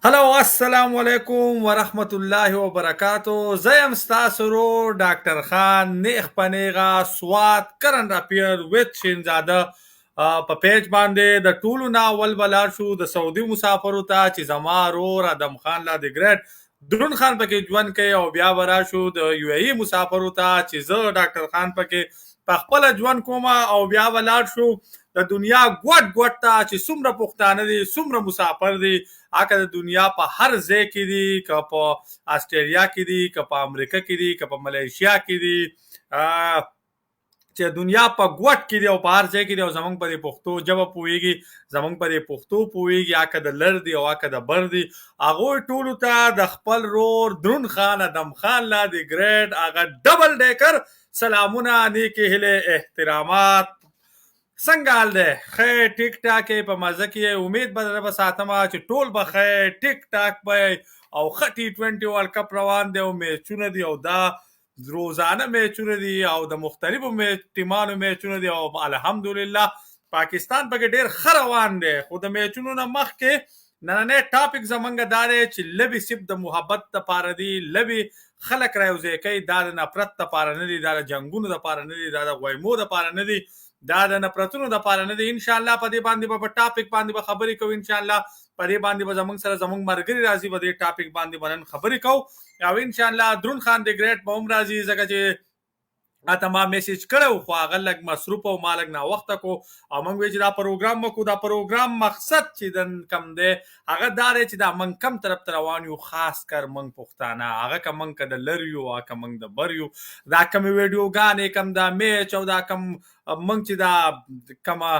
هلو السلام علیکم ورحمت الله وبرکاتو. زیم ستاسو ورور ډاکټر خان نیخ پنیغا سوات کرن راپیر ویت شینزاده په پیج باندې د ټولو ناول بلار شو د سعودي مسافرو ته چې زما رور ادم خان لا د ګریټ درون خان پکې ژوند کوي او بیا ورا شو د یو ای مسافرو ته چې زه ډاکټر خان پکې په خپل ژوند کوم او بیا ولار شو د دنیا ګوټ ګوټ ته چې څومره پښتانه دي څومره مسافر دي اګه د دنیا په هر ځای کې دي که په استرالیا کې دي که په امریکا کې دي که په ملیشیا کې دي چې دنیا په ګوټ کې دی او په هر ځای کې دی او زمونږ په دې پښتو ژبه پوهېږي زمونږ په دې پښتو پوهېږي اکه د لر دی او اکه د بر دی هغوی ټولو ته د خپل رور درون خان ادم خان لا د ګریډ هغه ډبل ډیکر سلامونه نیکې هیلې احترامات څنګه حال دی خیر ټیک ټاک په مزه کې امید به در به ساتمه چې ټول به خیر ټیک ټاک به او ښه T20 ورلډ کپ روان دی او میچونه دي او دا روزانه میچونه دي او د مختلفو ټیمانو میچونه دي او الحمدلله پاکستان پکې ډیر ښه روان دی خو د میچونو نه مخکې نننی ټاپک زمونږ دا دی چې لبې صرف د محبت دپاره دي لبې خلک رایوځای کوي دا د نفرت دپاره نه دي دا د جنګونو دپاره نه دي دا د غویمو دپاره نه دي دا د نفرتونو دپاره نه دي ان شاء الله په دې باندې به په ټاپک باندې به خبرې کوو ان شاء الله په دې باندې به زمونږ سره زمونږ ملګري راځي په دې ټاپک باندې به نن خبرې کوو او ان شاء الله درون خان د ګریټ به هم راځي ځکه چې اته ما میسج کړو خو هغه لږ مصروف او ما لږ ناوخته کو او موږ وی چې دا پروګرام وکړو دا پروګرام مقصد چې د کم دی هغه دا دی چې دا موږ کم طرف ته روان یو خاص کر موږ پښتانه هغه که موږ که د لر یو هغه که موږ د بر یو دا کمې ویډیوګانې کم دا میچ او دا کم موږ چې دا کومه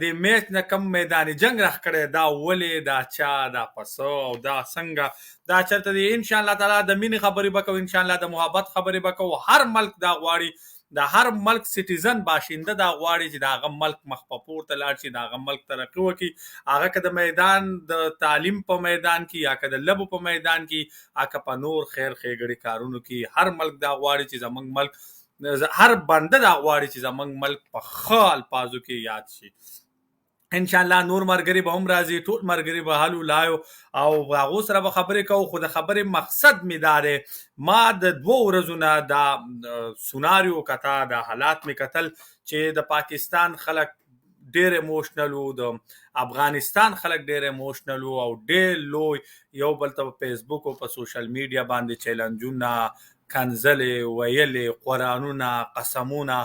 د میچ نه کم میداني جنگ راخ کړی دا ولې دا چا دا پسو او دا څنګه دا چرته دی ان شاء الله تعالی د مینې خبرې به کوو ان شاء الله د محبت خبرې به کوو هر ملک دا غواړي د هر ملک سټیزن باشنده دا غواړي چې د هغه ملک مخ په پورته لاړ شي د هغه ملک ترقي وکړي هغه که د میدان د تعلیم په میدان کې یا که د لبو په میدان کې یا که په نور خیر ښېګړې کارونو کې هر ملک دا غواړي چې زموږ ملک هر بنده دا غواړي چې زموږ ملک په ښه الفاظو کې یاد شي ان شاء الله نور مرګري به هم راځي ټول مرګري به حل لایو او هغه سره به خبرې کوو خو د خبرې مقصد می داره ما د 2 ورځو نه دا سوناریو کتا د حالات می قتل چې د پاکستان خلک ډېر ایموشنل وو د افغانستان خلک ډېر ایموشنل وو او ډېر لوی یو بل ته په فیسبوک او په سوشل میډیا باندې چیلنجونه کنځلې ویلې قرانونه قسمونه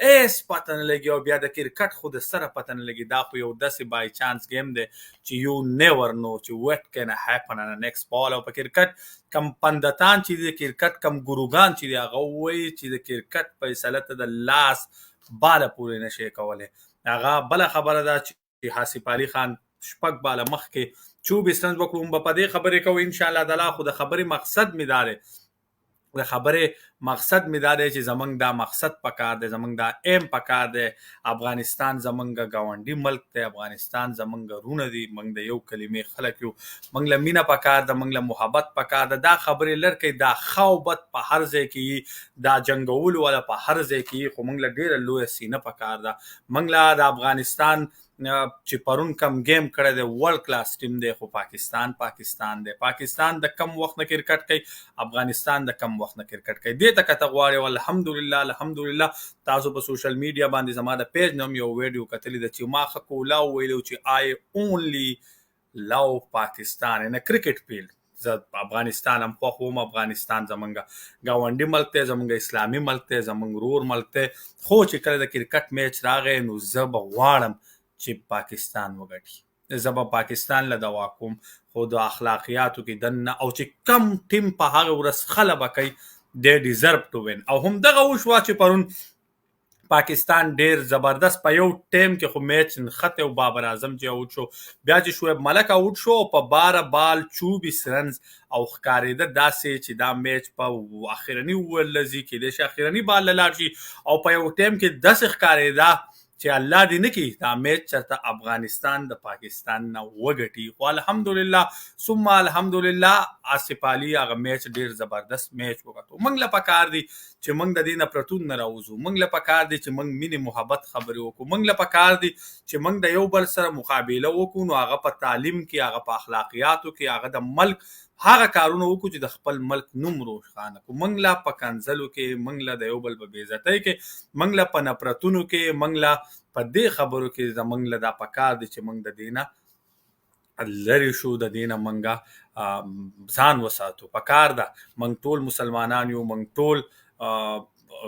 ایس پته نه لګي او بیا د کرکټ خو د سره پته نه لګي دا خو یو داسې بای چانس گیم دی چې یو نیور نو چې وټ کین هیپن ان نیکست بال او په کرکټ کم پندتان چې د کرکټ کم ګروګان چې دی هغه وایي چې د کرکټ فیصله ته د لاس باله پورې نشي کولی هغه بله خبره ده چې حاسب علي خان شپږ باله مخکې 24 رنز وکړو په دې خبرې کوو ان شاء الله تعالی خو د خبرې مقصد می داره د خبرې مقصد می دا دی چې زمونږ دا مقصد پکار دی زمونږ دا ایم پکار دی افغانستان زمونږ ګاونډي ملک دی افغانستان زمونږ رونه دي موږ د یو کلمې خلک یو موږ له مینه پکار ده موږ له محبت پکار ده دا خبرې لر کوي دا خوبت په هر ځای کې دا جنګولو والا په هر ځای کې خو موږ له ډېره لویه سینه پکار ده موږ له د افغانستان چې پرون کم گیم کړی دی ورلد کلاس ټیم دی خو پاکستان دی پاکستان د کم وخت نه کرکټ کوي افغانستان د کم وخت نه کرکټ کوي دې ته کته غواړي الحمدلله تاسو په سوشل میډیا باندې زما د پیج نوم یو ویډیو کتلی د چې ما خکو لا ویلو چې آی اونلی لو پاکستان ان کرکټ فیلډ زه افغانستان هم خوښ وم افغانستان زمونږ ګاونډي ملک دی زمونږ اسلامي ملک دی زمونږ رور ملک دی خو چې کله د کرکټ میچ راغی نو زه به غواړم چې پاکستان وګټي زه به پاکستان له دوا کوم خو د اخلاقیاتو کې دننه او چې کم ټیم په هغه ورځ خله به کوي دی ډیزرو ټو وین او همدغه وشوه چې پرون پاکستان ډیر زبردست په یو ټیم کې خو میچ نښته او بابر اعظم چې اوټ شو بیا چې شعیب ملک اوټ شو په 12 بال 24 رنز او ښکارېده داسې چې دا میچ په اخرني ولځي کې د اخرني بال لاړ شي او په یو ټیم کې داسې ښکارېده چې الله دې نه کړي دا میچ چېرته افغانستان د پاکستان نه وګټي. خو الحمدلله ثم الحمدلله آصف علي هغه میچ ډېر زبردست میچ وګټو. موږ له پکار دي چې موږ د دې نه پرتون نه راوځو. موږ له پکار دي چې موږ مینې محبت خبرې وکړو. موږ له پکار دي چې موږ د یو بل سره مقابله وکړو، نو هغه په تعلیم کې، هغه په اخلاقیاتو کې، هغه د ملک هغه کارونه وکړو چې د خپل ملک نوم روښانه کړو. موږ لا په کنځلو کې، موږ لا د یو بل په بېعزتۍ کې، موږ لا په نفرتونو کې، موږ لا په دې خبرو کې زموږ له دا پکار دي چې موږ د دې نه لرې شو، د دې نه موږ ځان وساتو. پکار ده موږ ټول مسلمانان یو، موږ ټول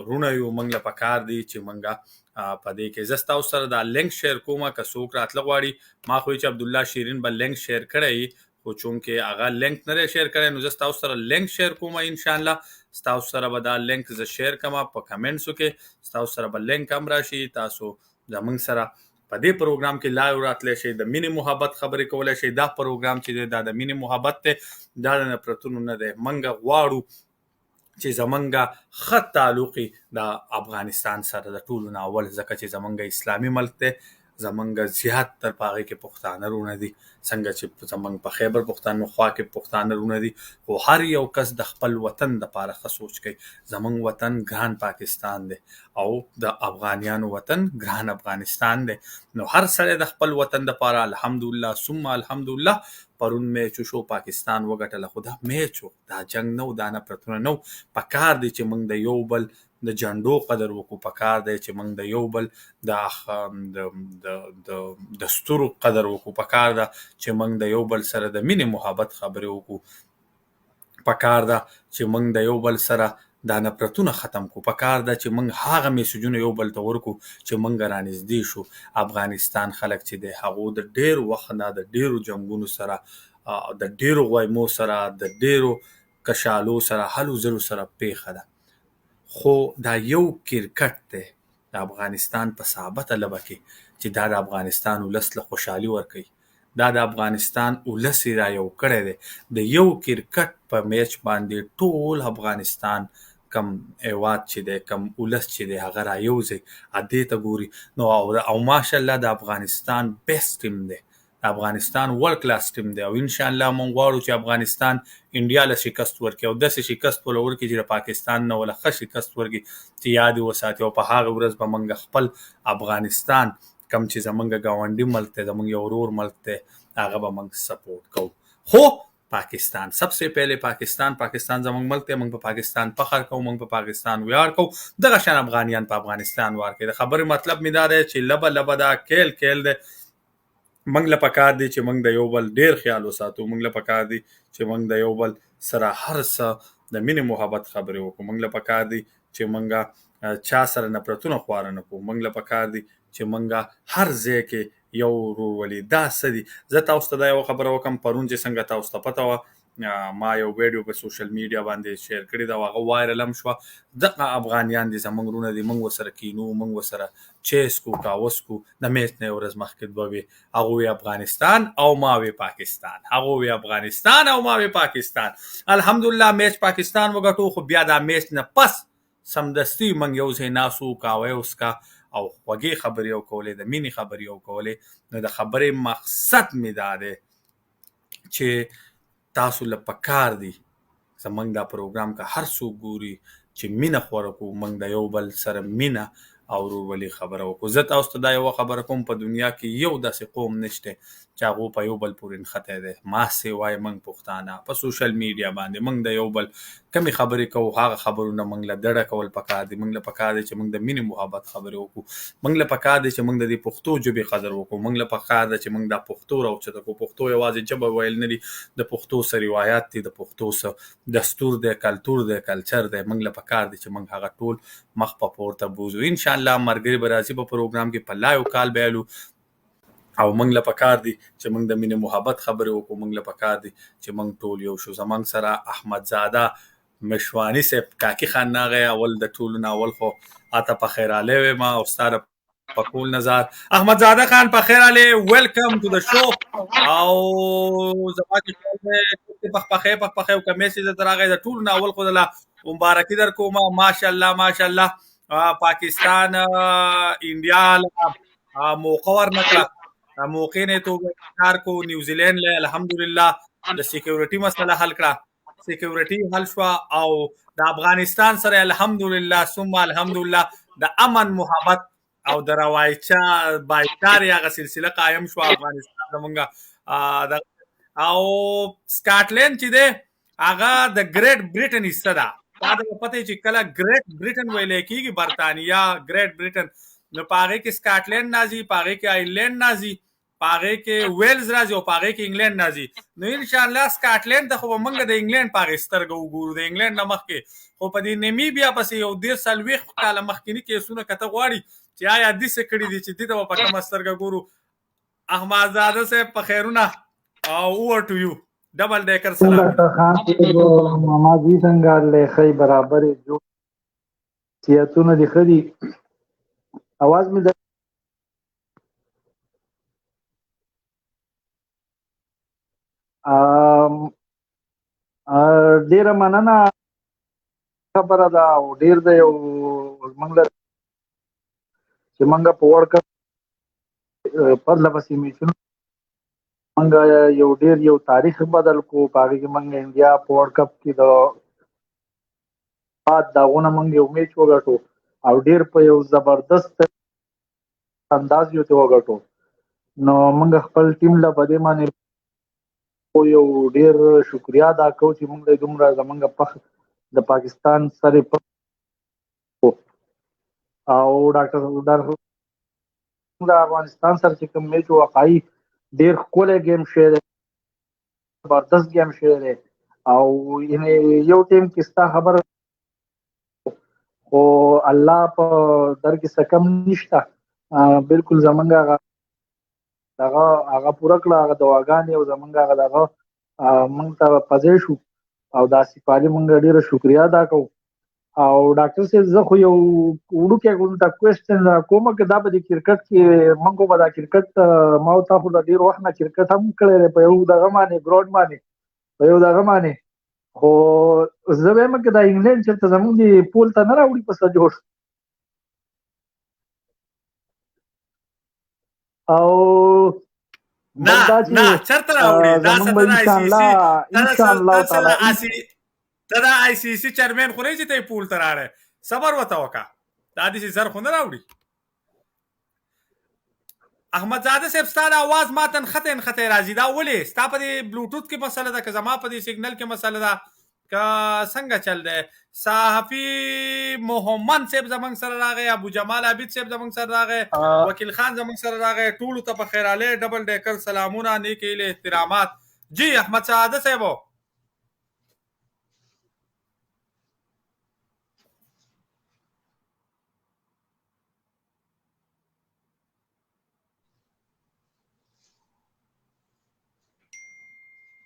رونه یو. موږ له پکار دي چې موږ په دې کې زه ستاسو سره دا لینک شیر کوم که څوک راتله غواړي. ما خو چې عبدالله شیرین به لینک شیر کړی، خو چونکې هغه لینک نه دی شیر کړی، نو زه ستاسو سره لینک شیر کوم. انشاءالله ستاسو سره به دا لینک زه شیر کوم په کمنټسو کې. ستاسو سره به لینک هم راشي، تاسو زموږ سره په دې پروګرام کې لایو راتلی شئ، د مینې محبت خبرې کولی شئ. دا پروګرام چې دی دا د مینې محبت دی، دا د نفرتونو نه دی. موږ غواړو چې زمونږ ښه تعلق د افغانستان سره د ټولو نه اول، ځکه چې زمونږ اسلامي ملک دی، زمونږ زیات تر په هغې کې پښتانه رونه دي، څنګه چې زمونږ په خیبر پښتونخوا کې پښتانه رونه دي. خو هر یو کس د خپل وطن دپاره ښه سوچ کوي. زمونږ وطن ګران پاکستان دی او د افغانیانو وطن ګران افغانستان دی. نو هر سړی د خپل وطن دپاره الحمدلله ثم الحمدلله. پرون میچ شو، پاکستان وګټله، خو دا میچ و، دا جنگ نه و، دا نفرتونه نه و. پکار دی چې موږ د یو بل د جنډو قدر وکړو. پکار دی چې موږ د یو بل د ستورو قدر وکړو. پکار ده چې موږ د یو بل سره د مینې محبت خبرې وکړو. پکار ده چې موږ د یو بل سره دا نفرتونه ختم کړو. پکار ده چې موږ هغه میسجونه یو بل ته ورکړو چې موږ رانږدې شو. افغانستان خلک چې دی هغو د ډېر وخت نه د ډېرو جنګونو سره، د ډېرو غویمو سره، د ډېرو کشالو سره، هلو ځلو سره پیښه ده. خو دا یو کرکټ دی د افغانستان په ثابته لبه کې چې دا د افغانستان ولس له خوشحالي ورکوي. دا د افغانستان ولس یې را یو کړی دی. د یو کرکټ په میچ باندې ټول افغانستان کم هیواد چې دی، کم ولس چې دی، هغه را یوځي دې ته ګوري. نو او ماشاءالله د افغانستان بیسټ ټیم دی، د افغانستان ورلد کلاس ټیم دی. او انشاءالله موږ غواړو چې افغانستان انډیا له شکست ورکړي، او داسې شکست وله ورکړي چې د پاکستان نه وله ښه شکست ورکړي، چې یاد یې وساتي. او په هغه ورځ به موږ خپل افغانستان کم چې زمونږ ګاونډي ملک دی، زمونږ یو ورور ملک دی، هغه به موږ سپورټ کوو. خو پاکستان سبسه پہلے پاکستان زمونږ ملک دی. موږ په پاکستان فخر کوو، موږ په پاکستان ویاړ کوو. دغه شان افغانیان په افغانستان ویاړ کوي. د خبرې مطلب مې دا دی چې لبه لبه دا کیل کیل دی. موږ له پکار دی چې موږ د یو بل ډېر خیال وساتو. موږ له پکار دی چې موږ د یو بل سره هر څه د مینې محبت خبرې وکړو. موږ له پکار دی چې موږ چا سره نفرتونه خواره نه کړو. موږ له پکار دی چې موږ هر ځای کې یو ورورولي. دا څه دي؟ زه تاسو ته دا یو خبره وکړم. پرون چې څنګه تاسو ته پته وه، ما یو ویډیو په سوشل میډیا باندې شیر کړې ده او هغه وایرل هم شوه. دغه افغانیان دي، زموږ وروڼه دي، موږ ورسره کینو، موږ ورسره چیس کو، کاوس کو. د میچ نه یو ورځ مخکې دوه وې، هغه وی افغانستان او ما وی پاکستان، هغه وی افغانستان او ما وی پاکستان. الحمدلله میچ پاکستان وګټو. خو بیا دا میچ نه پس سمدستي موږ یو ځای ناسو، کاوی وسکه او خوږې خبرې وکولې، د مینې خبرې وکولې. نو د خبرې مقصد مې دا دی چې تاسو له پکار دی زمونږ دا پروګرام که هر څوک ګوري چې مینه خوره کړو، موږ د یو بل سره مینه او ورورولي خبره وکړو. زه تاسو ته دا یوه خبره کوم، په دنیا کې یو داسې قوم نشته چې هغو په یو بل پورې نښتی دی. ما سوای موږ پښتانه په سوشل میډیا باندې موږ د یو بل کمې خبرې کوو، هغه خبرونه موږ له ډډه کول پکار دي. موږ له پکار دی چې موږ د مینې محبت خبرې وکړو. موږ له پکار دی چې موږ د دې پښتو ژبې قدر وکړو. موږ له پکار دی چې موږ دا پښتو راوچته کړو. پښتو یوازې ژبه ویل نه دي، د پښتو څه روایات دي، د پښتو څه دستور دی، کلتور دی، کلچر دی. موږ له پکار دی چې موږ هغه ټول مخ په پورته بوځو. انشاءالله ملګري به راځي په پروګرام کې، په لایو کال به یالو. او موږ له پکار دی چې موږ د مینې محبت خبرې وکړو. موږ له پکار دی چې موږ ټول یو شو. زموږ سره احمدزاده مشواني صاحب، کاکي خان ناغی، اول د ټولو نه اول خو اته په خیر علی ویما، او ستا د پکول نظر احمدزاده خان په خیر علی. ویلکم ټو د شو. او زما چې پخپخې او که میسج درته راغی د ټولو نه اول خو دله مبارکي در کوم. ماشاءالله ماشاءالله پاکستان انډیا موقع ورنکړه موقع نه توګه کار کو نیوزیلند له الحمدلله د سکیورټي مسله حل کړه سکیورټي حل شو او د افغانستان سره الحمدلله ثم الحمدلله د امن محبت او د روایچا بایکار یا سلسله قائم شو افغانستان زمونږ او سکاټلند چې دی هغه د ګریټ برټن حصہ ده دا د پته چې کله ګریټ برټن ویل کېږي برتانیا ګریټ برټن نو پاره کې سکاټلند نازي پاره کې آیرلند نازي پاره کې ویلز راځي او پاره کې انګلند نازي نو ان شاء الله سکاټلند خو موږ د انګلند پاره سترګو وګورو د انګلند نمخ کې خو په دې نیمیبیا پسې یو ډیر سلويخ کاله مخکینی کیسونه کته غواړي چې آیا د څه کړي دي چې دته په کومه سترګو ګورو احمد زاده صاحب په خیرونه او اوور ټو یو ډبل ډیکر سلام ډاکټر خان ماما جی څنګه له خی برابر جو سیاتونه دي خدي आवाज مې ډیره مننه خبره ده او ډیر د یو منګل چې منګه په ورکه په لبسې میشنو منګه یو ډیر یو تاریخ بدل کو پاره کې منګه انډیا په ورلد کپ کې د بعد داونه منګه یو میچ وګټو او ډیر په یو زبردست انداز یو ته وګټو نو منګه خپل ټیم له بده باندې یو ډیر شکریا ادا کوم چې موږ دومره زمونږ په د پاکستان سره او ډاکټر د افغانستان سره چې کوم میچ واقعي ډیر کوله گیم شوی زبردست گیم شوی او یو ټیم کې ستا خبر خو الله په در کې سکم نشته بالکل زمونږ هغه پوره کړه هغه دواګانې او زمونږ هغه دغه موږ ته پځې شو او دا سپاري موږ ډیره شکریا ادا کوو او ډاکټر صاحب زه خو یو وړو کې کوم کوېسچن کوم چې دا په کرکټ کې موږ په دا کرکټ ما او تاسو د ډیر وخت نه کرکټ هم کړی په یو دغه باندې ګراوند باندې په یو دغه باندې خو زه وایم چې دا انګلند چې زموږ دی پول ته نه راوړي په څه جوړ او نه چرته راوړي دا ستنه ان شاء الله تعالی دا آی سی سی چیرمن خو نه چې پول ته راړې صبر وته وکا دا دې زر خو نه راوړي احمد زاده صاحب ستاسو आवाज ماتن خطه راځي دا ولې ستا په بلوټوث کې مسله ده که زما په سیګنل کې مسله ده که څنګه چل دی صحافي محمد صاحب زمنګ سره راغی ابو جمال عابد صاحب زمنګ سره راغی وکیل خان زمنګ سره راغی ټول ته په خیراله ډبل ډیکر سلامونه نیکی له احترامات جی احمد زاده صاحب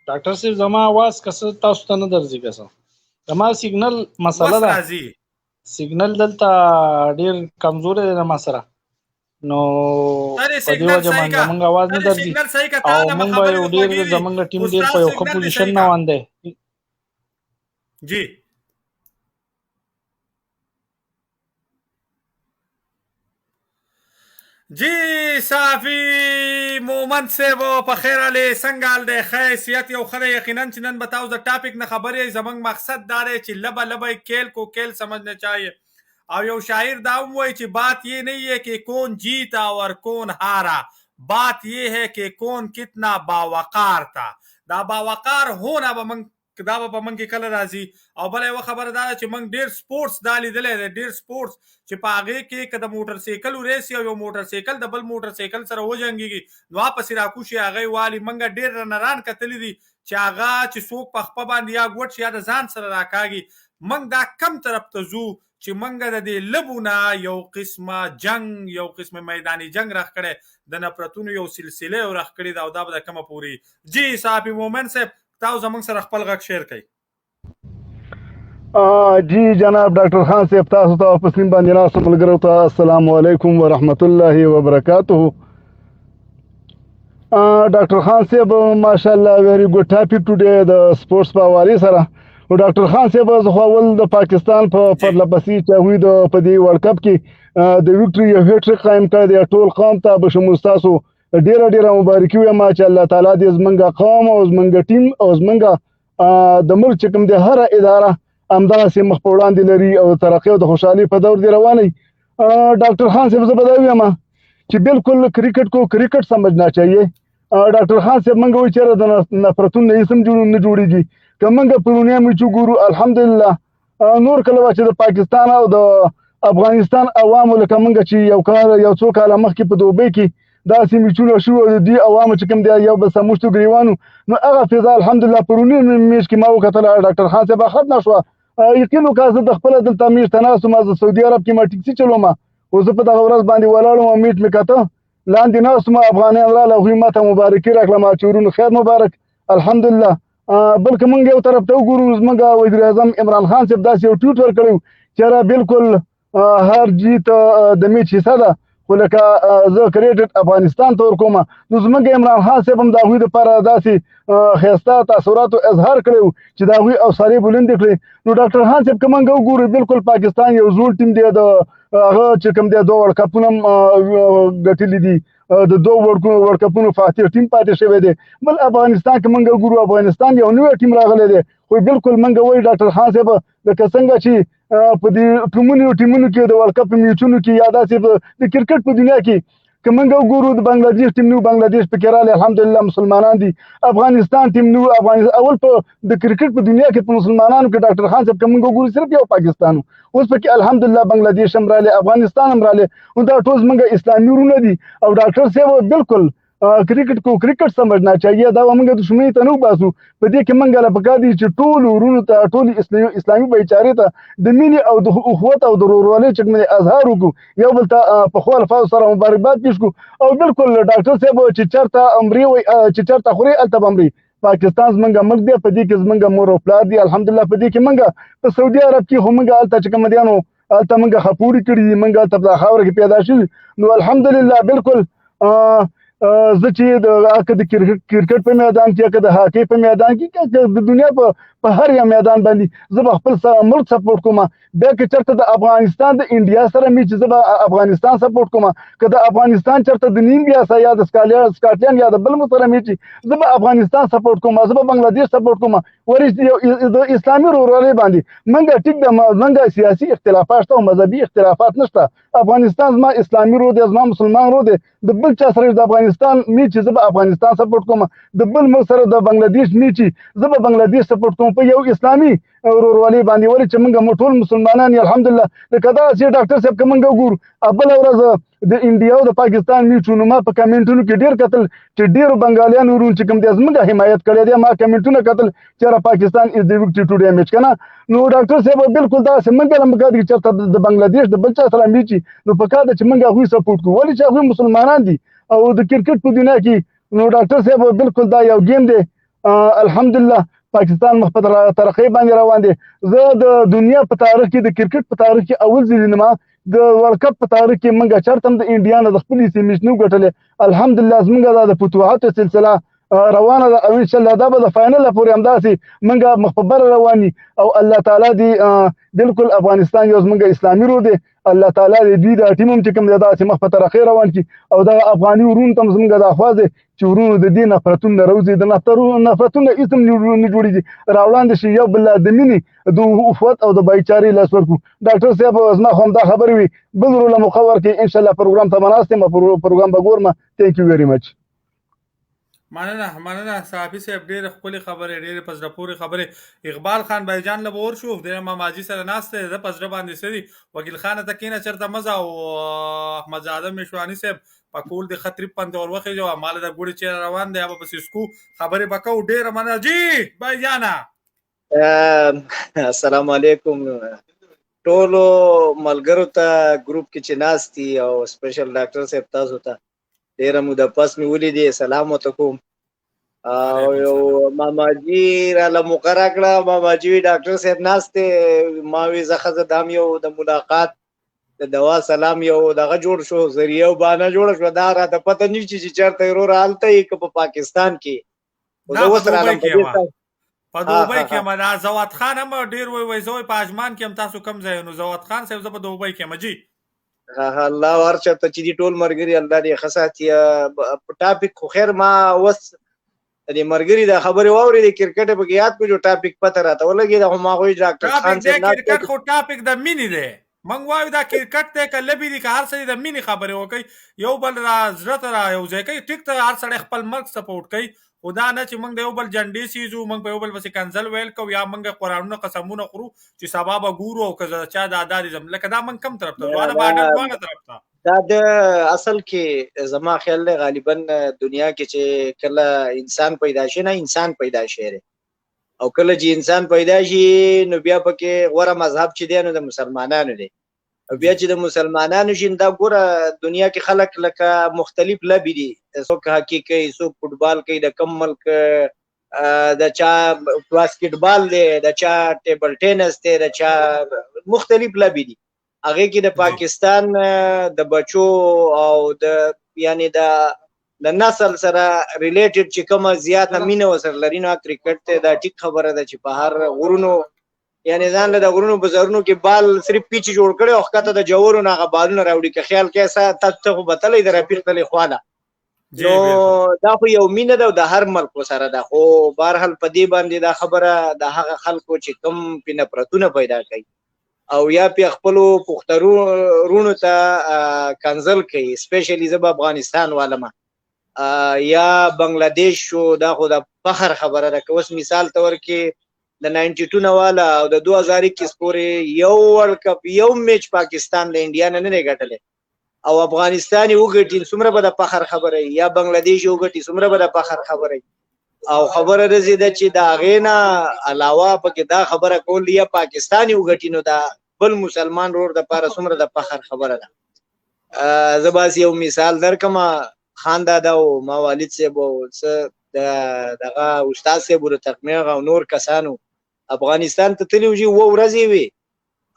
ډاکټر صاحب زما आवाज کسه تاسو ته نه درځي کسه زما سیګنل مسله ده سیګنل دلته ډیر کمزور دی ما سره نو په دې وجه باندې موږ आवाज نه درځي او موږ به ډیر زمونږ ټیم ډیر په یو ښه پوزیشن نه وانده جی جی صافي مومن صاحب په خیر علي څنګه د خیسیت یو خره یقینا چې نن بتاو د ټاپک نه خبرې زمنګ مقصد دار چې لبه کیل کو کیل سمجھنا چاہیے او یو شاعر دا وایي چې بات یہ نہیں ہے کہ کون جیتا اور کون ہارا بات یہ ہے کہ کون کتنا باوقار تھا دا باوقار ہونا بمنګ دا په من کې کله راځي او بل یو خبره دا چې من ډیر سپورتس دالې دلې ډیر سپورتس چې پاغه کې کده موټر سایکل ریس یو موټر سایکل د بل موټر سایکل سره وجنګيږي نو په سراکوشي هغه والی منګه ډیر رنران کتلې دي چې هغه چې څوک په خپل باندې یا ګوت یا د ځان سره راکاږي من دا کم طرف ته زو چې منګه د دې لبونه یو قسمه جنگ یو قسمه میداني جنگ راخ کړي د نفرتونو یو سلسله راخ کړي دا د کومه پوری جی صاحب مومن صاحب تاسو زمونږ سره خپل غږ شیر کړئ جی جناب ډاکټر خان صاحب تاسو ته په سیم باندې ناسو ملګرو ته السلام علیکم ورحمت الله وبرکاته ډاکټر خان صاحب ماشاءالله ویری ګډ ټاپک ټوډے د سپورتس په حواله سره نو ډاکټر خان صاحب زه خو اول د پاکستان په پرلپسې چې هغوی د په دې ورلډ کپ کې د وکټري یو هیټریک قایم کړی دی ټول قوم ته بشمول ستاسو ډیره مبارکي وایم چې الله تعالی دې زمونږ قوم او زمونږ ټیم او زمونږ د ملک چې کوم دی هره اداره همدغسې مخ په وړاندې لري او د ترقۍ او د خوشحالۍ په دور دی روانوي. ډاکټر خان صاحب زه به دا وایم چې بالکل کرکٹ کو کرکٹ سمجھنا چاہیے. ډاکټر خان صاحب موږ وایو چېرې د نفرتونو نه اسم نه جوړېږي که موږ په دنیا کې چې ګورو الحمدلله نور کله چې د پاکستان او د افغانستان عوامو لکه موږ چې یو څو کاله مخکې په دوبۍ کې داسې میچونه شو د دې عوامو چې کوم دی یو بل سموشتو ګریوانو نو هغه فضا الحمدلله پرونی میچ کې ما وکتله ډاکټر خان صاحب ختمه شوه یقین وکړه زه د خپله دلته میچ ته ناست وم زه سعودي عرب کې ما ټیکسي چلوم خو زه په دغه ورځ باندې ولاړ وم میچ مې کته لاندې ناست وم افغانان راغله هغوی ماته مبارکي راکړه ما چې ورونو خیر مبارک الحمدلله. بلکې موږ یو طرف ته وګورو زموږ وزیر اعظم عمران خان صاحب داسې یو ټویټ ورکړی چې را بالکل هر جیت د میچ حصه ده خو لکه زه کریډټ افغانستان ته ورکوم نو زموږ عمران خان صاحب هم د هغوی دپاره داسې ښایسته تاثراتو اظهار کړی و چې د هغوی حوصلې بلندې کړې. نو ډاکټر خان صاحب که موږ وګورو بالکل پاکستان یو زوړ ټیم دی د هغه چې کوم دی 2 ورلډ کپونه هم ګټلي دي د 2 ورلډ کپونو فاتح ټیم پاتې شوی دی. بل افغانستان که موږ وګورو افغانستان یو نوی ټیم راغلی دی خو بالکل موږ وایو ډاکټر خان صاحب لکه څنګه چې په دې ټیمونو کې د ورلډ کپ میچونو کې یا داسې د کرکټ په دنیا کې که موږ وګورو د بنګلادیش ټیم نو بنګلادیش پکې راغلی الحمدلله مسلمانان دي افغانستان ټیم نو اول په د کرکټ په دنیا کې په مسلمانانو کې ډاکټر خان صاحب که موږ وګورو صرف یو پاکستان اوس پکې الحمدلله بنګلادیش هم راغلی افغانستان هم راغلی نو دا ټول زموږ اسلامي ورونه دي او ډاکټر صاحب بالکل کرکٹ کو کرکٹ سمجھنا چاہیے دا موږ دشمنی ته نه وباسو په دې کې موږ له پکار دي چې ټول ورونو ته ټول اسلامي بایچارې ته د مینې او د اخوت او د ورورولۍ چې موږ اظهار وکړو یو بل ته په ښو الفاظو سره مبارکباد پیش کړو او بالکل ډاکټر صاحب چې چېرته امري وایي چې چېرته خوري هلته به امري پاکستان زموږ ملک دی په دې کې زموږ مور او پلار دي الحمدلله په دې کې موږ په سعودي عرب کې خو موږ هلته چې کوم دیانو هلته موږ خپورې کړي دي موږ هلته په خاوره کې پیدا شوي نو الحمدلله بالکل زه چې د کرکټ په میدان کې که د هاکۍ په میدان کې که د دنیا په هر یو میدان باندې زه به خپل ملک سپورټ کوم بیا که چېرته د افغانستان د انډیا سره مې چې زه به افغانستان سپورټ کوم که د افغانستان چېرته د نیمبیا سره یا د سکاټلینډ یا د بل ملک سره مې چې زه به افغانستان سپورټ کوم زه به بنګلادیش سپورټ کوم ورې د اسلامي ورورولۍ باندې موږ ټیک ده موږ سیاسي اختلافات شته او مذهبي اختلافات نشته افغانستان زما اسلامي ورور دی زما مسلمان ورور دی د بل چا سره د افغانستان می چې زه به افغانستان سپورټ کوم د بل ملک سره د بنګلادیش می چې زه به بنګلادیش سپورټ کوم په یو اسلامي ورورولۍ باندې ولې چې موږ ټول مسلمانان یو الحمدلله لکه داسې ډاکټر صاحب که موږ وګورو بله ورځ د انډیا او د پاکستان میچونو ما په کمنټونو کې ډېر کتل چې ډېرو بنګالیانو ورونو چې کوم دی زموږ حمایت کړی دی ما کمنټونه کتل چې پاکستان از د وکټري ټوډے میچ که نه نو ډاکټر صاحب بالکل داسې موږ هم پکار دي چې چېرته د بنګلادیش د بل چا سره میچ وي نو پکار ده چې موږ هغوی سپورټ کړو ولې چې هغوی مسلمانان دي او د کرکټ په دنیا کې نو ډاکټر صاحب بالکل دا یو گیم دی الحمدلله پاکستان مخ په ترقۍ باندې روان دی زه د دنیا په تاریخ کې د کرکټ په تاریخ کې اول ځل نما د ورلډ کپ په تاریخ کې موږ چېرته هم د انډیا نه د خپلې سیمې نو ګټلې الحمدلله زموږ د فتوحاتو سلسله روانه ده او انشاءالله دا به د فاینل پورې همداسې موږ مخ په بره روان او الله تعالی دې بالکل افغانستان یو زموږ اسلامي ورور دی الله تعالی دې دوی د ټیم هم چې کوم دی داسې مخ په ترقۍ روان کړي او دغه افغاني ورونو ته هم زموږ د خوا دی چې ورونو د دې نفرتونه نه راوځي د نفرتونه هېڅ هم نه جوړېږي راوړاندې شي یو بل د مینې د اخوت او د بایچارې لاس ورکړو ډاکټر صاحب زما خو همدا خبرې وي بل روله موقع ورکړي انشاءالله پروګرام ته به ناست یم پروګرام به ګورم تھینک یو ویری مچ مننه صحافي صاحب ډېرې ښکلې خبرې ډېرې په زړه پورې خبرې اقبال خان بایجان له به ورشو د ماماجي سره ناست دی زه په زړه باندې څه دي وکیل خانه ته کېنه چېرته مزه او احمد زاده میشواني صاحب په کول د ښه تریپ باندې ور وخېږو ماله د ګوړې چېرې روان دی به پسې سکو خبرې به کوو ډېره مننه جي بایجانه السلام علیکم ټولو ملګرو ته ګروپ کې چې ناست دي او سپیشل ډاکټر صاحب تاسو ته ډېره موده پس مې ولیدې سلام ورته کوم او یو ماماجي راله مقرره کړه ماماجي وي ډاکټر صاحب ناست دی ما وی زه ښځه دام یو د ملاقات د دوا سلام یو دغه جوړ شو ذریعه او بانه جوړه شوه دا راته پته نه چې چېرته یې وروره هلته یې که په پاکستان کې زه اوس رالم په دوبۍ کې ما دا زوات خان هم ډیر وای زوی په اجمان کې هم تاسو کم ځای نو زوات خان صاحب زه په دوبۍ کې مجي الله ورچا ته چې دي ټول مرګري الله دې خصاتي ټاپک خو خیر ما وس دې مرګري دا خبره ووري د کرکټ په یاد کو جو ټاپک پته راته ولګي دا ما غوي ډاکټر خان صاحب کرکټ خو ټاپک د مینی دی منګ وایو دا کرکټ ته کله به دي هر څه د مینی خبره وکي یو بل را زړه ته یو ځای کوي ټیک ته هر څړ خپل ملک سپورټ کوي خدا نه چې موږ د یو بل جنډې سیزو موږ په یو بل بس کنزل ویل کو یا موږ قرانونه قسمونه خورو چې سبب ګورو او که چا د اداریزم لکه دا موږ کم طرف ته ځوانه باندې طرف ته دا د اصل کې زما خیال دی غالبا دنیا کې چې کله انسان پیدا شي نه انسان پیدا شي او کله چې انسان پیدا شي نو بیا پکې غوره مذهب چې دی نو د مسلمانانو دی او بیا چې د مسلمانانو شي دا ګوره دنیا کې خلک لکه مختلف لبي دي څوک هاکی کوي څوک فوټبال کوي د کم ملک د چا باسکټبال دی د چا ټیبل ټینس دی د چا مختلف لبي دي هغه کې د پاکستان د بچو او د یعنی د نسل سره ریلیټډ چې کومه زیاته مینه وسره لري نو کرکټ ته دا ټیک خبره ده چې په هر غرونو یعنی ځان له غرونو بزرونو کې بال صرف پیچ جوړ کړي او خطه د جوړو نه غبالونه راوړي که خیال کیسه تاسو بتلې در پیټ تلې خواله نو دا خو یو مینه ده د هر ملک سره ده خو بهرحال په دې باندې دا خبره د هغه خلکو چې کم پینه پرتونه پیدا کوي او یا په خپل پخترونو ته کنزل کوي سپیشلی زب افغانستان والما یا بنگلاديش شو دا خو د فخر خبره ده که اوس مثال تور کې د 92 نواله او د 2021 پورې یو ورلد کپ یو میچ پاکستان له انډیا نه نه غټل او افغانستان یو غټین څومره به د فخر خبره یا بنگلاديش یو غټي څومره به د فخر خبره او خبره رسیده چې دا غینا علاوه پکې دا خبره کول یا پاکستان یو غټینو دا بل مسلمان رور د پاره څومره د فخر خبره ده زباس یو مثال درکما خان دادا او ما والد صاحب او دغه استاد صاحب ور تقمیغ او نور کسانو افغانستان ته تللی وي و ورځي وي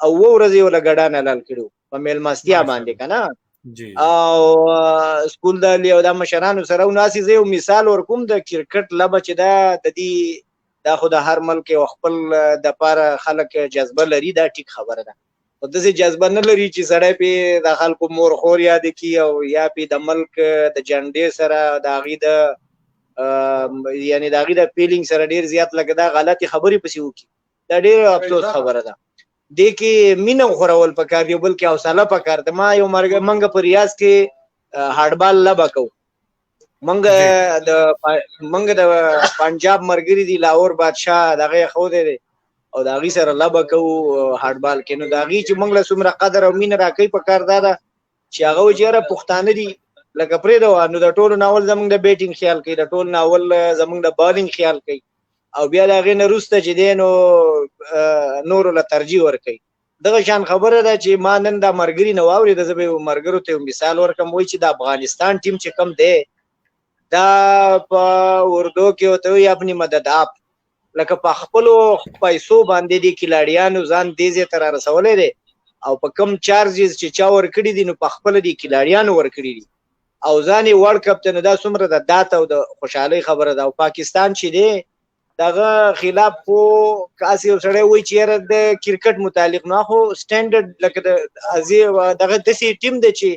او و ورځي ولا ګډان حلال کړو په میل ماستیا باندې کنه او سکول د لیو د مشرانو سره ناسي زه مثال ورکوم د کرکټ لبه چې دا د دې دا خو د هر ملک او خپل د پاره خلک جذبه لري دا ټیک خبره ده او د دې جذبه نه لري چې سړی په د خلکو مور خور یاد کی او یا په د ملک د جنډې سره د غي د یعنی د غي د فیلینګ سره ډیر زیات لګه دا غلطي خبري پسې وکي دا ډیر افسوس خبره ده د کې مینه خورول پکار دی بلکې حوصله پکار ده ما یو منګه په ریاض کې هارډبال لبا کو منګه د پنجاب مرګري دی لاهور بادشاہ دغه خو دی او داغي سره لبا کو هارډبال کې نو داغي چې منګله سمره قدر او مینه راکې پکار ده چې هغه وجره پښتانه دي لکه پرې دا نو د ټولو ناول زمونږ د بیټینګ خیال کوي د ټولو ناول زمونږ د بالینګ خیال کوي او بیا دا غي نه روسته چې دینو نور له ترجیح ور کوي دغه شان خبره ده چې ما نن د مرګري نو اوري د زبې مرګرو ته مثال ورکم وای چې د افغانستان ټیم چې کم دی دا په اردو کې وته وي خپل مدد اپ لکه په خپل پیسو باندې دي کلاړیانو ځان دیزه تر رسولې دي او په کم چارجز چې چا ور کړی دي نو په خپل دي کلاړیانو ور کړی دي او ځاني ورلد کپ ته دا څومره د داته او د خوشحالي خبره ده او پاکستان چې دی دغه خلاف خو کاسي سره وای چې د کرکټ متعلق نه خو سټانډرډ لکه د ازي دغه د سي ټیم د چې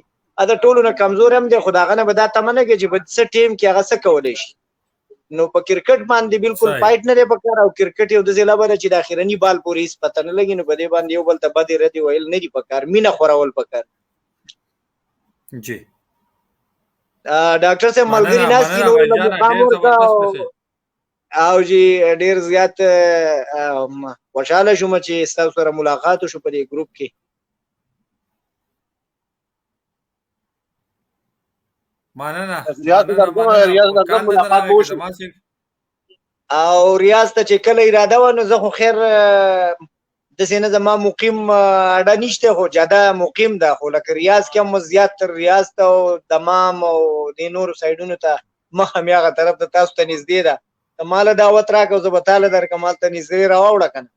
دا ټولو نه کمزور هم دي خداغه نه بدا تمنه کې چې بد څه ټیم کې هغه څه کولای شي نو په کرکټ باندې بالکل فایټ نه دی پکار او کرکټ یو د زیلا بره چې د اخرنی بال پوری اس پته نه لګي نو بده باندې یو بل ته بده ردی ویل نه دی پکار مینه خورول پکار جی ډاکټر صاحب ملګری ناس کې نو مقام ورکا او جی ډیر زیات خوشاله شوم چې تاسو سره ملاقات شو په دې ګروپ کې مننه ریاض درګم ملاقات وشو او ریاض ته چې کله اراده و نو زه خو خیر د سینه زما مقیم اډه نشته خو جاده مقیم ده خو لکه ریاض کې هم زیات تر ریاض ته او دمام او د نور سایډونو ته مخه میاغه طرف ته تاسو ته نږدې ده مال دعوت راکو زه به تعالی در کمال ته نږدې راوړه کنه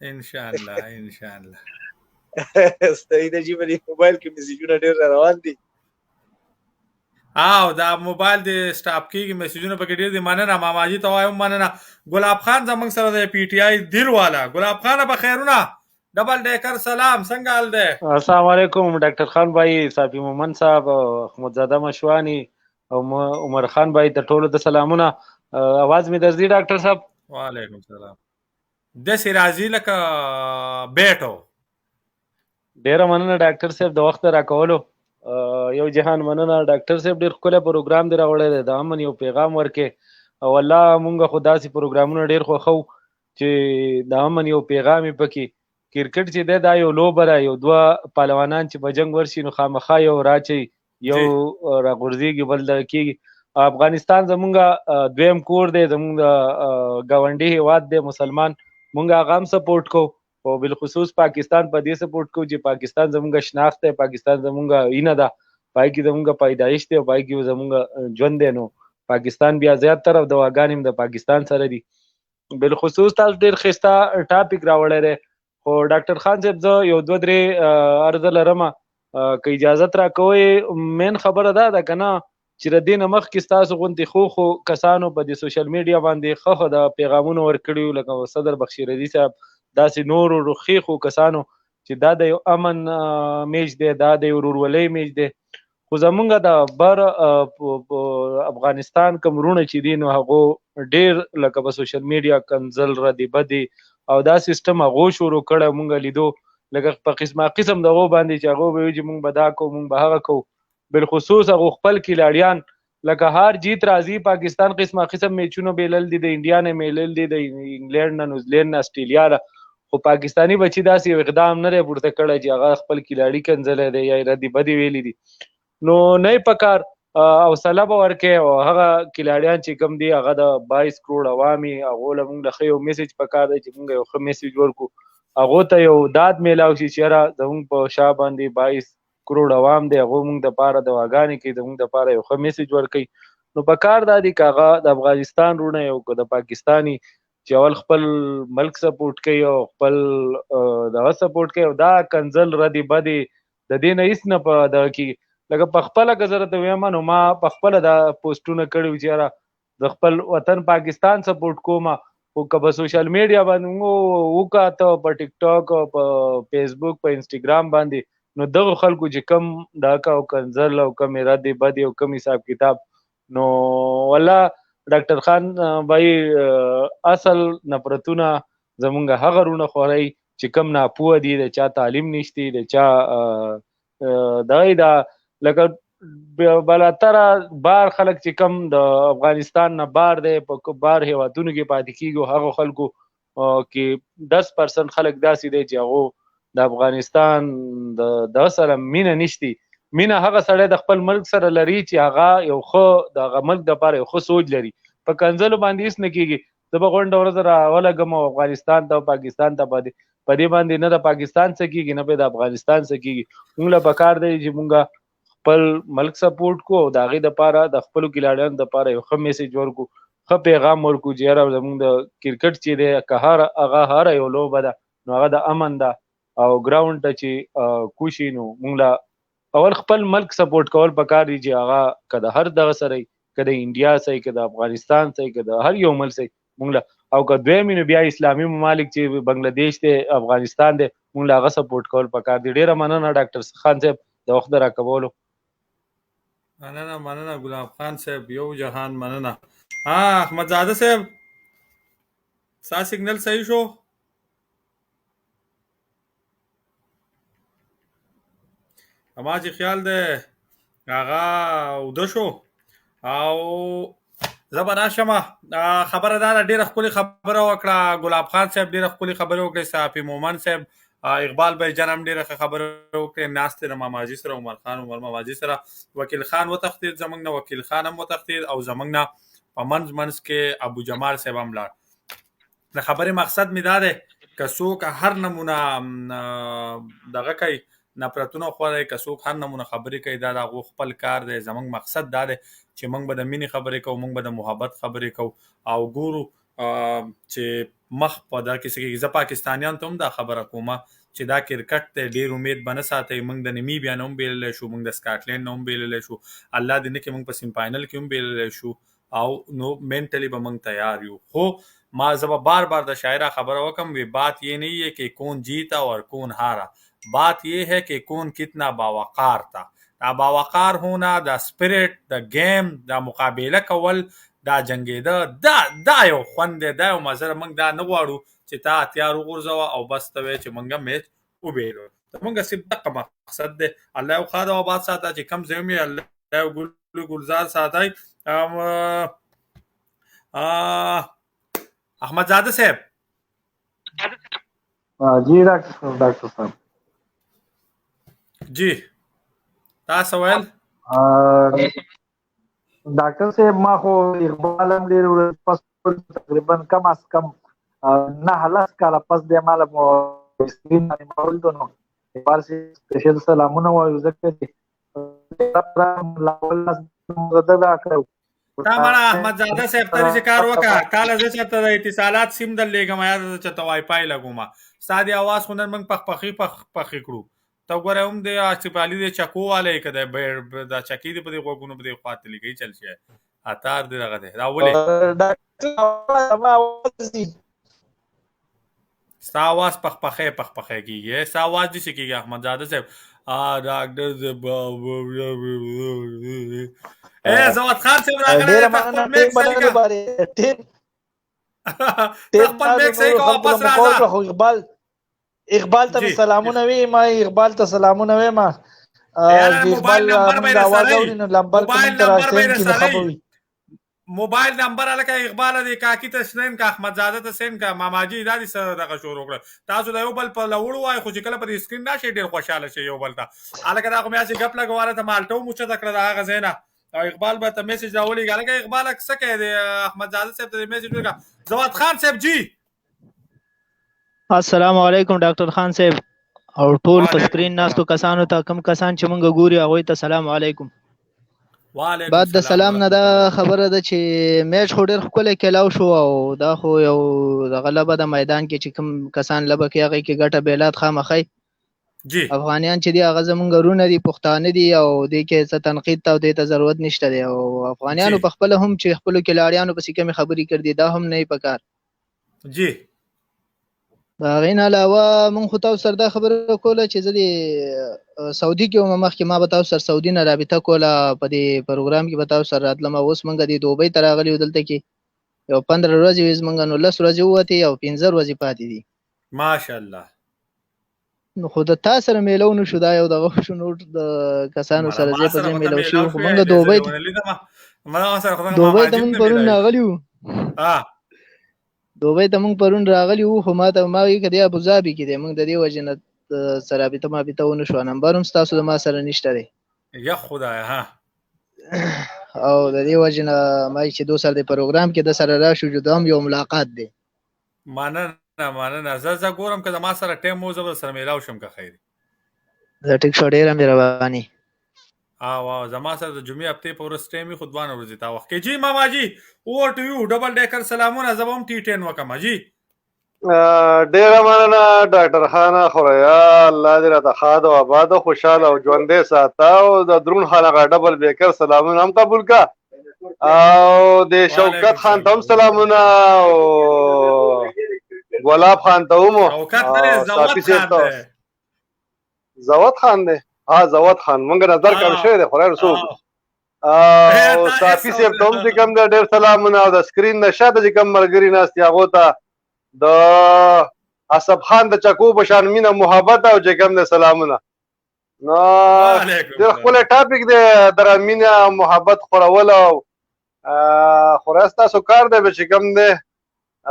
ان شاء الله ستاسو د جیب دی موبایل کې میسجونه ډیر روان دي او دا موبایل دې سټاپ کیږي میسجونه پکې ډیر دي مننه ماماجي ته وایم مننه ګلاب خان زمنګ سره د پی ټی آی دل والا ګلاب خان به خیرونه ډبل ډیکر سلام څنګه حال ده السلام علیکم ډاکټر خان بھائی صافی مومن صاحب احمدزاده مشوانی او عمر خان بھائی ته ټولو د سلامونه اواز می درځي ډاکټر صاحب وعلیکم السلام د سرازی لکه بیٹو ډیره مننه ډاکټر صاحب د وخت راکولو یو جهان مننه ډاکټر صاحب ډیر ښکلی پروګرام دی راوړی دی د امن یو پیغام ورکې او الله مونږ خو داسې پروګرامونه ډیر خوښو چې د امن یو پیغام یې پکې کرکټ چې دی دا یو لوبه ده یو دوه پهلوانان چې په جنګ ورشي نو خامخا یو راچي یو راغورځېږي بل دغه کېږي افغانستان زمونږ دویم کور دی زمونږ د ګاونډي هیواد دی مسلمان مونږ هغه هم سپورټ کوو او بالخصوص پاکستان په دې سپورټ کوو چې پاکستان زمونږ شناخت دی پاکستان زمونږ وینه ده پای کې زمونږ پیدایش دی او پای کې زمونږ ژوند دی نو پاکستان بیا زیات تر دواګانې هم د پاکستان سره دي بالخصوص تاسو ډېر ښایسته ټاپک راوړی دی خو ډاکټر خان صاحب زه یو دوه درې عرضه لرم که اجازت راکوئ مین خبره دا ده که نه چې د دې نه مخکې ستاسو غوندې خو کسانو په دې سوشل میډیا باندې ښه د پیغامونه ورکړي لکه صدر بخشي رضي صاحب داسې نورو رخیخو کسانو چې دا د یو امن میج دی دا د یو ورورولۍ میج دی خو زمونږ د بر افغانستان کوم وروڼه چې دي نو هغو ډېر لکه په سوشل میډیا کنځل ردي بدي او دا سیستم هغو شروع کړی مونږ لیدو لکه په قسمه قسم دغو باندې چې هغو به وي چې مونږ به دا کوو مونږ به هغه کوو بالخصوص هغو خپل کلاړیان لکه هار جیت راځي پاکستان قسمه قسم میچونه بیلل دي د انډیا نه میلل دي د انګلینډ نه نیوزیلینډ نه استرالیا نه خو پاکستانی بچی داسې یو اقدام نه دی پورته کړی چې هغه خپل کلاړي کنځلی دی یا ردي بدي ویلي دي نو نه پکار حوصله به ورکړي او هغه کلاړیان چې کوم دي هغه د 22 کروڑ عوامي هغو له مونږ له ښه یو میسج پکار دی چې مونږ یو ښه میسج ورکړو هغو ته یو داد میلاو شي چې یاره زمونږ په شا باندې 22 کروڑ عوام دی هغو مونږ دپاره دواګانې کوي زمونږ دپاره یو ښه میسج ورکوي نو پکار دا دی که هغه د افغانستان وروڼه یو که د پاکستاني چې اول خپل ملک سپورټ کوي او خپل دغه سپورټ کوي او دا کنځل ردي بدي د دې نه هېڅ نه په دغه کې لکه په خپله که زه راته ویم نو ما په خپله دا پوسټونه کړي وو چې یاره د خپل وطن پاکستان سپورټ کوم خو که په سوشل میډیا باندې مونږ وکاته په ټیک ټاک او په فیسبوک په انسټاګرام باندې نو دغه خلکو چې کم ډاکه او کنځل او کم ردي بدي او کم حساب کتاب نو والله ډاکټر خان بھائی اصل نفرتونه زمونږ هغه رونه خوري چې کم ناپوه دي د چا تعلیم نشتی د چا دغه دا لکه بلاتره بار خلک چې کم د افغانستان نه بار دی په بار هیوادونو کې پاتې کیږي هغه خلکو کې 10% خلک داسې دی چې هغه د افغانستان د سره مینه نشتی مینه هغه سړی د خپل ملک سره لري چې هغه یو ښه د هغه ملک دپاره یو ښه سوچ لري په کنځلو باندې هېڅ نه کېږي زه به غونډه ورځ راولګم او افغانستان ته او پاکستان ته په دې باندې نه د پاکستان څه کېږي نه به د افغانستان څه کېږي مونږ له پکار دی چې مونږ خپل ملک سپورټ کو او د هغې دپاره د خپلو کلاړیانو دپاره یو ښه میسج ورکو ښه پیغام ورکو چې یاره زمونږ د کرکټ چې دی که هغه هره یو لوبه ده نو هغه د امن ده او ګراونډ ته چې کوشي نو مونږ له اول خپل ملک سپورټ کول پکار دي چې هغه که د هر دغه سره که د انډیا سره که د افغانستان سره که د هر یو ملک سره مونږ له او که دویم نو بیا اسلامي ممالک چې بنګلادیش دی افغانستان دی مونږ له هغه سپورټ کول پکار دي ډېره مننه ډاکټر خان صاحب د وخت د راکولو مننه ګلاب خان صاحب یو جهان مننه احمدزاده صاحب ستا سیګنل صحیح شو اما چې خیال دی هغه اوده شو او زه به راشم خبره دا ده ډېره ښکلې خبره وکړه ګلاب خان صاحب ډېره ښکلې خبرې وکړې صافي مومن صاحب اقبال بھائی جان هم ډېره ښه خبره وکړې ناست دی د ماماجي سره عمر ماماجي سره وکیل خان وتښتېد زموږ نه وکیل خان هم وتښتېد او زموږ نه په منځ کې ابو جمال صاحب هم لاړ د خبرې مقصد مې دا دی که څوک هر نمونه دغه کوي نفرتونه خوري که څوک هر نمونه خبرې کوي دا د هغو خپل کار دی زموږ مقصد دا دی چې موږ به د مینې خبرې کوو موږ به د محبت خبرې کوو او ګورو چې مخ په دا کې زه پاکستانیان ته هم دا خبره کوم چې دا کرکټ ته ډیر امید بنه ساتي. موږ د نیمیبیا نه هم بیللی شو، موږ د سکاټلینډ نه هم بیللی شو، الله دې نه کړي موږ په سیم فاینل کې هم بیللی شو، او نو مینټلی به موږ تیار یو. خو ما زه به بار بار د شاعره خبره وکم، وی بات یہ نہیں ہے کہ کون جیتا اور کون ہارا، بات یہ ہے کہ کون کتنا باوقار تھا. دا باوقار ہونا، دا سپیرټ، دا گیم، دا مقابله کول، دا جنگېده، دا یو خوند دی، دا یو مزه. موږ دا نه غواړو چې تا هتیار وغورځوه او بس ته وایې چې موږ میچ وبېلو. زموږ صرف دغه مقصد دی. الله یو ښاد او آباد ساته، چې کم ځای مې الله یو ګلزار ساتي. احمد زاده صاحب. جی ډاکټر صاحب. جی تاسو ویل ډاکټر صاحب ما خو اقبال هم ډېر ورځې پس تقریبا کم از کم 9 کاله پس دی ماله مو سکرین باندې ما ولید نو اقبال صاحب سپیشل سلامونه وایو ځکه چې تا مړه احمد زاده صاحب ته داسې کار وکړه، کاله زه چېرته د اتصالات سیم در لېږم یا زه چېرته وای فای لګوم، ستا دې اواز خو نن موږ پخې کړو. ته وګوره هم د آصف علي د چکو والی که دا چکې دې په دې غوږونو په دې خوا تلي کوي چل شی اتار دې دغه دی دا ولې ستا اواز پخپخې کېږي، ستا اواز داسې کېږي احمد زاده صاحب. ډاکټر زوات خان صاحب راغلی دی، خپل میک صحیح کړه، خپل میک صحیح کړه، واپس راځه. اقبال ته سلامونه وی ما، اقبال ته سلامونه وی ما. موبایل نمبر به رسوي، موبایل نمبر الکه اقبال دی کاکی ته سین کا، احمد زاده ته سین کا، ماماجي دا دي سره دغه شروع کړ. تاسو د یو بل په لوړ وای خو چې کله په سکرین راشي ډیر خوشاله شي یو بل ته. الکه دا خو مې چې غپ لګواله ته مالټو موچه تکړه دا غزینا او اقبال به ته میسج راولي الکه اقبال څه کوي دی احمد زاده صاحب ته میسج وکړه. زوات خان صاحب جی السلام علیکم ډاکټر خان صاحب او ټول په سکرین ناستو کسانو ته، کم کسان چې مونږ ګوري هغه ته سلام علیکم. وعلیکم بعد د سلام نه دا خبره ده چې میچ خو ډېر ښکلی کېلاو شو او دا خو یو دغه لبه د میدان کې چې کوم کسان لبه کوي هغې کې ګټه بیلات خامخی افغانیان چې دي هغه زمونږ ورونه دي، پښتانه دي او دې کې څه تنقید ته او دې ته ضرورت نشته دی. او افغانیانو په خپله هم چې خپلو کلاړیانو پسې کومې خبرې کړي دا هم نه یې پکار. جی د هغې نه علاوه مونږ خو تاسو سره دا خبره کوله چې زه د سعودي کې وم، مخکې ما به تاسو سره سعودي نه رابطه کوله، په دې پروګرام کې به تاسو سره راتلم. اوس مونږ د دوبۍ ته راغلي یو، دلته کې یو 15 ورځې وې زمونږ، نو 10 ورځې ووتې او 15 ورځې پاتې دي. ماشاءالله. نو خو د تا سره میلو نه شو، دا یو دغه شو، نور د کسانو سره ځای په ځای میلو شو. خو مونږ دوبۍ ته مونږ پرون راغلي وو، دوبۍ ته مونږ پرون راغلي وو، خو ما ته ما وایي که دی ابوظبي کې دی، مونږ د دې وجې نه سره رابطه مابطه ونه شوه. نمبر هم ستاسو د ما سره نشته دی. یا خدایه ها. او د دې وجې نه ما چې دو سره د پروګرام کې د سره راشو، جو دا هم یو ملاقات دی. مننه زه ګورم که زما سره ټایم و زه به سره میلاو شم که خیر. زه ټیک شو، ډېره مهرباني. او زما سره د جمعې هفتې په ورځ ټایم وي، خو 2 ورځې تا وخت کې. جی ماما جی اوور ټو یو، ډبل ډیکر سلامونه. زه به هم T10 وکړم جی. ډېره مننه ډاکټر خان، خوریا الله دې راته ښاد او آباد او خوشحاله او ژوندی ساته. او د درون خان هغه ډبل بیکر سلامونه هم قبول کا، او د شوکت خان ته هم سلامونه، او ګلاب خان ته هم، زوات خان دی زوات خان مونږ نظر کم شوی دی خورای رسول، او صافي صاحب ته هم چې کوم دی ډېر سلامونه، او د سکرین نه شاته چې کوم ملګري ناست دي هغو ته د اسب خان د چکو په شان مینه محبت او چې کوم دی سلامونه. نو ډېر ښکلی ټاپک دی، دغه مینه محبت خورول او خورای ستاسو کار دی چې کوم دی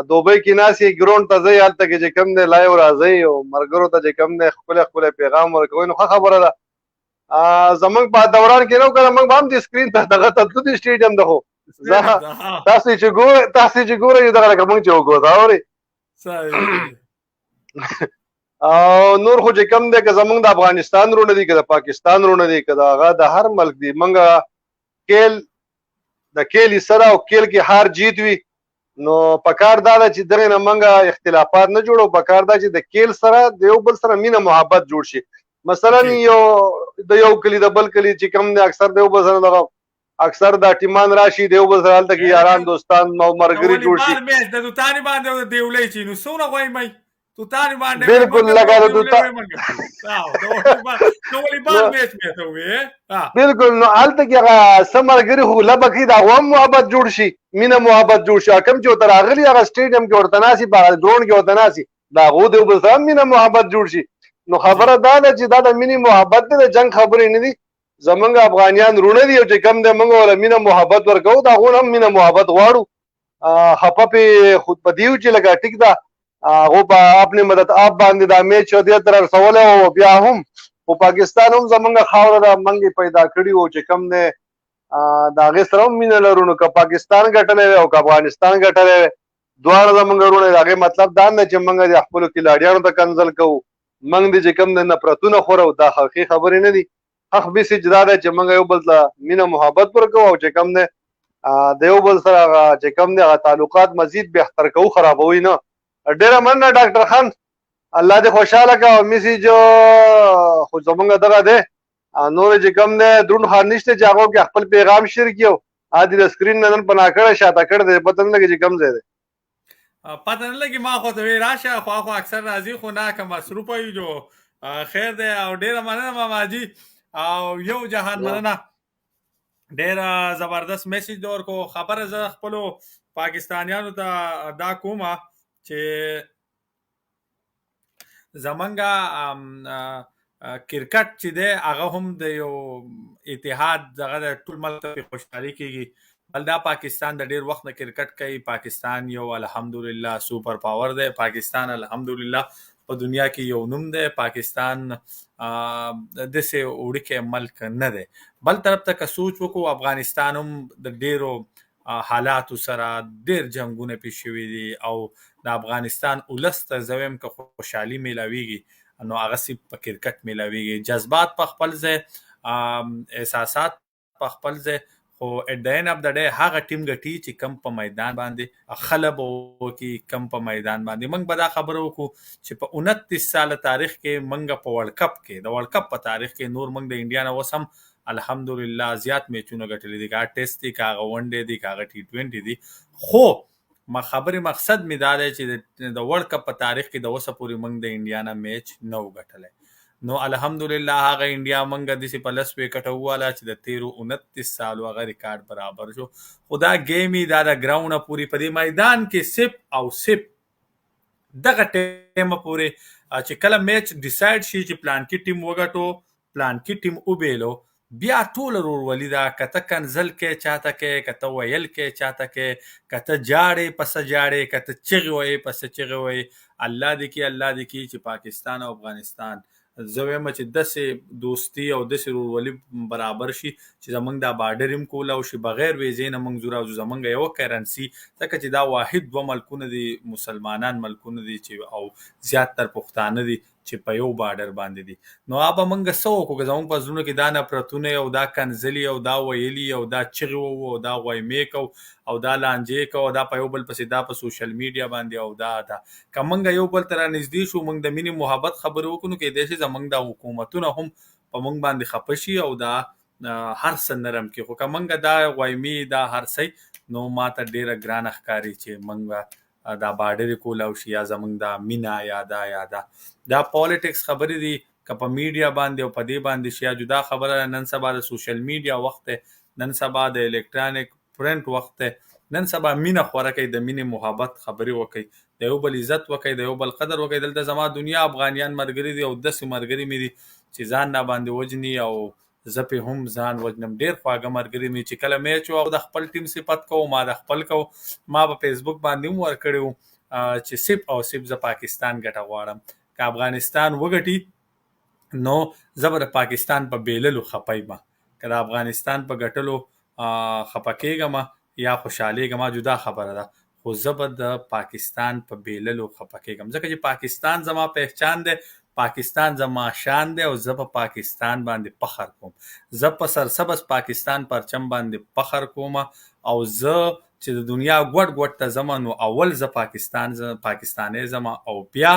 دوبۍ کې ناست یې ګراونډ ته ځئ، هلته کې چې کوم دی لایو راځئ او ملګرو ته چې کوم دی ښکلی ښکلی پیغام ورکوئ، نو ښه خبره ده. زمونږ په دوران کې نه و که نه، موږ به هم دې سکرین ته دغه ته تلو دې سټېډیم ته، خو تاسې چې ګورئ دغه لکه موږ چې وګورو اورئ. او نور خو چې کوم دی که زمونږ د افغانستان رونه دي که د پاکستان رونه دي که د هغه د هر ملک دي، موږ کیل د کیل سره او کیل کې هار جیت وي، نو پکار دا چې دغه نه منګه اختلافات نه جوړو، پکار دا چې د کیل سره د یو بل سره مینه محبت جوړ شي. مثلا یو کلی د بل کلی چې کم نه اکثر د یو بل سره دغه اکثر دا ټیمان راشي د یو بل سره هلته کې یاران دوستان او مرګري جوړ شي. د دوتانی باندې دیولې چې نو سونه غوي مې دوتانی باندې بالکل لگا د دوتا بالکل. نو هلته کې هغه څه مرګري خو لبه کې د عوام محبت جوړ شي، مینه محبت جوړ شي. کم چې ورته راغلي هغه سټیډیم کې ورته ناسي، په ګراونډ کې ورته ناسي، د هغو د یو بل سره مینه محبت جوړ شي. نو خبره دا ده چې دا د مینې محبت دی، د جنګ خبرې نه دي. زمونږ افغانیان رونه دي او چې کم دی موږ ورله مینه محبت ورکوو، د هغو نه هم مینه محبت غواړو. خفه پې خود په دیو چې لکه ټیک ده هغو په اپنې مدد آپ باندې دا میچ دې تر رسولی او بیا هم خو پاکستان هم زمونږ خاوره ده، موږ یې پیدا کړي وو چې کم دی د هغې سره هم مینه لرو. نو که پاکستان ګټلی وی او که افغانستان ګټلی وی دواړه زمونږ رونه دي. د هغې مطلب دا نه چې موږ د خپلو کلاډیانو ته کنځل کوو، موږ دې چې کم دی نفرتونه خورو، دا حقیقي خبرې نه دي. حق بیسج دا دی چې موږ یو بل ته مینه محبت ورکوو او چې کم دی د یو بل سره هغه چې کم دی هغه تعلقات مزید بهتر کوو، خرابوي نه. ډېره مننه ډاکټر خان، الله دې خوشحاله کړه. او میسج خو زمونږ دغه دی نور چې کم دی دروند خان نشته چې هغو کې خپل پیغام شیر کړي. عادي د سکرین نه نن پناه کړی شاته کړی دی، پته نه لګي چې کم ځای دی، پته نه لګي. ما خو ته وی راشه خو اکثر راځي خو نه که مصروف وي جو خیر دی. او ډېره مننه ماماجي او یو جهان مننه، ډېره زبردست میسج دی ورکو. خبره زه خپلو پاکستانیانو ته دا کومه چې زمونږ کرکټ چې دی هغه هم د یو اتحاد دغه د ټول ملک ته خوشحالي کېږي. بل دا پاکستان د ډېر وخت نه کرکټ کوي. پاکستان یو الحمدلله سوپر پاور دی. پاکستان الحمدلله په دنیا کې یو نوم دی. پاکستان داسې وړوکی ملک نه دی. بل طرف ته که سوچ وکړو افغانستان هم د ډېرو حالاتو سره ډېر جنګونه پېښ شوي دي او د افغانستان ولس ته زه وایم که خوشحالي میلاویږي نو هغسې په کرکټ میلاویږي. جذبات په خپل ځای، احساسات په خپل ځای، خو اټ د اینډ اف د ډے هغه ټیم ګټي چې کم په میدان باندې خله به وکړي، کم په میدان باندې. موږ به دا خبره وکړو چې په 29 ساله تاریخ کې موږ په ورلډ کپ کې د ورلډ کپ په تاریخ کې نور موږ د انډیا نه اوس هم الحمدلله زیات میچونه ګټلي دي، که هغه ټیسټ دي، که هغه ون ډے دي، که هغه T20 دي. خو خبرې مقصد می دا دی چې د ورلډ کپ په تاریخ کې د اوسه پورې موږ د انډیا نه میچ نه و ګټلی. نو الحمدلله هغه انډیا موږ داسې په 10 وکټه وواله چې د تیرو 29 سالو هغه ریکارډ برابر شو. خو دا ګیم یې دا د ګراونډه پورې په دې میدان کې صرف او صرف دغه ټیمه پورې چې کله میچ ډیسایډ شي چې پلان کې ټیم وګټو، پلان کې ټیم وبیلو، بیا ټول ورورولي ده. که ته کنځل کې چاته کې، که ته ویل کې چاته کې، که ته جاړې پسه جاړې، که ته چغې وایې پسه چغې وایې. الله دې کړي الله دې کړي چې پاکستان او افغانستان زه وایم چې داسې دوستي او داسې ورورولي برابر شي چې زمونږ دا بارډر هم کولاو شي، بغیر ویزې نه موږ ځو راځو. زمونږ یوه کرنسي ځکه چې دا واحد 2 ملکونه دي، مسلمانان ملکونه دي چې او زیاتتر پښتانه دي چې په یو بارډر باندې دي. نو هغه به موږ څه وکړو که زموږ په زړونو کې دا نفرتونه او دا کنځلي او دا ویلي او دا چغې وو او دا غویمې کو او دا لانجې کو او دا په یو بل پسې دا په سوشل میډیا باندې او دا که موږ یو بل ته رانږدې شو، موږ د مینې محبت خبرې وکړو، نو کیدای شي زموږ دا حکومتونه هم په موږ باندې خفه شي او دا هر څه نرم کړي. خو که موږ دا غویمې دا هر څه نو ما ته ډېره ګرانه ښکاري چې موږ دا بارډر کولاو شي یا زمونږ دا مینا یا دا پالیټکس خبرې دي که په میډیا باندې او په دې باندې شي یا جدا خبره. نن سبا د سوشل میډیا وخت دی، نن سبا د الکترونیک پرنټ وخت دی، نن سبا مینه خوره کوي، د مینې محبت خبرې وکړي، د یو بل عزت وکړي، د یو بل قدر وکړي. دلته زما دنیا افغانیان ملګري دي او داسې ملګري مې دي چې ځان نه باندې وجني او زه پې هم ځان وجنم. ډېر خواږه ملګري مې چې کله میچ و او د خپل ټیم صفت کوو، ما د خپل کوو. ما په فیسبوک باندې هم ورکړی و چې صرف او صرف زه پاکستان ګټه غواړم. که افغانستان وګټي نو زه به د پاکستان په بیللو خفه یم، که د افغانستان په ګټلو خفه کېږم یا خوشحالېږم جدا خبره ده، خو زه به د پاکستان په بیللو خفه کېږم ځکه چې پاکستان زما پہچان دی، پاکستان زما شان دی او زه په پاکستان باندې فخر کوم. زه په سرسبز پاکستان پرچم باندې فخر کوم او زه چې د دنیا ګوټ ته ځم نو اول زه پاکستانی ځم او بیا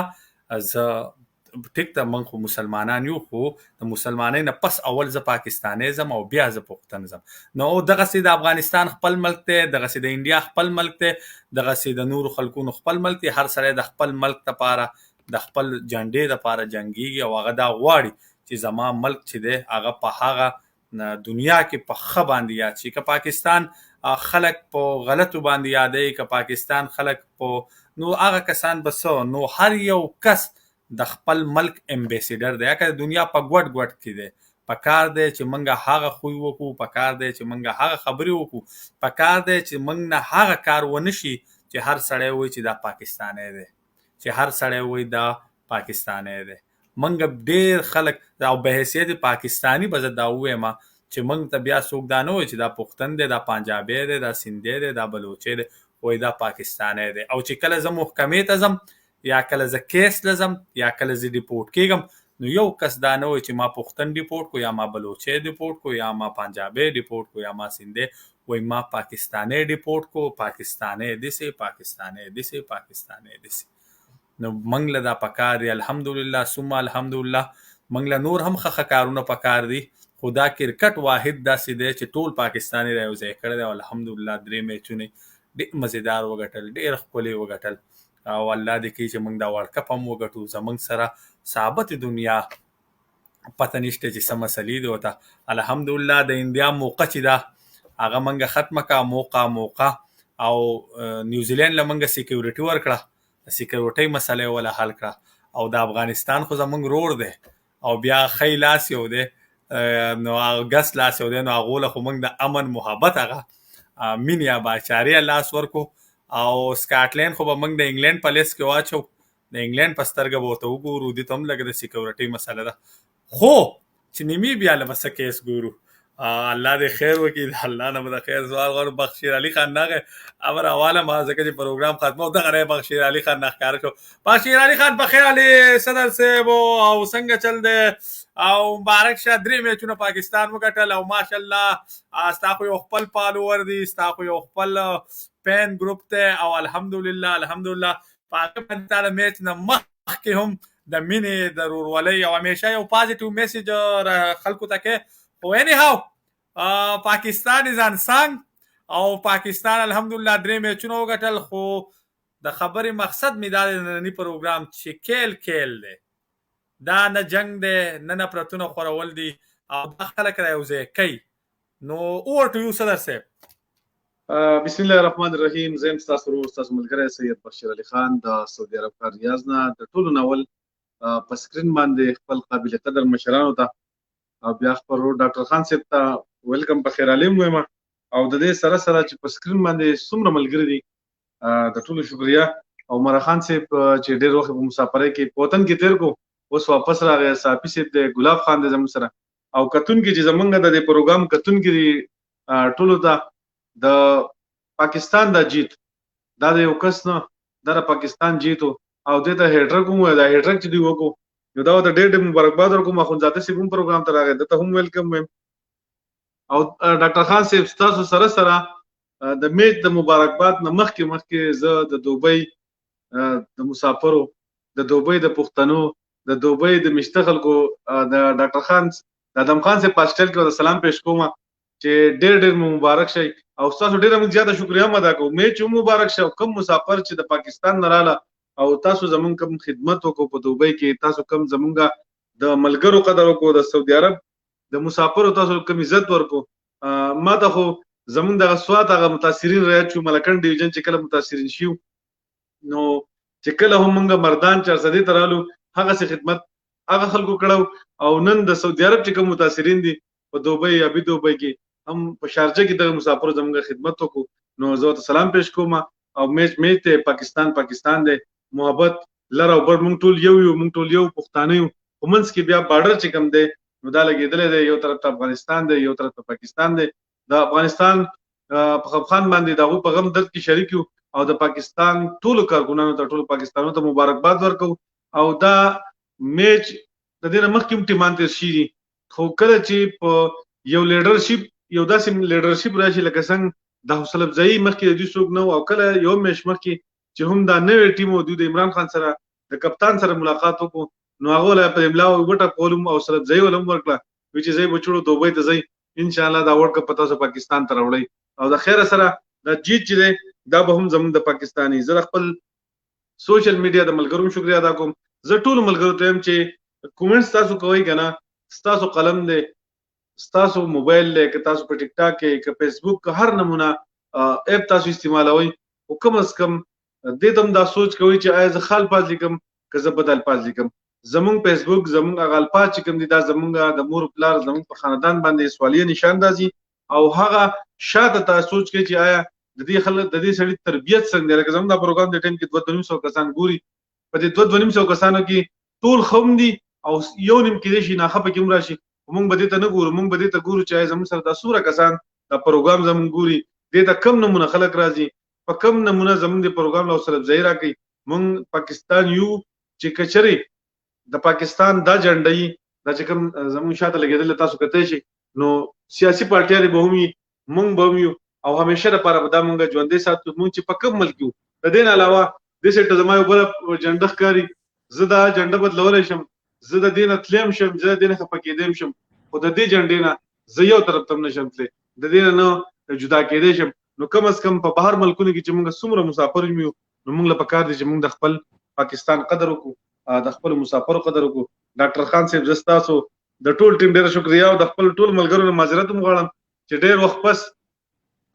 زه ټیک ته موږ خو مسلمانان یو خو د مسلمانۍ نه پس اول زه پاکستانی ځم او بیا زه پښتون ځم. نو دغسې د افغانستان خپل ملک دی، دغسې د انډیا خپل ملک دی، دغسې د نورو خلکونو خپل ملک دی. هر سړی د خپل ملک دپاره د خپل جنډې دپاره جنګیږي او هغه دا غواړي چې زما ملک چې دی هغه په هغه دنیا کې په ښه باندې یاد شي. که پاکستان خلک په غلطو باندې یادوي، که پاکستان خلک په نو هغه کسان به نو هر یو کس د خپل ملک امبیسیډر دی. که د دنیا په ګوټ کې دی، په کار دی چې موږ هغه خوی وکړو، په کار دی چې موږ هغه خبرې وکړو، په کار دی چې موږ نه هغه کار ونه شي چې هر سړی وایي چې دا پاکستانی دی، چې هر سړی وایي دا پاکستانی دی. موږ ډېر خلک او به حیثیت پاکستانی به زه دا ووایم چې موږ ته بیا څوک دا نه وایي چې دا پښتون دی، دا پنجابی دی، دا سندھی دی، دا بلوچی دی، وایي دا پاکستانی دی. او چې کله زه محکمې ته ځم یا کله زه کیس لزم یا کله زه ډیپورټ کېږم نو یو کس دا نه وایي چې ما پښتون ډیپورټ کو یا ما بلوچی ډیپورټ کو یا ما پنجابی ډیپورټ کو یا ما سندھی، وایي ما پاکستانی ډیپورټ کو، پاکستانی داسې، پاکستانی داسې، پاکستانی داسې. نو موږ له دا پکار دی الحمدلله ثم الحمدلله. موږ له نور هم ښه کارونه پکار دي، خو دا کرکټ واحد داسې دی چې ټول پاکستانی را یو ځای کړی دی او الحمدلله 3 میچونه ډېر مزیدار وګټل، ډېر ښکلي وګټل او الله دې کوي چې موږ دا ورلډ کپ هم وګټو. زموږ سره ثابت دنیا پته نشته چې څه مسلې دي ورته. الحمدلله د انډیا موقع چې ده هغه موږ ختمه کړه، موقع او نیوزیلینډ له موږ سیکیورټي ورکړه، سیکیورټۍ مسله یې وله حل کړه. او د افغانستان خو زموږ رور دی او بیا ښی لاس یو دی نو هغه ګس لاس یو دی، نو هغو له خو موږ د امن محبت هغه مینې یا باچاري لاس ورکو. او سکاټلینډ خو به موږ د انګلینډ په لیست کې واچو، د انګلینډ په سترګه به ورته وګورو، دې ته هم لږ د سیکیورټۍ مسله ده. خو چې نیمیبیا له به څه کیس ګورو، الله دې خیر وکړي، الله نه به د خیر سوال غواړو. بخشیر علي خان نغه امر حواله ما ځکه چې پروګرام ختمو دغه نه بخشیر علي خان نه ښکاره شو. بخشیر علي خان په خیر علي صدر صاحب او څنګه چل دی او مبارک شه، 3 میچونه پاکستان وګټل او ماشاءالله ستا خو یو خپل پالوور دی، ستا خو یو خپل پین گروپ ته او الحمدلله په هغه باندې تا د میچ نه مخکې هم د مینې د ورورولۍ او همیشه یو پازیټیو میسیج خلکو ته کې. خو اینی هاو پاکستان از انسان او پاکستان الحمدلله 3 میچونه وګټل. خو د خبرې مقصد مې دا دی ننني پروګرام چې کیل دی، دا نه جنگ دی نه نفرتونه خورول دي او دا خلک را یو ځای کوي. نو اوور ټو یو صدر صاحب. بسم الله الرحمن الرحیم. زم تاسو ورو تاسو ملګری سید بشیر علي خان د سعودي عرب کار ریاض نه د ټولو ناول په سکرین باندې خپل قابل قدر مشرانو ته او بیا خپل ډاکټر خان صاحب ته ویلکم په خیر علي وایم او د دې سره چې په سکرین باندې څومره ملګری دي د ټولو شکریا. او عمر خان صاحب چې ډېر وخت په مسافرۍ کې په وطن کې تیر کو، اوس واپس راغی. صافي صاحب د ګلاب خان د زموږ سره او کتون کې چې زمونږ د پروګرام کتون کې ټولو ته د پاکستان دا جیت دا د یو کس نه دا پاکستان جیتو او د هیډر کوم دا هیډر چې دی وکړو یو دا د ډېر مبارکباد ورکوم. اخونزاده صاحب هم پروګرام ته راغی، دته هم ویلکم وایم. او ډاکټر خان صاحب تاسو سره د میچ د مبارکباد نه مخکې زه د دوبۍ د مسافرو، د دوبۍ د پښتنو، د دوبۍ د مشته خلکو د ډاکټر خان د ادم خان صاحب پاسټل کې سلام پېښ کوم چې ډېر مبارک شي او تاسو ډېر موږ زیاته شکریا ادا کوو. میچ مبارک شه. کوم مسافر چې د پاکستان نه رااله او تاسو زمونږ کوم خدمت وکړو په دوبۍ کې، تاسو کوم زمونږ د ملګرو قدر وکړو، د سعودي عرب د مسافرو تاسو کوم عزت ورکو. ما ته خو زمونږ د سوات هغه متاثرین رایت شو ملکن ډیویژن چې کله متاثرین شو نو چې کله هم موږ مردان 400 ته رالو هغه سي خدمت هغه خلکو کړو. او نن د سعودي عرب چې کوم متاثرین دي په دوبۍ یا بي دوبۍ کې هم په شارجه کې د مسافرو زموږ خدمت وکړو. نو زه ته سلام پېښ کوم او میچ ته پاکستان دی محبت لره او بر موږ ټول یو پښتانه یو. په منځ کې بیا بارډر چې کوم دی نو دا لګېدلی دی، یو طرف ته افغانستان دی یو طرف ته پاکستان دی. د افغانستان په خفخان باندې د هغوی په غم درد کې شریک یو او د پاکستان ټولو کارکونانو ته ټولو پاکستانونو ته مبارکباد ورکو. او دا میچ د دې نه مخکې هم ټیمان تېر شي دي، خو کله چې په یو لیډرشپ یو داسې لیډرشپ راشي لکه څنګه د حوصله افزایي مخکې د دوی څوک نه و، او کله یو میاشت مخکې چې هم دا نوی ټیم و دوی د عمران خان سره د کپتان سره ملاقات وکړو، نو هغه له په املا او وټه کول هم حوصله افزایي ولهم ورکړه چې ځای بچړو دوبۍ ته ځئ انشاءالله دا ورلډ کپ په تاسو پاکستان ته راوړئ، او د خیره سره دا جیت چې دی دا به هم زموږ د پاکستاني. زه د خپل سوشل میډیا د ملګرو شکریا ادا کوم. زه ټولو ملګرو ته یم چې کومنټس تاسو کوئ که نه، ستاسو قلم دی، ستاسو موبایل دی، که تاسو په ټیک ټاک کې، که فیسبوک، که هر نمونه اپ تاسو استعمالوئ، خو کم از کم دې ته هم دا سوچ کوئ چې آیا زه ښه الفاظ لیکم که زه بد الفاظ لیکم. زمونږ فیسبوک زمونږ هغه الفاظ چې کوم دي دا زمونږ د مور پلار زمونږ په خاندان باندې سوالیه نشان دازي، او هغه شاته تاسو سوچ کوئ چې آیا د دې خلک د دې سړي تربیت څنګه دی. لکه زموږ دا پروګرام د ټایم کې 200 کسان ګوري، په دې 200 کسانو کې ټول ښه هم دي او یو نیم کېدای شي ناښه پکې هم راشي، خو موږ به دې ته نه ګورو، موږ به دې ته ګورو چې آیا زموږ سره دا څومره کسان دا پروګرام زموږ ګوري، دې ته کم نمونه خلک راځي، په کم نمونه زموږ د پروګرام له حوصله افزایي راکوي. موږ پاکستان یو چې که چېرې د پاکستان دا جنډۍ دا چې کوم زموږ شاته لګېدلې تاسو کتلی شئ، نو سیاسي پارټیانې به هم وي، موږ به هم یو، او همیشه دپاره به دا موږ ژوندی ساتو. موږ چې په کوم ملک یو، د دې نه علاوه دې سایډ ته زما یو بله جنډه ښکاري، زه دا جنډه بدلولی شم، زه د دې نه تللی هم شم، زه د دې نه خفه کېدی هم شم، خو د دې جنډې نه زه یو طرف ته هم نشم تللی، د دې نه جدا کېدی شم. نو کم از کم په بهر ملکونو کې چې موږ څومره مسافر یو، نو موږ له پکار دی چې موږ د خپل پاکستان قدر وکړو، د خپل مسافرو قدر وکړو. ډاکټر خان صاحب زه ستاسو د ټول ټیم ډېره شکریا او د خپل ټول ملګرو نه معذرت هم غواړم چې ډېر وخت پس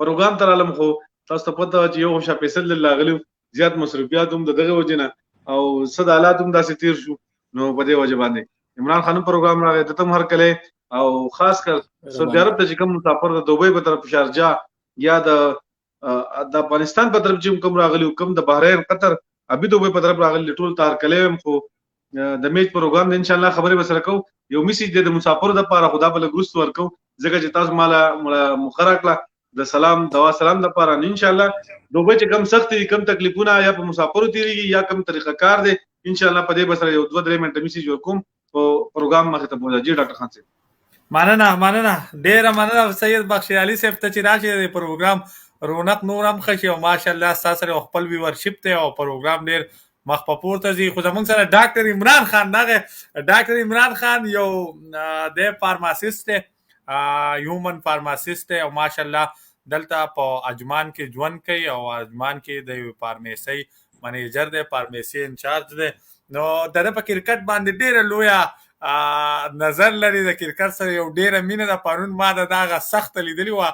پروګرام ته رالم، خو تاسو ته پته وه چې یو شا فیصل راغلي وو، زیات مصروفیات هم د دغې وجې نه او څه د حالات هم داسې تېر شو، نو په دې وجه باندې عمران خان هم پروګرام راغی، ده ته هم هرکلی، او خاص کر سعودي عرب ته چې کوم مسافر د دوبۍ په طرف شارجه یا د افغانستان په طرف چې کوم راغلي، کوم د بحرین، قطر، ابي دوبۍ په طرف راغلي، ټول ته هرکلی وایم. خو د میچ پروګرام د انشاءالله خبرې به سره کوو. یو میسیج دی د مسافرو دپاره، خو دا به لږ وروسته ورکوو ځکه چې تاسو ماله موخه راکړه د سلام دوا سلام دپاره. نو انشاءالله دوبۍ چې کم سخت دي، کم تکلیفونه یا په مسافرو تېرېږي یا کم طریقه کار دی، انشاءالله په دې به سره یو 2-3 منټه میسیج ورکوم په پروګرام مخې ته بوځه. جی ډاکټر خان صاحب مننه ډېره مننه سید بخشي علي صاحب ته چې راشي د پروګرام رونق نور هم ښه شي، او ماشاءالله ستاسو سره خپل ویورشپ دی او پروګرام ډېر مخ په پورته ځي. خو زموږ سره ډاکټر عمران خان دغه ډاکټر عمران خان یو د فارماسیست دی، هیومن فارماسیست دی، او ماشاءالله دلته په اجمان کې ژوند کوي او اجمان کې د فارمیسۍ منیجر دی، فارمیسي انچارج دی. نو د ده په کرکټ باندې ډېره لویه نظر لري، د کرکټ سره یو ډېره مینه ده. پرون ما د دغه سخته لیدلې وه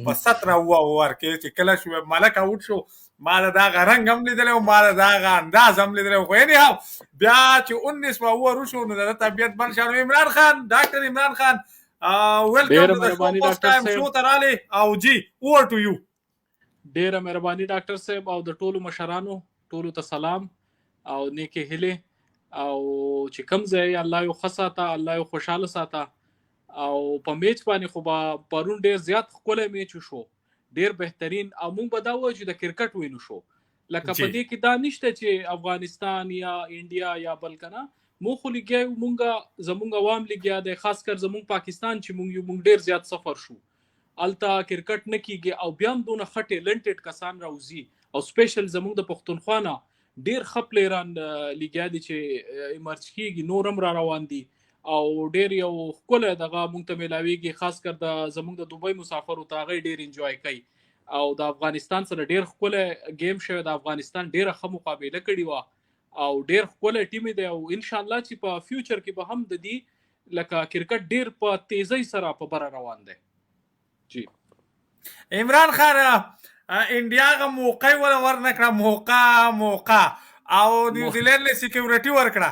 په 17 اوور کې چې کله شو ملک اوټ شو، ما د دغه رنګ هم لیدلی و، ما د دغه انداز هم لیدلی و، خو انیهاو بیا چې 19 اوور وشو نو د ده طبیعت بند شو. عمران خان، ډاکټر عمران خان، ویلکم ټو د شو، فرست ټایم شو ته راغلی، او جی اوور ټو یو. ډېره مهرباني ډاکټر صاحب، او د ټولو مشرانو ټولو ته سلام او نیکې هیلې، او چې کوم ځای الله یو ښه ساته، الله یو خوشحاله ساته. او په میچ باندې خو به پرون ډېر زیات ښکلی میچ وشو، ډېر بهترین، او موږ به دا وایو چې د کرکټ وینو شو. لکه په دې کې دا نشته چې افغانستان یا انډیا یا بل که نه، موږ خو لګیا یو، زموږ عوام لګیا دی، خاص کر زموږ پاکستان چې موږ یو، موږ ډېر زیات سفر شو، هلته کرکټ نه کېږي، او بیا هم دونه ښه ټیلنټډ کسان راوځي، او سپیشل زموږ د پښتونخوا نه ډېر ښه پلیران لګیا دي چې ایمرج کېږي، نور هم را روان دي، او ډېر یو ښکلی دغه موږ ته میلاویږي، خاص کر د زموږ د دوبۍ مسافرو ته هغوی ډېر انجوای کوي. او د افغانستان سره ډېر ښکلی گیم شوی، د افغانستان ډېره ښه مقابله کړې وه، او ډېر ښکلی ټیم دی، او انشاءالله چې په فیوچر کې به هم د دې لکه کرکټ ډېر په تیزۍ سره په بره روان دی. جی عمران خان، انډیا هغه موقع ورنه کړه، موقع او نیوزیلینډ له سیکیورټي ورکړه،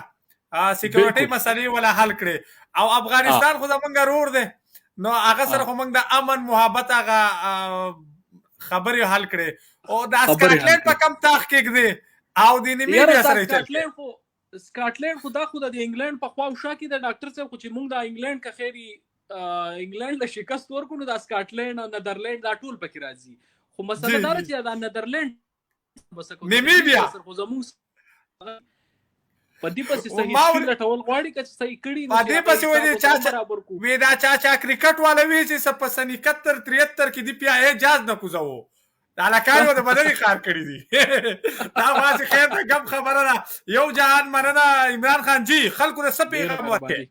سیکیورټي مسلې ولا حل کړې، او افغانستان خو زمونږ ورور دی، نو هغه سره خو موږ د امن محبت هغه خبرې حل کړې. او د سکاټلینډ په کم تحقیق دی او د نیمیبیا سره چل سکاټلینډ خو دا خو د انګلینډ په خوا او شا کې د ډاکټر صاحب، خو چې موږ د انګلینډ که خیري انګلینډ له شکست ورکړو، نو د سکاټلینډ او نیدرلینډ دا ټول پکې راځي. خو مسله دا ده چې د نیدرلینډ نیمیبیا خو زموږ په دې پسې صحیح سکیل لټول غواړي که صحیح کړي په دې پسې وایي دا چا کرکټ والا وی چې په سن 71 73 کې دی پیا اجازه نه کوزو دا لکانو د بدني خار کړی دي دا واسه خیر ته غم خبره ده یو جهان مننه عمران خان جی خلکو د سپیغه ورته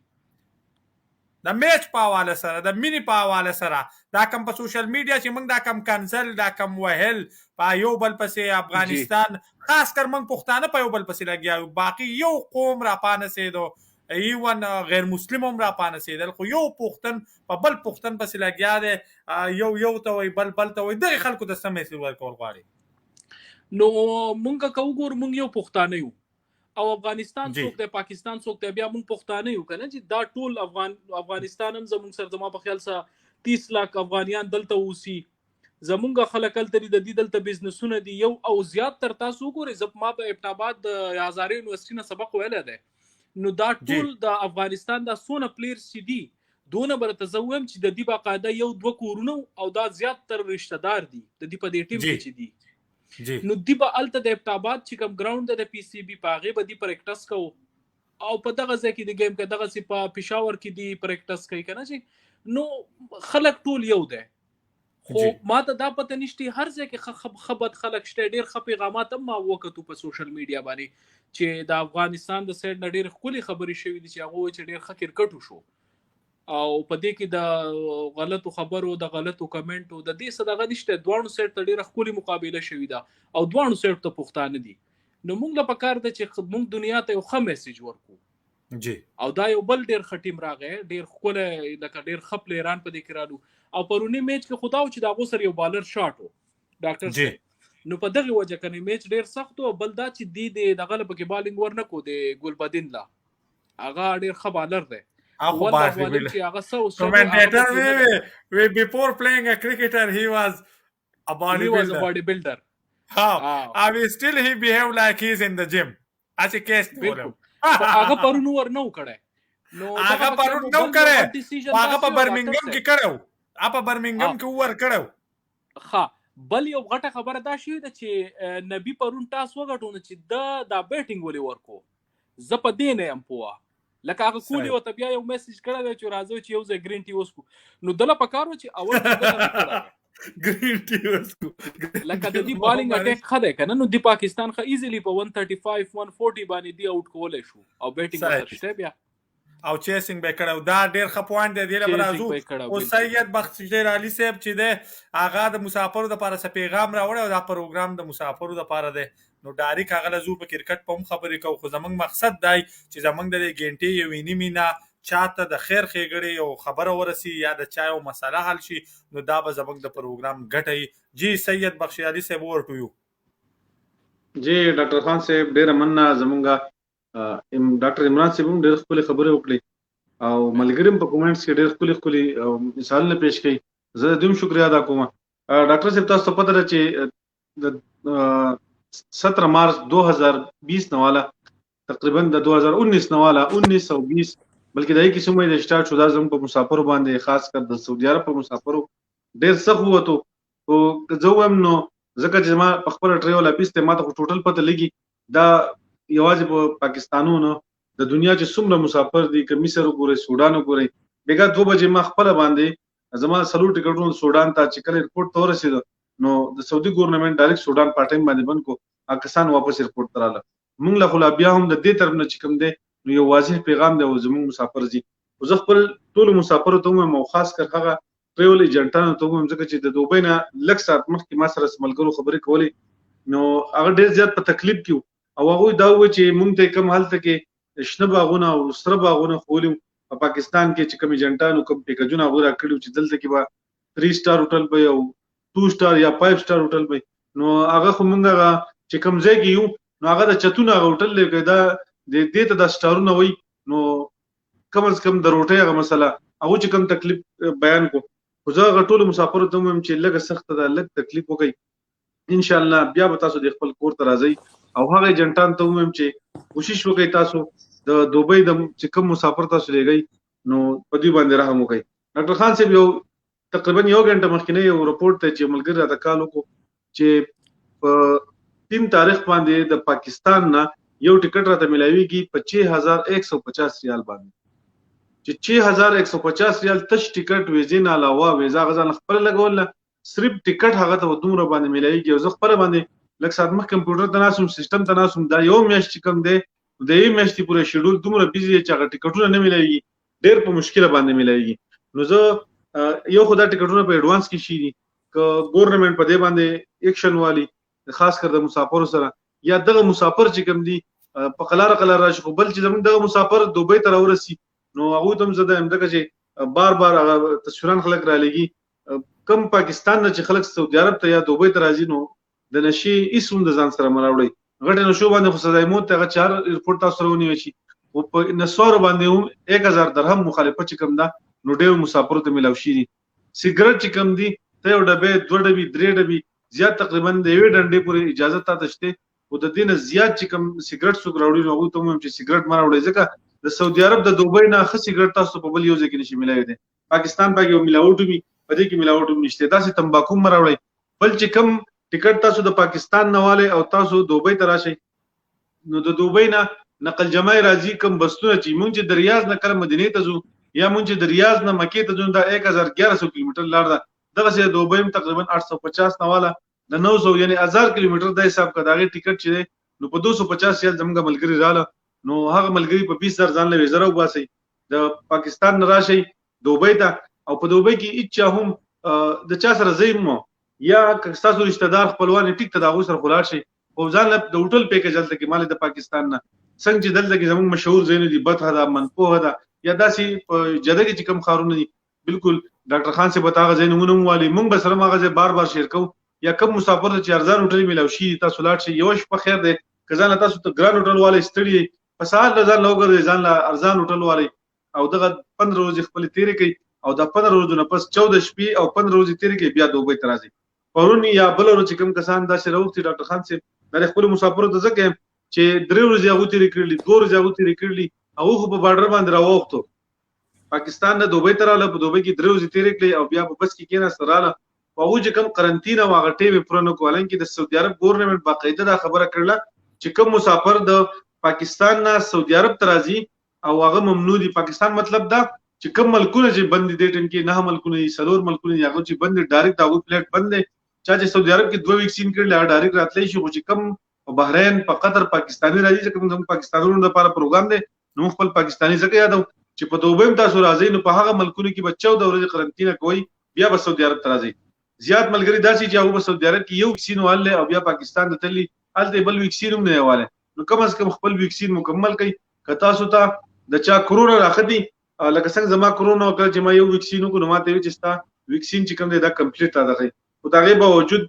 د میچ په حواله سره د مینی په حواله سره دا کم په سوشل میډیا چې موږ دا کم کنسل دا کم وهل په یو بل پسې افغانستان خاص کر موږ پښتانه په یو بل پسې لګیا باقي یو قوم را پانه سیدو ایون غیر مسلم هم را پانه سیدل خو یو پښتن په بل پښتن پسې لګیا دی یو ته وي بل ته وي دغه خلکو د سمې سر ورکول غواړي نو مونږ که وګورو مونږ یو پښتانه یو او افغانستان څوک دی پاکستان څوک دی بیا مونږ پښتانه یو کنه چې دا ټول افغانستان هم زموږ سره زما په خیال سره 30 لک افغانیان دلته اوسي زمونږ خلک هلته دي د دې دلته بزنسونه دي یو او زیات تر تاسو وګورئ زه ما په ابټاباد د هزاره یونیورسټي نه سبق ویلی دی نو دا ټول د افغانستان دا سونه پلیرز چې دي دونه برته زه وایم چې د دې باقاعده یو دوه کورونه او دا زیات تر رشته دار دي د دې په دې ټیم کې چې دي نو دی به هلته د ابټاباد چې کوم ګراوند دی د پی سی بي په هغې به دي پریکټس کوو او په دغه ځای کې د گیم کې دغسې په پېښور کې دي پریکټس کوي که نه چې نو خلک ټول یو دی خو ما ته دا پته نشته هر ځای کې ښه بد خلک شته ډېر ښه پیغامات هم ما وکتو په سوشل میډیا باندې چې د افغانستان د سایډ نه ډېرې ښکلې خبرې شوي دي چې هغه وایي چې ډېر ښه کرکټ وشو او په دې کې د غلطو خبرو د غلطو کمنټو د دې څه دغه نشته دواړو سایډ ته ډېره ښکلې مقابله شوې ده او دواړو سایډ ته پښتانه دي نو موږ له پکار ده چې موږ دنیا ته یو ښه میسیج ورکړو جی او دا یو بل ډېر ښه ټیم راغی ډېر ښکلی لکه ډېر ښه پلیران په دې کې رالو او پرونی میچ کې خو دا و چې د هغو سره یو بالر شاټ و ډاکټر صاحب نو په دغې وجه کنې میچ ډېر سخت و بل دا چې دی د دغه له پکې بالینګ ور نه کړو د ګلبدین لا هغه ډېر ښه بالر دی before playing a cricketer he was a bodybuilder and still he behaved like he's in the gym as a case هغه پرونو ور نه کړی نو هغه پرونو نو کړی هغه په برمنګم کې کړو په برمنګم کې ور کړو ها بل یو غټه خبره دا شوې ده چې نبی پرون ټاس وګټو چې دا بیټینګ ولې ورکو زه په دې نه یم پوه لکه هغه کولی ورته بیا یو میسیج کړی دی چې راځئ چې یو ځای ګرین ټي وڅکو نو دله پکار و چې اول ګرین ټي وڅکو لکه د دې بالینګ اټیک ښه دی که نه نو د پاکستان ښه ایزیلی په 135 140 باندې دی آوټ کولی شو او بیټینګ ورته شته بیا او چیسینګ به کړو دا ډېر ښه پوینټ دی دې له راځو او سید بختیار علي صاحب چې دی هغه د مسافرو دپاره څه پیغام راوړی او دا پروګرام د مسافرو دپاره دی نو ډایرک هغه له زو په کرکټ په هم خبرې کوو خو زموږ مقصد دی چې زموږ د دې ګینټې یو نیمې نه چاته د خیر ښېګړې یو خبره ورسي یا د چا یو مسله حل شي نو دا به زموږ د پروګرام ګټه جی سید بخشي علي صاحب اوور ټو یو جی ډاکټر خان صاحب ډېره مننه زمونږ ډاکټر عمران صاحب هم ډېرې ښکلې خبرې وکړې او ملګري هم په کومنټس کې ډېر ښکلي مثالونه پیش کړي زه د دوی هم شکریه ادا کوم ډاکټر صاحب تاسو ته پته ده چې د 17 مارچ 2020 نواله تقریبا د 2019 نواله 19 او 20 بلکې دای کې سمې د سٹارټ شو دا زموږ په مسافرو باندې خاص کر د سعودي عرب په مسافرو ډېر سخت وته او زه وایم نو ځکه چې ما په خپل ټریول اپیس ته ما ته ټوټل پته لګي دا یوازې په پاکستانونو د دنیا چې څومره مسافر دي که مصر وګورئ سودان وګورئ بیګا 2 بجې ما خپل باندې زما سلو ټیکټونو سودان ته چې کله ریپورت ته ورسېد نو د سعودي ګورنمنت ډایرکټ سودان پارټایم باندې بند کو پاکستان واپس ریپورت تراله موږ له خلا بیا هم د دې طرف نه چې کوم دی نو یو واضح پیغام دی زموږ مسافر دي او زه خپل ټول مسافر ته وایم او خاص کر هغه ټریول ایجنټانو ته وایم ځکه چې د دوبۍ نه لږ ساعت مخکې ما سره ملګرو خبرې کولې نو هغه ډېر زیات په تکلیف کې او هغوی دا وایي چې موږ ته کوم هلته کې شنه باغونه او سره باغونه ښولي په پاکستان کې چې کوم ایجنټانو کوم پیکجونه هغوی راکړي چې دلته کې به 3 سټار هوټل به او 2 سټار یا 5 سټار هوټل به نو هغه خو موږ هغه چې کوم ځای کې یو نو هغه د چتونه هغه هوټل دی دا د دې ته د سټارونه وایي نو کم از کم د روټۍ هغه مسله هغه چې کوم تکلیف بیان کو خو زه هغه ټولو مسافرو ته وایم چې لږه سخته ده لږ تکلیف وکړئ انشاءالله بیا به تاسو د خپل کور ته راځئ او هغه ایجنټان ته وایم چې کوشش وکړئ تاسو د دوبۍ د چې کوم مسافر تاسو لېږئ نو په دوی باندې رحم وکړئ ډاکټر خان صاحب یو تقریبا یو غنټه مخکې یو رپورټ ته چې ملګري راته کال وکړو چې په 3 تاریخ باندې د پاکستان نه یو ټیکټ راته ملاویږي په 6150 ریال باندې، چې 6150 ریال تش ټیکټ ویزې نه علاوه ویزا غزان خپل لګول صرف ټیکټ هغه ته دومره باندې ملاویږي. او زه خپل باندې لکه سات مخ کمپیوټر ته ناسم سیستم ته ناسم دا یو میاشت کم دی د یوې میاشتې پوره شیډول دومره بیزی چې هغه ټیکټونه نه ملاویږي، ډېر په مشکله باندې ملاویږي. نو زه یو خو دا ټیکټونه په ایډوانس کې شي دي که ګورنمنټ په دې باندې ایکشن والی خاص کر د مسافرو سره یا دغه مسافر چې کوم دي په قلاره راشي، خو بل چې زموږ دغه مسافر دوبۍ ته راورسي نو هغوی ته هم زه د همدغه چې بار بار هغه تصویران خلک رالېږي کم پاکستان نه چې خلک سعودي عرب ته یا دوبۍ ته راځي نو د نشې هېڅ هم د ځان سره مه راوړئ. غټې نشو باندې خو سزای موت ته هغه 4 ایرپورټ تاسو سره ونیول شي، خو په نسوارو باندې هم 1000 درهم مخالفت چې کوم ده نو ډېرو مسافرو ته میلاو شي دي. سګرټ چې کوم دي ته یو ډبې 2 ډبې 3 ډبې زیات تقریبا د یوې ډنډې پورې اجازه تاته شته، او د دې نه زیات چې کوم سګرټ څوک راوړي نو هغوی ته هم چې سګرټ مه راوړئ، ځکه د سعودي عرب د دوبۍ نه ښه سګرټ تاسو په بل یو ځای کې نشي میلاوی دی. پاکستان پکې یو ملاوټ وي، په دې کې ملاوټ هم نشته. داسې تمباکو هم مه راوړئ. بل چې کوم ټیکټ تاسو د پاکستان نه والی او تاسو دوبۍ ته راشئ نو د دوبۍ نه نقل جمعي راځي کوم بسونه چې مونږ چې د ریاض نه کله مدینې ته ځو یا مونږ چې د ریاض نه مکې ته ځو دا 1100 کیلومتر لار ده، دغسې دوبۍ هم تقریبا 850 نه واله د 900 یعنی 1000 کیلومتر د حساب که د هغې ټیکټ چې دی نو په 250 ریال زموږ ملګري راله نو هغه ملګري په 20,000 ځان له ویزه راوباسئ د پاکستان نه راشئ دوبۍ ته. او په دوبۍ کې هېڅ چا هم د چا سره ځئ مو یا که ستاسو رشته دار خپلوان یې ټیک ته د هغوی سره خو لاړ شئ، خو ځان له د هوټل پیکج هلته کې مالې د پاکستان نه څنګه چې دلته کې زموږ مشهور ځایونه دي بطحه ده منپوهه ده یا داسې په جده کې چې کوم ښارونه دي بالکل ډاکټر خان صاحب ته هغه ځای نومونه هم والي مونږ به سره هم هغه ځای بار بار شیر کوو. یا کوم مسافر ته چې ارزان هوټل میلاو شي تاسو لاړ شئ یوه شپه خیر دی، که ځان له تاسو ته ګران هوټل والی ستړي په سهار له ځان له وګرځئ ځان له ارزان هوټل والی او دغه 15 ورځې خپلې تېرې کوئ او دا 15 ورځو نه پس 14 شپې او 15 ورځې تېرې کوئ بیا دوبۍ ته راځئ. پرون یا بله ورځ چې کوم کسان داسې راوختي ډاکټر خان صاحب دا د خپلو مسافرو ته ځکه یم چې 3 ورځې هغوی تېرې کړي 2 ورځې هغوی تېرې کړي هغوی خو په بارډر باندې راواوښتو پاکستان نه دوبۍ ته راغله په دوبۍ کې 3 ورځې تېرې کړې او بیا په بس کې کېناسته راغله په هغوی چې کوم قرنطین او هغه ټیم یې پوره نه کړو. حالانکې د سعودي عرب ګورنمنټ باقاعده دا خبره کړله چې کوم مسافر د پاکستان نه سعودي عرب ته راځي او هغه ممنوع دي. پاکستان مطلب دا چې کوم ملکونه چې بند دي دې ټیم کې 9 ملکونه دي 4 ملکونه دي هغه چې بند دي ډایرکټ د هغوی فلایټ بند دی. چا چې سعودي عرب کې 2 ویکسین کړي هغه ډایرکټ راتلی شي، خو چې کوم په بحرین په قطر پاکستاني راځي چې کوم زموږ پاکستانیانو لپاره پروګرام دی نو موږ خپل پاکستاني ځکه یادو چې په دوبۍ هم تاسو راځئ نو په هغه ملکونو کې به 14 ورځې قرنطینه کوئ بیا به سعودي عرب ته راځئ. زیات ملګري داسې چې هغوی په سعودي عرب کې یو ویکسین والی او بیا پاکستان ته تللي هلته بل ویکسین هم نه دی والی نو کم از کم خپل ویکسین مکمل کړئ. که تاسو ته د چا کرونا راښه دي لکه څنګه زما کرونا وکړه چې ما یو ویکسین وکړو نو ما ته ویل چې ستا ویکسین چې کوم دی دا کمپلیټ تا دغی، خو د هغې باوجود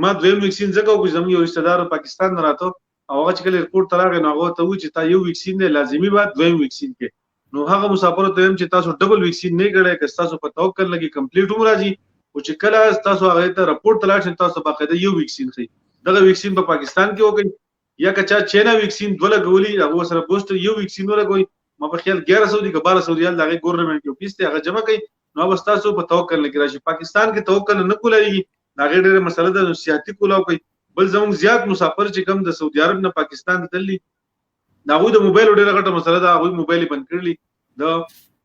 ما دویم ویکسین ځکه وکړو چې زموږ یو رشته دار پاکستان نه راته او هغه چې کله ایرپورټ ته راغی نو هغه ته ووایي چې تا یو ویکسین دی لازمي به دویم ویکسین کې. نو هغه مسافرو ته وایم چې تاسو ډبل ویکسین نه کړی که ستاسو په توکل لګي کمپلیټ هم راځي خو چې کله ستاسو هغې ته رپورټ ته لاړ شئ تاسو باقاعده یو ویکسین ښیي. دغه ویکسین په پاکستان کې وکړئ یا که چا چینا ویکسین 2 لګولي هغه سره بوسټر یو ویکسین ولګوئ ما په خیال 1100 دي که 1200 ریال د هغې ګورنمنټ یو فیس دی هغه جمع کوئ نو هغه ستاسو په توکل نه کې راشي. پاکستان کې توکل نه کولاږي د هغې ډېره مسله ده نو سیاحتي کولاو کوئ. بل زموږ زیات مسافر چې کوم د سعودي عرب نه پاکستان ته تللي د هغوی د موبایل ډېره غټه مسله ده هغوی موبایل یې بند کړلي. د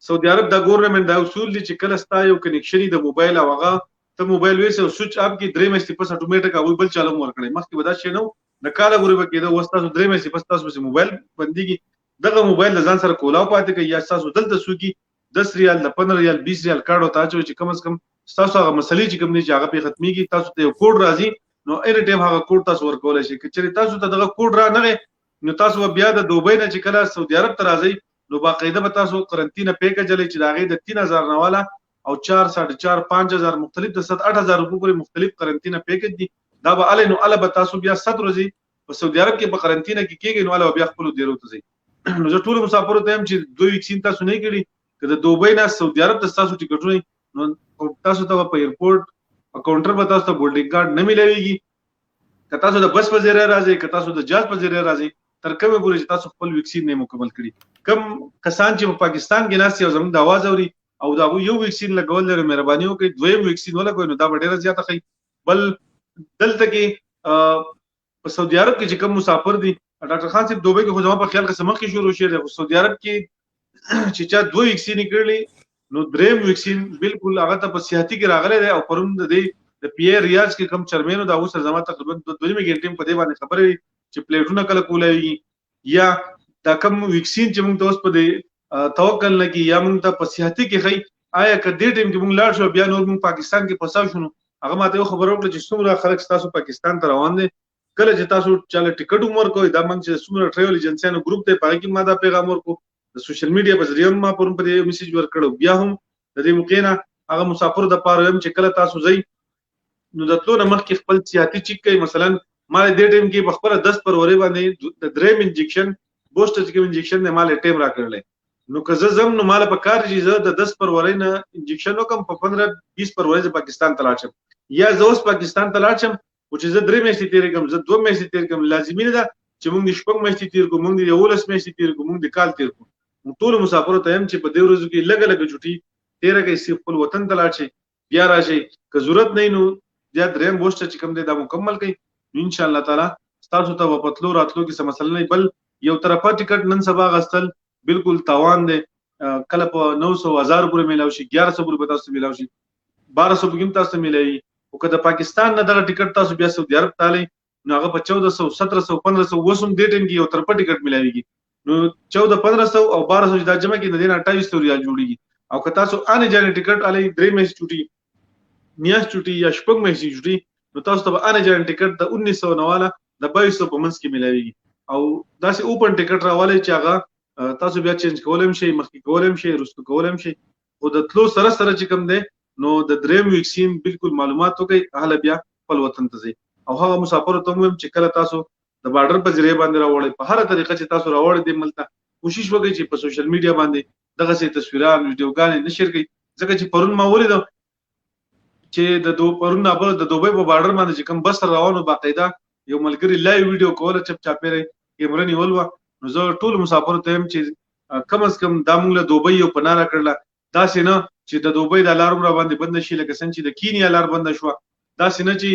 سعودي عرب د ګورنمنټ دا اصول دي چې کله ستا یو کنیکشن د موبایل او هغه ته موبایل ویسې او سوچ اپ کې 3 میاشتې پس اټومیټک هغوی بل چاله هم ورکړی. مخکې به دا شی نه و د کاله ګورې به کېده اوس تاسو 3 میاشتې پس تاسو پسې موبایل بندېږي دغه موبایل د ځان سره کولاو پاتې کوي یا ستاسو دلته څوکي 10 ریال د 15 ریال 20 ریال کارډ ورته اچوئ چې کم از کم ستاسو هغه مسلې چې کوم دي چې هغه پرې ختمېږي تاسو ته یو کوډ راځي نو اینی ټایم هغه کوډ تاسو ورکولی شئ. که چېرې تاسو ته دغه کوډ رانغی نو تاسو به بیا د دوبۍ نه چې کله سعودي عرب ته راځئ نو باقاعده به تاسو قرنطینه پیکج لئ چې د هغې د 3000 نه والا او 4 4.5 5000 مختلف د 7-8000 روپو پورې مختلف قرنطینه پیکج دي دا به الی نو اله به تاسو بیا 7 ورځې په سعودي عرب کې په قرنطینه کې کېږئ نو اله به بیا خپلو دیرو ته ځئ. نو زه ټولو مسافرو ته یم چې 2 ویکسین تاسو نه کړي که د دوبۍ نه سعودي عرب ته ستاسو ټیکټونه نو تاسو ته په ایرپورټ په کاونټر به تاسو ته بولډینګ کارډ نه میلاویږي. که تاسو د بس په ذریعه راځئ که تاسو د جهاز په ذریعه راځئ تر کومې پورې چې تاسو خپل ویکسین نه مکمل کړي. کم کسان چې په پاکستان کې ناست او زموږ د اواز اوري او د هغوی یو ویکسین لګول لري مهرباني وکړئ دویم ویکسین ولګوئ نو دا به ډېره زیاته ښیي. بل دلته کې په سعودي عرب کې چې کوم مسافر دي ډاکټر خان صاحب دوبۍ کې خو زما په خیال کې سمخ کې شروع شي د سعودي عرب کې چې چا 2 ویکسین کړلې نو دریم ویکسین بالکل هغه ته په صحتي کې راغلی دی او پرون د پی ریاض کې کم چرمنو دا اوس زما تقریبا 2 غنټې په دې باندې خبرې چې پلیټونه کله کولای یا دا کم ویکسین چې موږ ته اوس په دې توکل نه کې یا موږ ته په صحتي کې خي آیا کدې ټیم کې موږ لاړ شو بیا نور موږ پاکستان کې پساو شو هغه ماته خبر ورکړه چې څومره خلک تاسو پاکستان ته روان دي کله چې تاسو چاله ټیکټ عمر کوی دا موږ چې څومره ټریول ایجنسیانو ګروپ ته پای کې ما دا پیغام ورکو د سوشل میډیا په ذریعہ ما پرون په دې میسج ورکړو بیا هم د دې مقینه هغه مسافر د پاره هم چې کله تاسو ځئ نو د تلو نه مخکې خپل سیاحتي چیک کوي مثلا ما دې ټیم کې په خپل 10 فروری باندې د دریم انجکشن بوستر چې انجکشن نه مال ټیم را کړل نو که زه زم نو مال په کار چې زه د 10 فروری نه انجکشن وکم په 15-20 فروری ځ پاکستان ته لاړم یا زه اوس پاکستان ته لاړم او چې زه 3 میاشتې تیر کوم زه 2 میاشتې تیر کوم لازمي نه ده چې موږ شپږ میاشتې تیر کوو موږ د 19 میاشتې تیر کوو موږ د کال تیر کوو ټول مسافرو ته هم چې په دې ورځو کې لګ لګ چټي تیر کوي خپل وطن ته لاړ شي بیا راشي که ضرورت نه نو بیا دریم بوستر چې کوم دی دا مکمل کړئ ان شاء الله تعالی تاسو ته په پتلو راتلو کې څه مسله نه بل یو طرفه ټیکټ نن سبا غستل بالکل تاوان دی کله په 900,000 پورې ملاوي شي 1100 پورې تاسو ملاوي شي 1200 پورې تاسو ملاوي او که د پاکستان نه دغه ټیکټ تاسو بیا سعودي عرب ته لای نو هغه په 1400 1700 1500 وسوم دې ټیم کې یو طرفه ټیکټ ملاويږي نو 14 1500 او 1200 دا جمع کې نه 2800 ریال جوړیږي او که تاسو ان جانې ټیکټ علي 3 میاشتې چټي میاش چټي یا شپږ میاشتې چټي نو تاسو ته ان جانې ټیکټ د 1900 نواله د 2200 په منځ کې ملاويږي او داسې اوپن ټیکټ راواله چې هغه تاسو بیا چینج کولم شي مخکې کولم شي رستو کولم شي او د تلو سره سره چې کوم دی نو د دریم ویکسین بالکل معلومات وکړئ اهل بیا خپل وطن ته ځي او هغه مسافر ته هم چې کله تاسو د بارډر په ذریعہ باندې راوړئ په هر طریقه چې تاسو راوړئ د ملته کوشش وکړئ چې په سوشل میډیا باندې دغه سي تصویرونه ویډیوګانې نشر کړئ ځکه چې پرون ما ولیدو چې د پرون نه بل د دوبۍ په بارډر باندې چې کوم بس روانو باقاعده یو ملګری لایو ویډیو کوله چپ چاپیره کیمرا نیول و نو زه ټول مسافر ته هم چې کم از کم دا موږ له دوبۍ یو پناه راکړله داسې نه چې د دوبۍ د لار را باندې بند شي لکه څنګه چې د کینیا لار بند شو داسې نه چې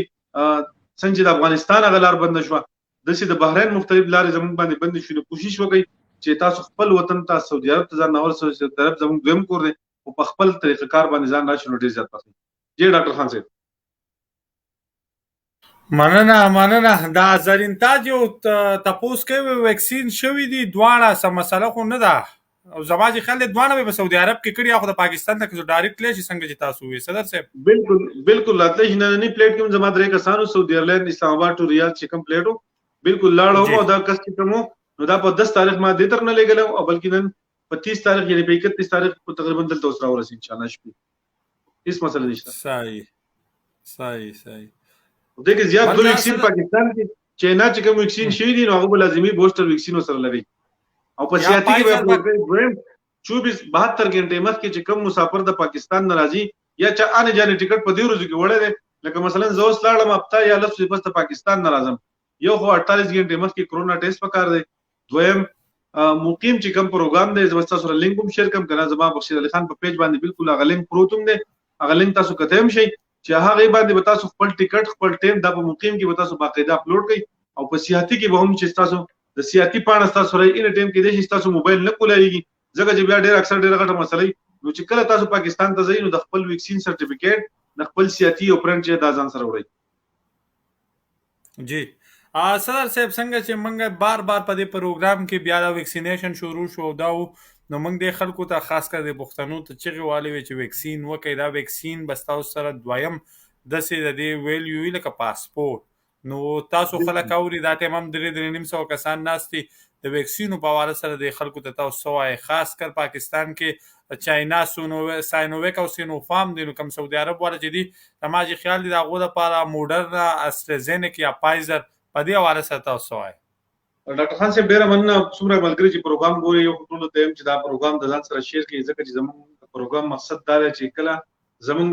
څنګه چې د افغانستان هغه لار بند شو داسې د بحرین مختلف لارې زموږ باندې بند شي نو کوشش وکړئ چې تاسو خپل وطن ته سعودي عرب ته ځان نور سره طرف زموږ دویم کور دی او په خپل طریقه کار باندې ځان راشي نو ډیر زیات پخې جی ډاکټر خان صاحب مننه دا زرین تاج یو تپوس کوي ویکسین شوی دی دواړه سم مسله خو نه ده او زماجي خلک دواړه په سعودي عرب کې کړي خو د پاکستان ته ډایرکټ لشي څنګه چې تاسو وي صدر صاحب بالکل راته نه پلیټ کوم زما درې کسانو سعودي ایرلاین اسلام آباد ټو ریاض چې کوم پلیټو بالکل لاړو او دا کس چې کوم نو دا په 10 تاریخ ما دې تر نه لګلم او بلکې نن په 30 تاریخ یعنی په 31 تاریخ په تقریبا دلته اوس راورسې ان شاء الله شپې هیڅ مسله نشته صحیح دغه زیات دوه ویکسین پاکستان کې چینا چې کوم ویکسین شوی دي نو هغه لازمي بوستر ویکسین سره لري او په سیاحتي کې به 24-72 غنټې مخکې چې کوم مسافر د پاکستان ناراضي یا چا ان جانې ټیکټ په دې ورځو کې وړل دي لکه مثلا زه اوس لاړم هفته یا لږ پس ته پاکستان ناراضم یو خو 48 غنټې مخکې کرونا ټیسټ پکار دی دویم مقیم چې کوم پروګرام دی زما سره لینک هم شیر کوم کنه زما بخشید علي خان په پیج باندې بالکل هغه لینک پروتوم دی هغه لینک تاسو کته هم شي چې هغه باندې به تاسو خپل ټیکټ خپل ټیم د مقیم کې به تاسو باقاعده اپلوډ کړئ او په سیاحتي کې به هم چې تاسو د سیاحتي پاڼه تاسو لري ان ټیم کې د تاسو موبایل نه کولایږي ځکه چې بیا ډېر اکثر ډېر غټه مسله نو چې کله تاسو پاکستان ته ځئ نو د خپل ویکسین سرټیفیکیټ د خپل سیاحتي او پرنټ چې د ځان سره وړئ جی صدر صاحب څنګه چې موږ بار په دې پروګرام کې بیا د ویکسینیشن شروع شو دا نو موږ د خلکو ته خاص کر د پښتنو ته چغې والي چې ویکسین وکړي دا ویکسین بس تاسو سره دویم دسې د دې ویلیو لکه پاسپورت نو تاسو خلک اوري دا ټیم هم 300 کسان ناستي د ویکسینو په حواله سره د خلکو ته تاسو وایي خاص کر پاکستان کې چاینا ساینوویک او سینوفارم دي نو کوم سعودي عرب والا چې دي تماجي خیال دي دا غو لپاره موډرنا استرازینیک یا پایزر په دې حواله سره تاسو وایي ډاکټر خان صاحب ډیره مننه څومره ملګری چې پروګرام ګوري یو ټول ته چې دا پروګرام د ځان سره شیر کړي ځکه چې زموږ پروګرام مقصد دا دی چې کله زموږ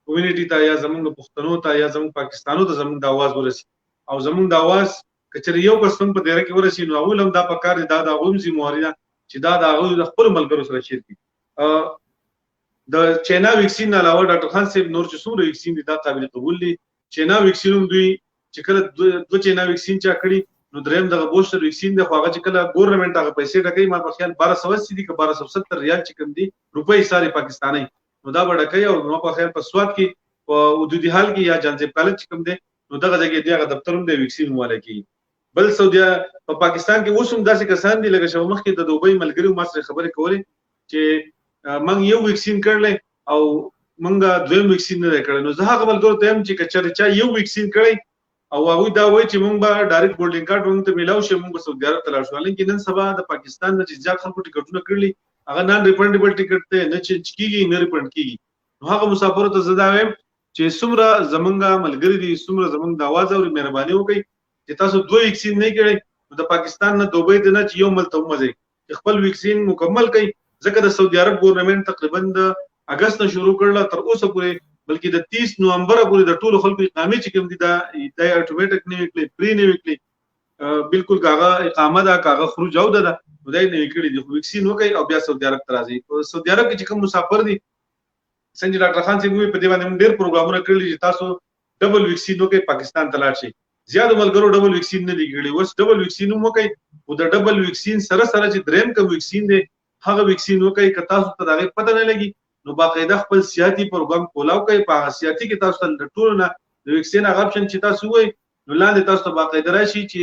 کمیونټي ته یا زموږ پښتنو ته یا زموږ پاکستانو ته زموږ د आवाज ورسي او زموږ د आवाज کچره یو کس په ډیره کې ورسي نو اول هم دا پکار دی دا د غومزي موري چې دا د خپل ملګرو سره شیر کړي د چینا ویکسین علاوه ډاکټر خان صاحب نور چې څومره ویکسین دي دا قابل قبول دي چینا ویکسین دوی چې کله دوه چینا ویکسین چا کړی نو دریم دغه بوستر ویکسین د خو هغه چې کله ګورنمنت هغه پیسې ډکوي ما په خیال 1280 دي که 1270 ریال چې کوم دي روپۍ ساري پاکستاني نو دا به ډکوي او ما په خیال په سوات کې په حدودي حال کې یا جانزیب کالج چې کوم دی نو دغه ځای کې دی هغه دفتر هم دی ویکسین والا کې بل سعودي په پاکستان کې اوس هم داسې کسان دي لکه شو مخکې د دوبۍ ملګرو ما سره خبرې کولې چې موږ یو ویکسین کړل او موږ دویم ویکسین نه کړل نو زه هغه ملګرو ته هم چې کچره چا یو ویکسین کړی او هغه دا وایي چې موږ به ډایرکټ بورډینګ کارت موږ ته میلاو شي موږ به سعودي عرب ته لاړ شو لیکن نن سبا د پاکستان نه چې زیات خلکو ټیکټونه کړلي هغه نان ریفندبل ټیکټ ته نه چینج کیږي نه ریفند کیږي نو هغه مسافرو ته زدا وایم چې څومره زمونږ ملګری دي څومره زمونږ د आवाज او مهرباني وکړي چې تاسو دوه ویکسین نه کړئ نو د پاکستان نه دوبۍ ته نه چې یو ملته ومځي خپل ویکسین مکمل کړئ ځکه د سعودي عرب ګورنمنت تقریبا د اگست نه شروع کړل تر اوسه پورې بلکې د 30 نومبر پورې د ټولو خلکو اقامه چې کوم دي دا اتوماتیک نه وکړي پری نه وکړي بالکل کاغه اقامه دا کاغه خروج او دا خدای نه وکړي د ویکسین وکړي او بیا سعودي عرب ته راځي سعودي عرب کې چې کوم مسافر دي څنګه ډاکټر خان څنګه په دې باندې ډېر پروګرامونه کړل چې تاسو ډبل ویکسین وکړي پاکستان ته لاړ شي زیات ملګرو ډبل ویکسین نه دی کړی اوس ډبل ویکسین وکړي او د ډبل ویکسین سره سره چې دریم کوم ویکسین دی هغه ویکسین وکړي که تاسو ته دا پته نه لګي نو باقاعده خپل سیاسي پروګرام کولاو کوي په سیاسي کې تاسو ته ټول نه د ویکسین هغه اپشن چې تاسو وای نو لاندې تاسو ته باقاعده راشي چې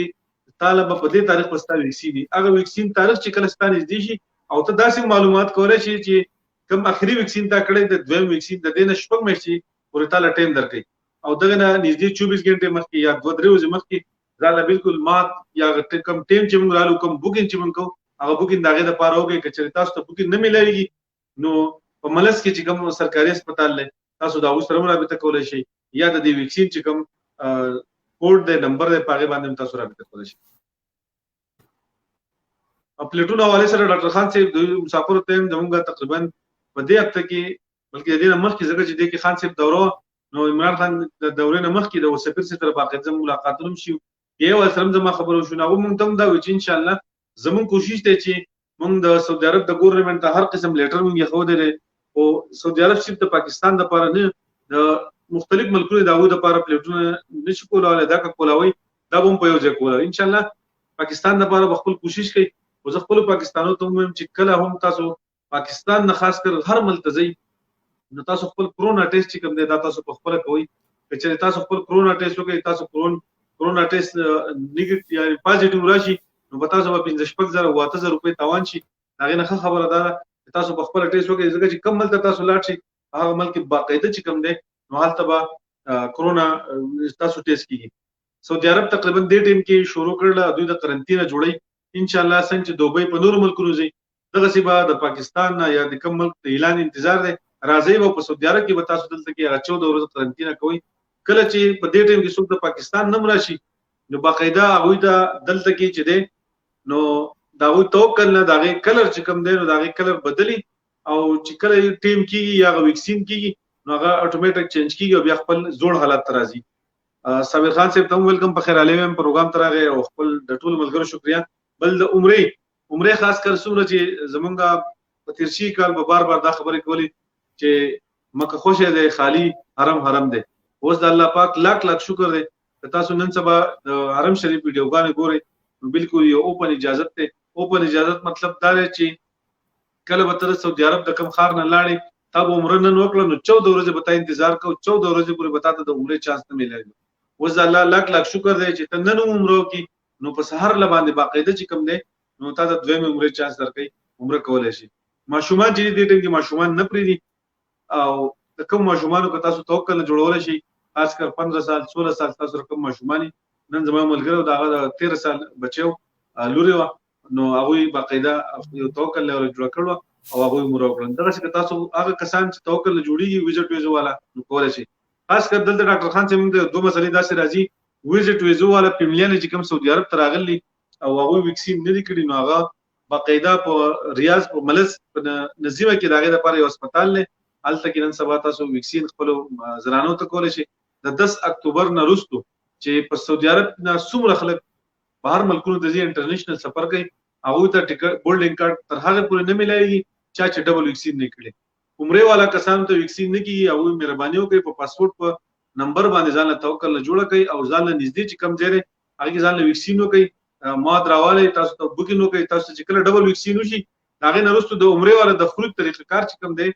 طالب په دې تاریخ پستا ویکسین دي هغه ویکسین تاریخ چې کله ستانه دي شي او ته داسې معلومات کولای شي چې کوم اخري ویکسین تا کړی د دویم ویکسین د دینه شپږ میاشتې پورې تعالی ټایم درکړي او دغه نه نږدې 24 غنټه مخکې یا 2-3 ورځې مخکې ځاله بالکل مات یا کم ټیم چې موږ رالو کوم بوکینګ چې موږ کو هغه بوکینګ دغه د پاره وګي چې تاسو ته بوکینګ نه ملایږي نو په ملس کې چې کوم سرکاري هسپتال لې تاسو دا اوس سره رابطه کولای شئ یا د دې ویکسین چې کوم کوډ د نمبر د پاغه باندې تاسو رابطه کولای شئ پلیټون حواله سره ډاکټر خان صاحب د مسافر ته زموږ تقریبا په دې هفته کې بلکې د دې مخکې ځکه چې د کې خان صاحب دوره نو عمران خان د دورې نه مخکې د سفیر سره باقاعده ملاقاتونه شي یو سره زما خبرو شو نو موږ ته دا و چې ان شاء الله زموږ کوشش ته چې موږ د سعودي عرب د ګورنمنت ته هر قسم لیټر موږ خو درې او سعودي عرب صرف د پاکستان د لپاره نه د مختلف ملکونو د داوود لپاره پلیټونه نشي کولای دا کولاوي دا هم په یو ځای کولای ان شاء الله پاکستان لپاره خپل کوشش کوي او زه خپل پاکستانو ته هم چې کله هم تاسو پاکستان نه خاص کر هر ملتزي نو تاسو خپل کرونا ټیسټ کوم دی دا تاسو په خپل کوي چې تاسو خپل کرونا ټیسټ وکړئ تاسو کرونا ټیسټ نیگیټیو یا پازیټیو راشي نو به تاسو په 15,000 روپۍ تاوان شي هغه نه خبره ده تاسو په خپل ټیسټ وکړئ ځکه چې کم ملت تاسو لاړ شي هغه ملک باقاعده چې کوم دی نو هلته به کرونا تاسو ټیسټ کیږي سعودي عرب تقریبا دې ټیم کې شروع کړل دوی د قرنطینه جوړي ان شاء الله څنګه چې دوبۍ په نور ملکونو ځي دغه سی به د پاکستان نه یا د کوم ملک ته اعلان انتظار دی راځي و په سعودي عرب کې به تاسو دلته کې 14 ورځې قرنطینه کوي کله چې په دې ټیم کې څوک د پاکستان نه راشي نو باقاعده هغه د دلته کې چې دی نو دا وي توکل نه دا کلر چې کوم دی نو دا کلر بدلی او چې کله ټیم کیږي یا ویکسین کیږي نو هغه اتوماتیک چینج کیږي او بیا خپل زوړ حالت ته راځي صابر خان صاحب ته ویلکم په خیر علیه پروګرام ترغه او خپل د ټول ملګرو شکریا بل د عمره خاص کر څومره چې زمونږه په تیرشي کال به بار دا خبرې کولې چې مکه خوشه ده خالی حرم دی اوس د الله پاک لاک شکر دی تاسو نن سبا د حرم شریف ویډیوګانې ګورئ بالکل یو اوپن اجازت ته اوپن اجازت مطلب دا دی چې کله به تر سعودي عرب د کم خار نه لاړې تا به عمره نن وکړه نو 14 ورځې به تا انتظار کو 14 ورځې پورې به تا ته د عمره چانس نه ملایږي اوس د الله لاک شکر دی چې ته نن عمره کې نو په سحر لباندې باقاعده چې کم دی نو تا د دویم عمره چانس درکې عمره کولای شي ماشومان چې دې ټیم کې ماشومان نه پریدي او د کوم ماشومانو که تاسو توکل جوړول شي خاص کر 15 سال 16 سال تاسو کوم ماشومان نن زما ملګرو دا 13 سال بچو لوري نو هغه باقاعده یو توکل له جوړ کړو او هغه عمره وکړل دغه چې تاسو هغه کسان چې توکل جوړیږي ویزټ ویزو والا نو کولای شي خاص کر دلته ډاکټر خان چې موږ دوه مسلې داسې راځي ویزټ ویزو والا پیملیان چې کوم سعودي عرب ته راغلي او هغه ویکسین نه کړی نو هغه باقاعده په ریاض په ملز په نظیمه کې داغه لپاره یو هسپتال نه الته کې نن سبا تاسو ویکسین خپل زرانو ته کولای شي د 10 اکتوبر نه وروسته چې په سعودي عرب نه څومره خلک بهر ملکونو ته ځي انټرنیشنل سفر کوي هغه ته ټیکټ بولډینګ کارت تر هغه پورې نه ملایږي چې ډبل ویکسین نه کړي عمره والا کسان ته ویکسین نه کیږي او مهرباني وکړي په پاسپورت په نمبر باندې ځان له توکل جوړه کوي او ځان له نږدې چې کم ځای هغه ځان له ویکسین وکړي مواد راوالی تاسو ته بوکینګ وکړئ. تاسو چې کله ډبل ویکسین وشي هغې نه وروسته د عمرې والا د خروج طریقه کار چې کوم دی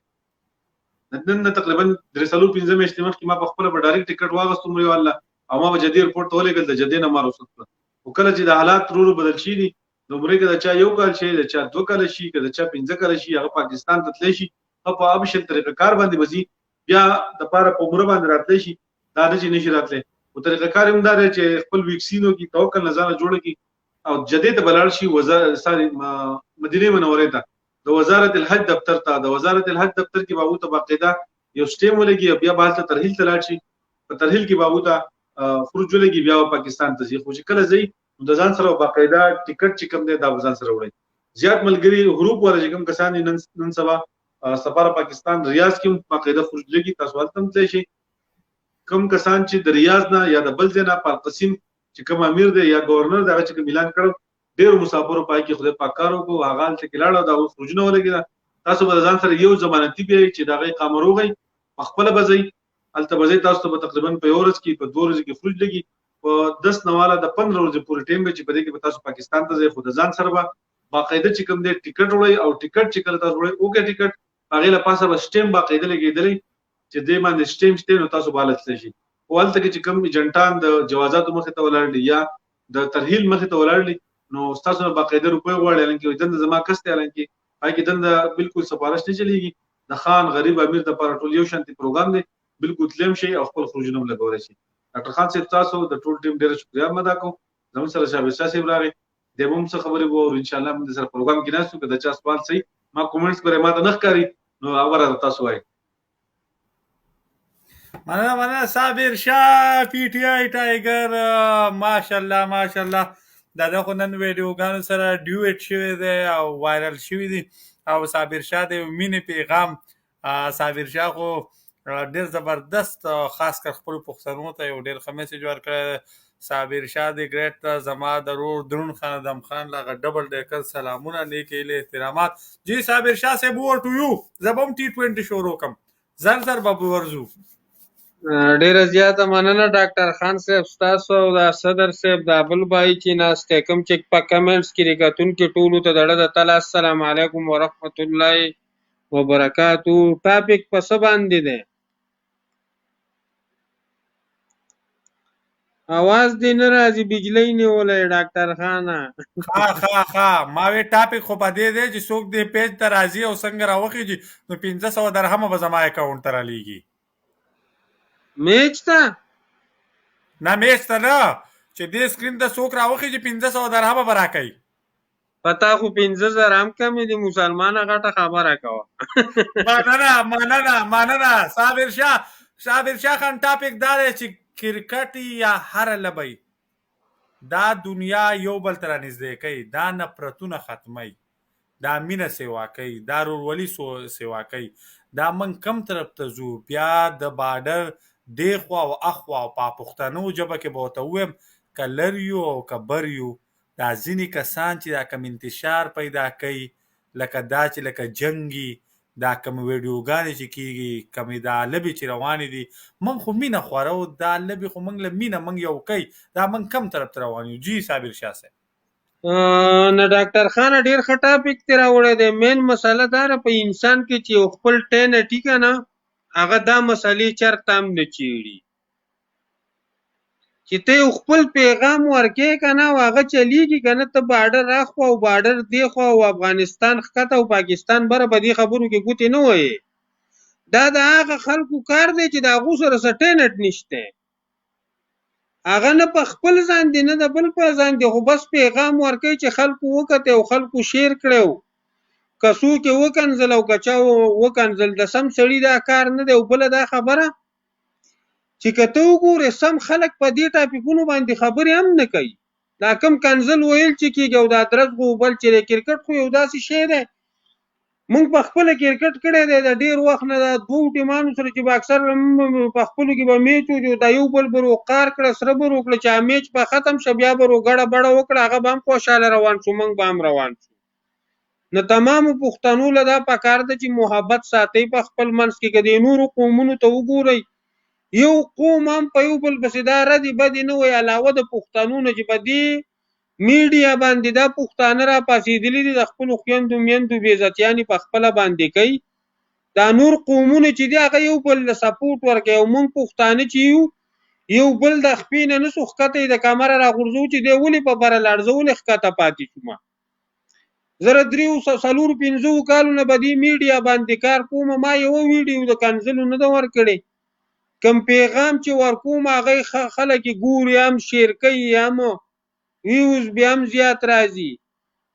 نن تقریبا 3-5 میاشتې مخکې ما په خپله به ډایرکټ ټکټ واغست عمرې والا او ما به جدې رپورټ ته ولېږل، د جدې نه ما رخصت کړه. خو کله چې د حالات ورو ورو بدل شي دي د عمرې که د چا 1 کال شي، د چا 2 کاله شي، که د چا 15 کاله شي، هغه پاکستان ته تللی شي په آپشن طریقه کار باندې به ځي، بیا دپاره په عمره باندې راتلی شي. دا نه چې نشي راتلی. خو طریقه کار هم دا دی چې خپل ویکسین وکړي، توکل نه ځانه جوړه کړي او جدې ته به لاړ شي مدینې منورې ته، د وزارت الحج دفتر ته. د وزارت الحج دفتر کې به هغو ته باقاعده یو سټیم ولګي، بیا به هلته ترحیل ته لاړ شي، په ترحیل کې به هغو ته خروج ولګي، بیا به پاکستان ته ځي. خو چې کله ځئ نو د ځان سره باقاعده ټکټ چې کوم دی دا به ځان سره وړئ. زیات ملګري حروف والا چې کوم کسان دي نن سبا سفاره پاکستان ریاض کې هم باقاعده خروج لګي، تاسو هلته هم تللی شئ. کوم کسان چې د ریاض نه یا د بل ځای نه په القسیم چې کوم امیر دی یا گورنر دی هغه چې کوم اعلان کړو ډېرو مسافرو پای کې خدای پاک کار وکړو، هغه هلته کې لاړ او د هغوی خروجونه ولګېده. تاسو به د ځان سره یو ضمانتي بیایئ چې د هغې اقامه روغئ، پخپله به ځئ هلته به ځئ. تاسو ته به تقریبا په 1 ورځ کې په 2 ورځې کې خروج لګي، په 10 نه واله د 15 ورځې پورې ټایم به چې په دې کې به تاسو پاکستان ته ځئ. خو د ځان سره به باقاعده چې کوم دی ټکټ وړئ او ټکټ چې کله تاسو وړئ اوکې ټکټ هغې له پاسه به سټیم باقاعده لګېدلی چې دې باندې سټیم شته نو تاسو به هلته تللی شئ. خو هلته کې چې کوم ایجنټان د جوازاتو مخې ته ولاړ دي یا د ترحیل مخې ته ولاړ دي نو ستاسو نه باقاعده روپۍ غواړي، حالانکې دنده زما کس دی، حالانکې هغې کې دنده بلکل سفارش نه چلېږي. د خان غریب امیر دپاره ټول یو شانتي پروګرام دی، بلکل تللی هم شئ او خپل خروجونه هم لګولی شئ. ډاکټر خان صاحب تاسو د ټول ټیم ډېره شکریه هم ادا کوم. زموږ سره شاه شاه صاحب راغی، دی به هم څه خبرې وو، انشاءالله موږ د سره پروګرام کې ناست یو. که د چا سوال صحیح ما کومنټس پرې ما ته نه ښکاري نو هغه راته تاسو وایئ. مننه صابر شاه پی ټی آی ټایګر، ماشاءالله ماشاءالله. دا د خو نن ویډیوګانو سره ډیویټ شوی دی او وایرل شوي دي او صابر شاه د مینې پیغام. صابر شاه خو ډېر زبردست خاص کر خپلو پښتنو ته یو ډېر ښه میسج ورکړی. صابر شاه د ګریټ زما د رور درون خان ادم خان لاغه ډبل ډیکر سلامونه، نیک هیلې، احترامات. جی صابر شاه صاحب اوور ټو یو. زه به هم T20 شروع کړم، زر به ورځو. ډیره زیاته مننه ډاکټر خان صاحب ستاسو او د صدر صاحب د بل بای چې ناسته کوم چې په کمنټس کې ریکاتونکو ټولو ته دړه د تعالی السلام علیکم ورحمت الله وبرکاتو. ټاپک په څه باندې دی؟ आवाज دې نه راځي، بجلی نیولې ډاکټر خانه. ها ما وی ټاپک خو په دې دی چې څوک دې پیج ته راځي او څنګه راوخیږي نو 1500 درهم به زما اکاونټ ته رالیږي. میچ ته نه میچ ته نه، چې دې سکرین ته څوک راوخیږي 1500 درهم به راکوي. پتا خو 15,000 هم کمې دي، مسلمانه غټه خبره کوه. مننه صابر شاه خان. ټاپک دا دی چې کرکټ یا هر لبی دا دنیا یو بل ته رانږدې کوي، دا نفرتونه ختموي، دا مینه سیوا کوي، دا ورورولي سیوا کوي. دا من کم طرف ته ځو بیا د بارډر دې خوا او اخوا او په پښتنو ژبه کې به ورته ووایم که لر یو او که بر یو. دا ځینې کسان چې دا کم انتشار پیدا کوي لکه دا چې لکه جنګي دا کم ویډیوګانې چې کېږي، کمې دا لبې چې روانې دي، موږ خو مینه خورو، دا لبې خو موږ له مینه موږ یو کوي. دا موږ کم طرف ته روان یو. جی صابر شاه صاحب. نه ډاکټر خان ډیر ښه ټاپک ته راوړی دی. مین مسله دا ده په انسان کې چې یو خپل ټینه ټیکه نه هغه دا مسلې چرته هم نه چیړي چې ته یو خپل پیغام ورکې که نه او هغه چلیږي که نه، ته بارډر راخوا او بارډر دی خوا او افغانستان ښکته او پاکستان بره په دې خبرو کې ګوتې نه وایې. دا د هغه خلکو کار دی چې د هغو سره څه ټینټ نشته، هغه نه په خپل ځان دی نه د بل په ځان دی، خو بس پیغام ورکوي چې خلکو وکتې او خلکو شیر کړی که څوک یې وکنځل او که چا وکنځل. د سم سړي دا کار نه دی. او بله دا خبره چې که ته وګورې سم خلک په دې ټاپکونو باندې خبرې هم نه کوي. دا کم کنځل ویل چې کېږي او دا درز خو بل چې دی کرکټ خو یو داسې شی دی موږ په خپله کرکټ کړی دی د ډېر وخت نه. دا دوو ټیمانو سره چې به اکثر په خپلو کې به میچ و دا یو بل به روقار کړه سره به روکړه چې میچ به ختم شه بیا به روګړه بړه وکړه هغه به هم خوشحاله روان شو موږ به هم روان شو. نو تمامو پښتنو له دا پکار ده چې محبت ساتئ په خپل منځ کې. که د نورو قومونو ته وګورئ یو قوم هم په یو بل پسې دا ردې بدې نه وایي علاوه د پښتنو نه چې په دې میډیا باندې دا پښتانه را پاسېدلي دي د خپلو خویندو میندو بېعزتیانې په خپله باندې کوي. دا نور قومونه چې دي هغه یو بل له سپورټ ورکوي او موږ پښتانه چې یو بل د خپې نه نسو ښکته د کمره راغورځوو چې دی ولې په بره لاړ زه ولې ښکته پاتې شوم. زه د 3-4-5 کالو نه په دې میډیا باندې کار کوم، ما یوه ویډیو د کنځلو نه ده ورکړې. کوم پیغام چې ورکوم هغه خلک ګوري، هم شیر کوي، هم ویوز بیا هم زیات راځي.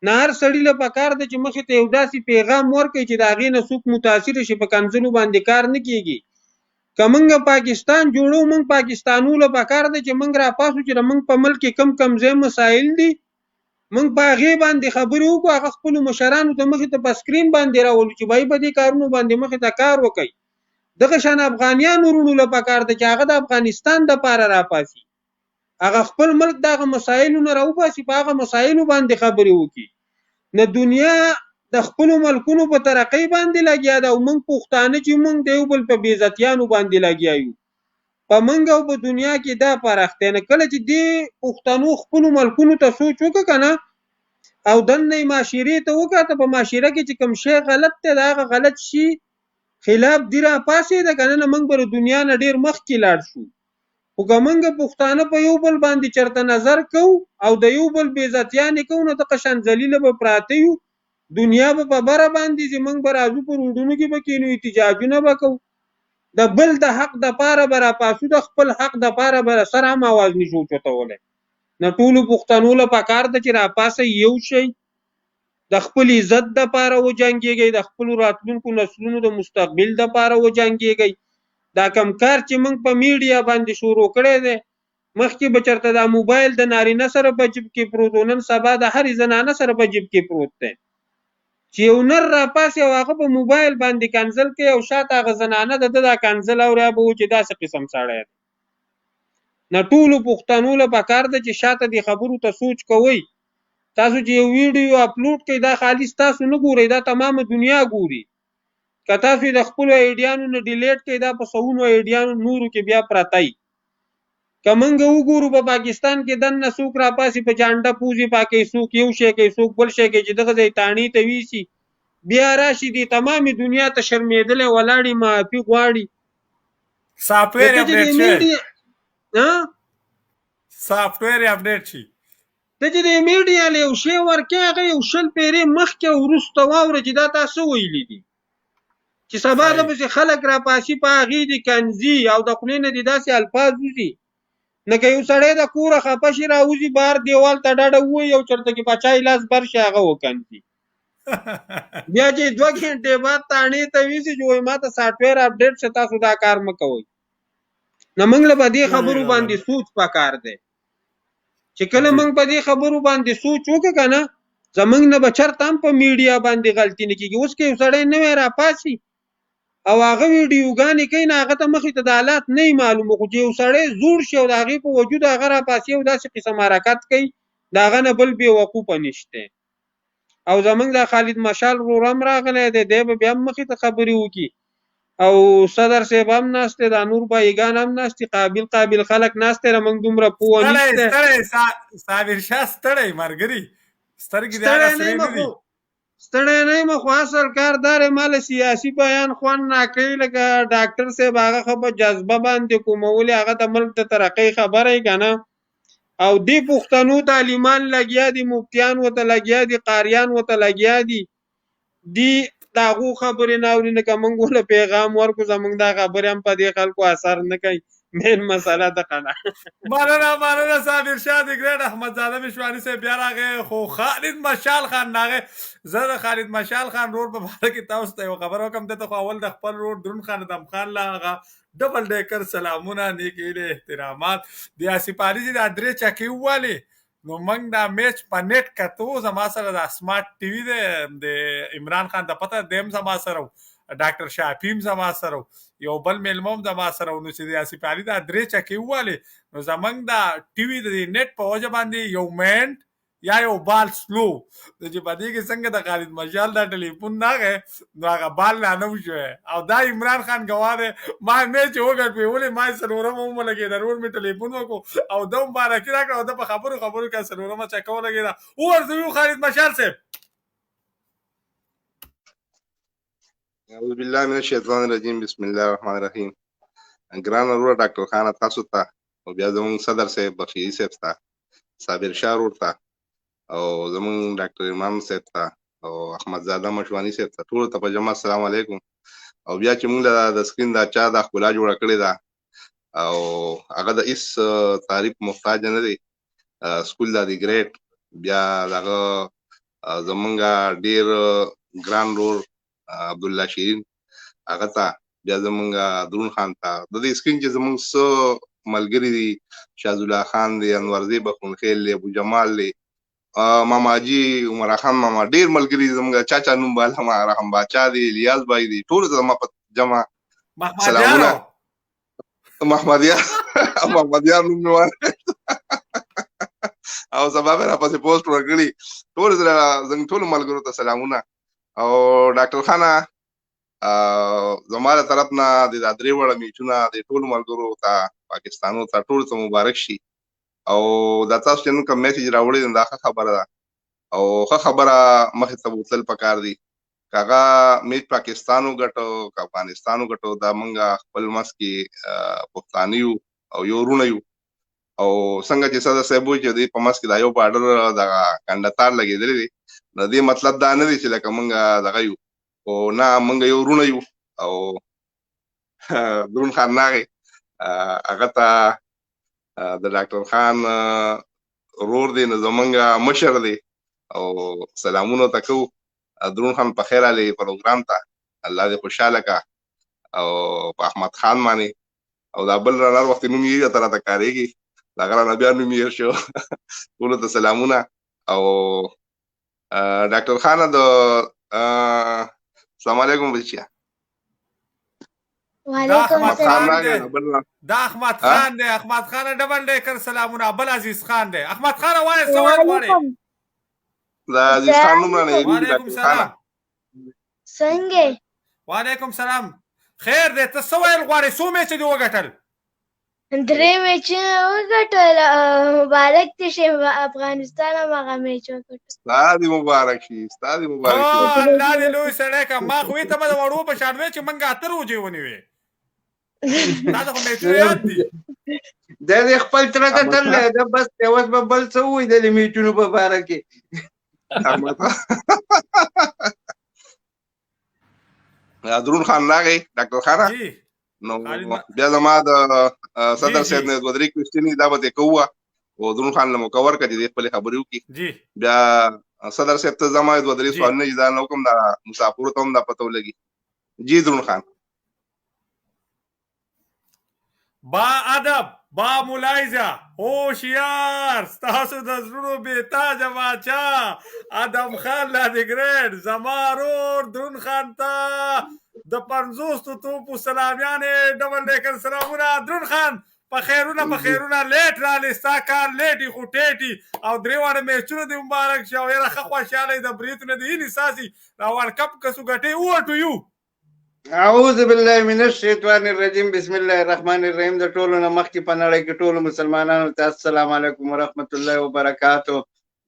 نه هر سړي له پکار ده چې مخې ته یو داسې پیغام ورکړي چې د هغې نه څوک متاثره شي. په کنځلو باندې کار نه کیږي. که موږ پاکستان جوړو، موږ پاکستانو له پکار ده چې موږ راپاسو چې موږ په ملک کې کم ځای مسایل دي موږ په هغې باندې خبرې وکړو، هغه خپلو مشرانو ته مخې ته په سکرین باندې راولو چې بای په دې کارونو باندې مخې ته کار وکړي. دغه شان افغانیان ورونو له پکار ده چې هغه د افغانستان دپاره راپاسي، هغه خپل ملک دغه مسایلو نه راوباسي، په هغه مسایلو باندې خبرې وکړي. نه دنیا د خپلو ملکونو په ترقۍ باندې لګیا ده او موږ پښتانه چې موږ د یو بل په بېعزتیانو باندې لګیا یو. په موږ او په دنیا کې دا فرق دی. نه کله چې دې پښتنو خپلو ملکونو ته سوچ وکړه که نه او دننه یې معاشرې ته وکاته، په معاشره کې چې کوم شی غلط دی د هغه غلط شي خلاف دی راپاسېده که نه موږ به د دنیا نه ډېر مخکې لاړ شو. خو که موږ پښتانه په یو بل باندې چېرته نظر کوو او د یو بل بېعزتیانې کوو نو دغه شان ذلیله به پراته یو. دنیا به په بره باندې ځي، موږ به راځو په روډونو کې به کښېنو، احتجاجونه به کوو، د بل د حق دپاره به راپاسو، د خپل حق دپاره به سر هم اواز نشو اوچتولی. نه ټولو پښتنو له پکار ده چې راپاسئ، یو شئ، د خپل عزت دپاره وجنګېږئ، د خپلو راتلونکو نسلونو د مستقبل دپاره وجنګېږئ. دا کم کار چې موږ په میډیا باندې شروع کړی دی، مخکې به چېرته دا موبایل د نارینه سره په جیب کې پروت و، نن سبا د هرې زنانه سره په جیب کې پروت دی. چې یو نر راپاسي او هغه په موبایل باندې کنځل کوي او شاته هغه زنانه د ده دا کنځل اوري، به و چې داسې قسم سړی دی. نه ټولو پښتنو له پکار ده چې شاته دې خبرو ته سوچ کوئ. تاسو چې یو ویډیو اپلوډ کوئ دا خالص تاسو نه ګورئ، دا تمامه دنیا ګوري. که تاسو یې د خپلو ایډیانو نه ډیلیټ کوئ دا په سوونو ایډیانو نورو کې بیا پرته وي. که موږ وګورو په پاکستان کې دننه څوک راپاسي په جانډه پوزې پاکوي، څوک یو شی کوي، څوک بل شی کوي، چې دغه ځای تاڼې ته ویسي بیا راشي دې تمامې دنیا ته شرمېدلی ولاړې معافي غواړي. سافټویر یې اپډیټ شي. ته چې د میډیا له یو شی ورکوي هغه یو 100 پیرې مخکې او وروسته واوره چې دا تا څه ویلي دي، چې سبا دپسې خلک راپاسي په هغې دې کنځي او د خولې نه دې داسې الفاظ وځي. نه که یو سړی د کوره خفه شي راوځي بهر دیوال ته ډډه ووایي او چېرته کې په چای لاس بر شي هغه وکنځي. بیا چې 2 ګنټې بعد تاڼې ته ویسي چې وایي ما ته سافټویر اپډیټ شه، تاسو دا کار مه کوئ. نه موږ له په دې خبرو باندې سوچ پکار دی چې کله موږ په دې خبرو باندې سوچ وکړو که نه زموږ نه به چېرته هم په میډیا باندې غلطي نه کېږي. اوس که یو سړی نوی راپاسي او هغه ویډیوګانې کوي نه هغه ته مخې ته د حالات نه یې معلومه، خو چې یو سړی زوړ شي او د هغې په وجود هغه راپاسي او داسې قسم حرکت کوي د هغه نه بل بېوقوفه نشته. او زموږ د خالد مشال ورور هم راغلی دی، دی به بیا هم مخې ته خبرې وکړي او صدر صاحب هم ناست دی، دا نور بایګان هم ناست دي، قابل خلک ناست دی، موږ دومره پوه نشته. صابر شاه ستړی ملګري، سترګې دې هغه سرې نه دي. ستړی نه یم، خو اصل کار دا دی ما له سیاسي بیان خوند ناکوي. لکه ډاکټر صاحب هغه ښه په جذبه باندې کومولې، هغه د ملک د ترقۍ خبره یې که نه، او دې پښتنو تعلیمان لګیا دي، مفتیان ورته لګیا دي، قاریان ورته لګیا دي، دي د هغو خبرې نه اوري. نه که موږ ورله پیغام ورکړو زموږ دا خبرې هم په دې خلکو اثر نه کوي. مین مسله دغه ده. مننه صابر شاه د ګریډ احمدزاده مشواني صاحب بیا راغی. خو خالد مشال خان راغی. زه د خالد مشال خان رور په باره کې تاسو ته یو خبره وکړم. دته خو اول د خپل رور درون خان ادم خان له هغه ډبل ډیکر سلامونه، نیک هیلې، احترامات. د آصف علي چې دا 3 چکې ووالې نو موږ دا میچ په نیټ کتو. زما سره د سمارټ ټي وي دی، د عمران خان د پته دیم زما سره و، ډاکټر شافیم زما سره و، یو بل میلمه هم زما سره و. نو چې د آصف علي دا 3 چکې ووالې نو زموږ دا ټي وي د نیټ په وجه باندې یو منټ یا یو بال سلو نو چې په دې کې څنګه د خالد مشال دا ټلیفون راغی نو هغه بال لا نه وشوی او دا عمران خان ګواه دی ما میچ وګټ پې ولې ما یې څلورمه ومولګېده نور مې ټلیفون وکړو او ده مبارکي راکړه او ده په خبرو کې څلورمه چکه ولګېده وورته ویو خالد مشال صاحب. اعوذ بالله من الشیطان الرجیم بسم الله الرحمن الرحیم. ګران وروره ډاکټر خان تاسو ته او بیا زموږ صدر صاحب بخیري صاحب ته صابر شاه ورور ته او زموږ ډاکټر امام صاحب ته او احمد زاده مشوانی صاحب ته ټولو ته په جمع السلام علیکم. او بیا چې موږ د سکرین دا چا د ښکلا جوړه کړې ده او هغه د هېڅ تعریف محتاج نه دی. سکول دا دی ګریټ. بیا دغه زمونږ ډېر ګران ورور عبدالله شیرین هغه ته بیا زمونږ درون خان ته د دې سکرین چې زمونږ څه ملګري دي شاهزالله خان دی انورزی بخونخیل دی ابو جمال دی ماما جی عمر خان ماما ډېر ملګري دي زمونږ چاچا نوم بالا ما رحم باچا دی الیاس بای دی ټولو ته زما په جمع سلامونه. محمدیار محمدیار نوم مې وانه او سبا به راپسې پوسټ ورکړي ټول زموږ ټولو ملګرو ته سلامونه. او ډاکټر خانه زما له طرف نه د دا درې وړه میچونه د ټولو ملګرو ته پاکستانو ته ټولو ته مبارک شي. او دا تاسو چې نن کوم میسج راوړی دا ښه خبره ده او ښه خبره مخې ته بوتل پکار دي. که هغه میچ پاکستان وګټو که افغانستان وګټو دا موږ خپل منځ کې پښتانه یو او یو وروڼه یو. او څنګه چې صدر صاحب وایي چې دوی په منځ کې دا یو بارډر دغه کنډتار لګېدلی دی نو دې مطلب دا نه دی چې لکه موږ دغه یو خو نه موږ یو وروڼه یو. او درون خان ناغې هغه ته د ډاکټر خان ورور دی نو زمونږ مشر دی او سلامونه ته کوو. درون خان په خیر راغلی پروګرام ته الله دې خوشحاله کا. او په احمد خان باندې او دا بل رانر وخت نوم یې ته راته کارېږي د هغه رانه بیا نوم یې شو ټولو ته سلامونه. او ډاکټر خانه د السلام علیکم بچیا دا احمد خان دی احمد خان ډبل ډیکر سلامونه بل عزیز خان دی احمد خان وایي څه ویل غواړې دا عزیز خان نوم رانه وعلیکم سلام څنګه وعلیکم سلام خیر دی ته څه ویل غواړې څو میچ دې وګټل 3 میچونه وګټل مبارک دې شي افغانستان هم هغه میچ وګټل ستا دې مبارک شي ستا دې مبارک شي الله دې لوی سړی که ما خو ته به د وړو په شان وې چې موږ اتر وجې ونیوې دا د خو میچونه یاد دي دا دې خپل تره کتلی ده بس اوس به بل څه ووایي د دې میچونو په باره کې درون خان راغی ډاکټر خانه نو بیا زما د صدر صاحب نه دوه درې کوېسچنې دا به دې کوو او درون خان له مو کور کړه چې دې خپلې خبرې وکړي. بیا صدر صاحب ته زما دوه درې سوالونه چې دا نه وکړم دا مسافرو ته هم دا پته ولګي. جی درون خان با ادب با ملاحظه هوښیار ستاسو د زړونو بېتاجه باچا ادم خان لا د ګریډ زما رور درون خان ته د 50 توپو سلامیانې ډبل ډیکر سلامونه. درون خان په خیرونه لیټ رالی ستا کار لیټي خو ټیټي او درې واړه میچونه دې مبارک شي او یاره ښه خوشحاله د بریتونه د هیلې ساسي دا ورلډ کپ که څو ګټې اوور ټو یو. اعوذ بالله من الشیطان الرجیم بسم الله الرحمن الرحیم. د ټولو نه مخکې په نړۍ کې ټولو مسلمانانو ته السلام علیکم ورحمت الله وبرکاتو.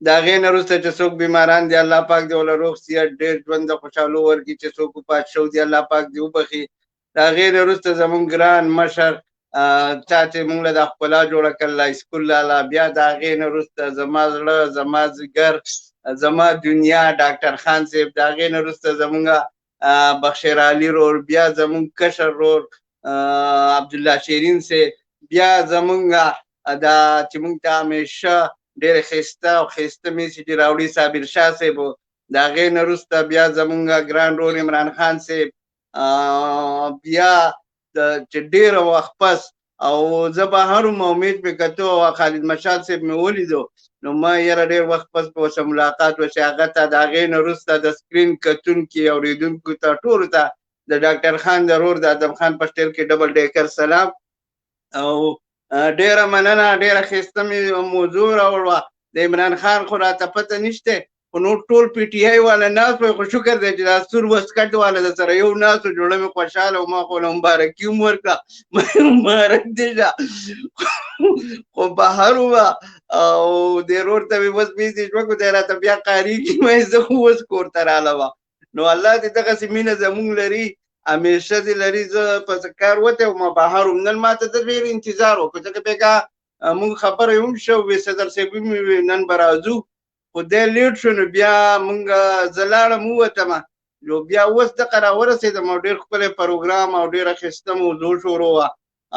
د هغې نه وروسته چې څوک بیماران دي الله پاک دې ورله روغ صحت ډېر ژوند د خوشحالو ورکړي چې څوک وفات شوي دي الله پاک دې وبخي. د هغې نه وروسته زمونږ ګران مشر چا چې مونږ له دا ښکلا جوړه کړله سکول لاله بیا د هغې نه وروسته زما زړه زما ځګر زما دنیا ډاکټر خان صاحب د هغې نه وروسته زمونږ بخشیر علي رور بیا زمونږ کشر رور عبدالله شیرین سے بیا زمونږ دا چې مونږ ته همیشه ډېرې ښایسته او ښایسته میسیجې راوړي صابر شاه صاحب د هغې نه وروسته بیا زمونږ ګران رور عمران خان صاحب بیا چې ډېره وخت پس او زه بهر وم امید مې کتو او خالد مشال صاحب مې ولیدو نو ما یاره ډېر وخت پس په ورسره ملاقات وشي هغه ته د هغې نه وروسته د سکرین کتونکي اورېدونکو ته ټولو ته د ډاکټر خان د رور د ادم خان په سټایل کې ډبل ډیکر سلام او ډېره مننه ډېره ښایسته مې موضوع راوړوه د عمران خان خو راته پته نشته خو نور ټول پی ټی آی والا ناست وي خو شکر دی چې دا سور وسکټ والا د سره یو ناست و جوړه مې خوشحاله و ما خو له مبارکي هم ورکړه مبارک دی خو بهر وه او دې رور ته مې بس میسیج وکړو دی راته بیا قاریږي مې زه خو اوس کور ته راغلم نو الله دې دغسې مینه زمونږ لري همیشه دې لري زه په کار وتی وم بهر وم نن ما ته د ډېر انتظار وکړو ځکه بېګا مونږ خبره هم شوې صدر صاحب هم نن به راځو خو دی لیټ شو نو بیا مونږ زه لاړم ووتم نو بیا اوس دغه راورسېدم او ډېر ښکلی پروګرام او ډېره ښایسته موضوع شروع وه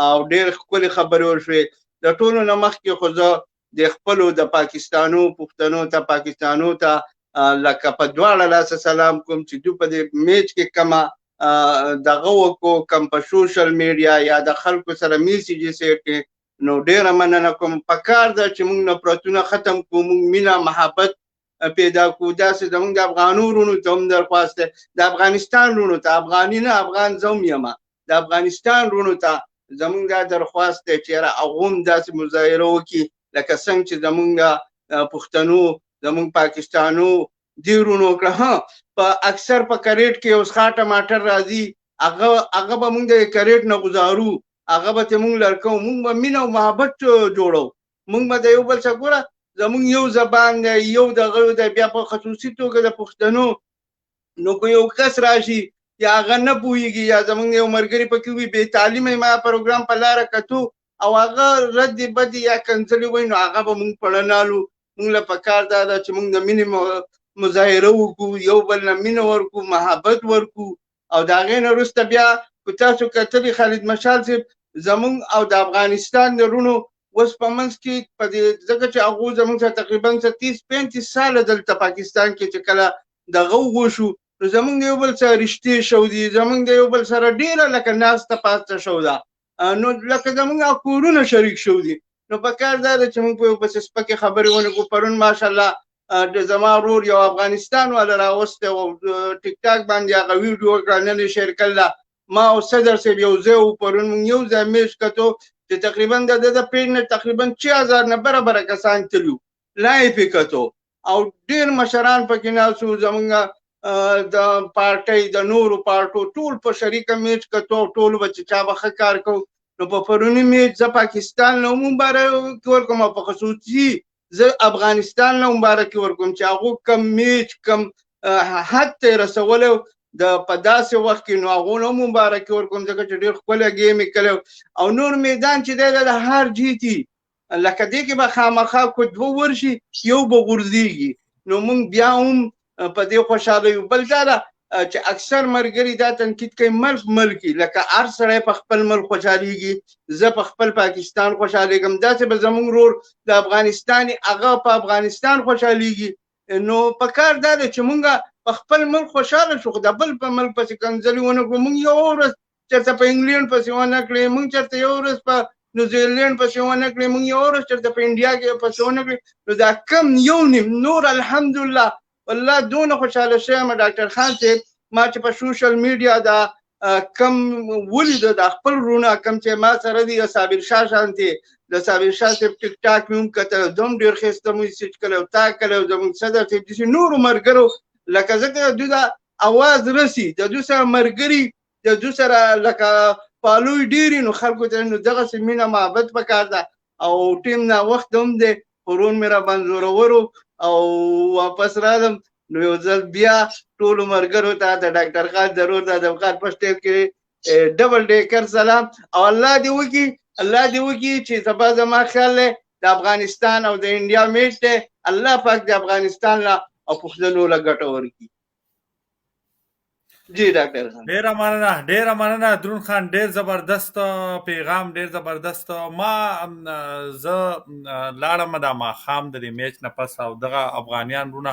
او ډېر ښکلې خبرې وشوې د ټولو نه مخکې خو زه د خپلو د پاکستانو پښتنو ته پاکستانو ته لکه په دواړه لاسه سلام کوم چې دوی په دې میچ کې کومه دغه وکړو کوم په سوشل میډیا یا د خلکو سره میسیجې سیټ کې نو ډېره مننه کوم پکار ده چې موږ نفرتونه ختم کړو موږ مینه محبت پیدا کړو داسې زموږ د افغانو وروڼو ته هم درخواست دی د افغانستان وروڼو ته افغاني نه افغان زه هم یم د افغانستان وروڼو ته زموږ دا درخواست دی چې یاره هغو هم داسې مظاهره وکړي لکه څنګه چې زموږ پښتنو زموږ پاکستانو دې وروڼو وکړه په اکثر په کریټ کې اوس ښه ټماټر راځي هغه به موږ د کریټ نه ګزارو هغه به ته موږ لړکو موږ به مینه او محبت جوړو موږ به د یو بل څه ګوره زموږ یو زبان دی یو دغه دی بیا په خصوصي توګه د پښتنو نو که یو کس راشي یا هغه نه پوهېږي یا زموږ یو ملګري پکې وي بې تعلیمه ما پروګرام په لاره کتو او هغه ردې بدې یا کنځلې وایي نو هغه به موږ پړنالو موږ له پکار دا ده چې موږ د مینې مظاهره وکړو یو بل نه مینه ورکړو محبت ورکړو او د هغې نه وروسته بیا که تاسو کتلي خالد مشال صاحب زموږ او د افغانستان د وروڼو اوس په منځ کې په دې ځکه چې هغوی زموږ سره تقریبا 30-35 ساله دلته پاکستان کې چې کله دغه وشو نو زموږ د یو بل سره رشتې شو دي زموږ د یو بل سره ډېره لکه ناسته پاسته شو ده نو لکه زموږ کورونه شریک شو دي نو پکار دا ده چې موږ په یو پسې سپکې خبرې ونه کړو پرون ماشاءالله د زما ورور یو افغانستان والا راوستی و ټیک ټاک باندې هغه ویډیو وکړه نن یې شیر کړله ما او صدر صاحب یو ځای و پرون موږ یو ځای میچ کتو چې تقریبا د پیج نه تقریبا 6000 نه برابره کسان تلو لایف یې کتو او ډېر مشران پکې ناستو زموږ د پارټۍ د نورو پارټو ټول په شریکه میچ کتو ټول به چې چا به ښه کار کوو نو په پروني میچ زه پاکستان نه هم مبارکي ورکوم او په خصوصي زه افغانستان نه مبارکي ورکوم چې هغو کم میچ کم حد ته یې رسولی د په داسې وخت کې نو هغو نه هم مبارکي ورکوم ځکه چې ډېر ښکلی ګیم یې کړی او نور میدان چې دی د هار جیتي لکه دې کې به خامخا کو دوه ورشي یو به غورځېږي نو موږ بیا هم په دې خوشحاله یو بل دا ده چې اکثر ملګري دا تنقید کوي ملک لکه هر سړی په خپل ملک خوشحالېږي زه په خپل پاکستان خوشحالېږم داسې به زموږ ورور د افغانستان هغه په افغانستان خوشحالېږي نو په کار دا ده چې مونږ په خپل ملک خوشحاله شو خو د بل په ملک پسې کنځلې ونه کړو مونږ یو ورځ چېرته په انګلینډ پسې ونه کړې مونږ چېرته یو ورځ په نیوزیلینډ پسې ونه کړې مونږ یو ورځ چېرته په انډیا کې پسې ونه کړې نو دا کم یو نیم نور الحمدلله والله دونه خوشحاله شویم ډاکټر خان صاحب ما چې په سوشل میډیا دا کم ولیده د خپل وروڼه کم چې ما سره دي د صابر شاه شانتې د صابر شاه صاحب ټیک ټاک مې هم کتل دوم ډېر ښایسته میسیج کړی او تا کړی او زموږ صدر صاحب داسې نورو ملګرو لکه ځکه د دوی دا اواز رسي د دوی سره ملګري د دوی سره لکه پالوی ډېرې نو خلکو ته نو دغسې مینه محبت پکار ده او ټیم ناوخته هم دی ورور مې راباندې زورور او واپس راغلم نو یو ځل بیا ټولو ملګرو ته د ډاکټر خان ضرور د افغان په ټیم کې ډبل ډیکر سلام او الله دې وکړي چې سبا زما خیال دی د افغانستان او د انډیا میچ دی الله پاک د افغانستان له او پښتنو له ګټه ورکړي جی ډاکټر خان ډېره مننه درون خان ډېر زبردست پیغام ډېر زبردست ما زه لاړم دا ماښام د دې میچ نه پس او دغه افغانیان وروڼه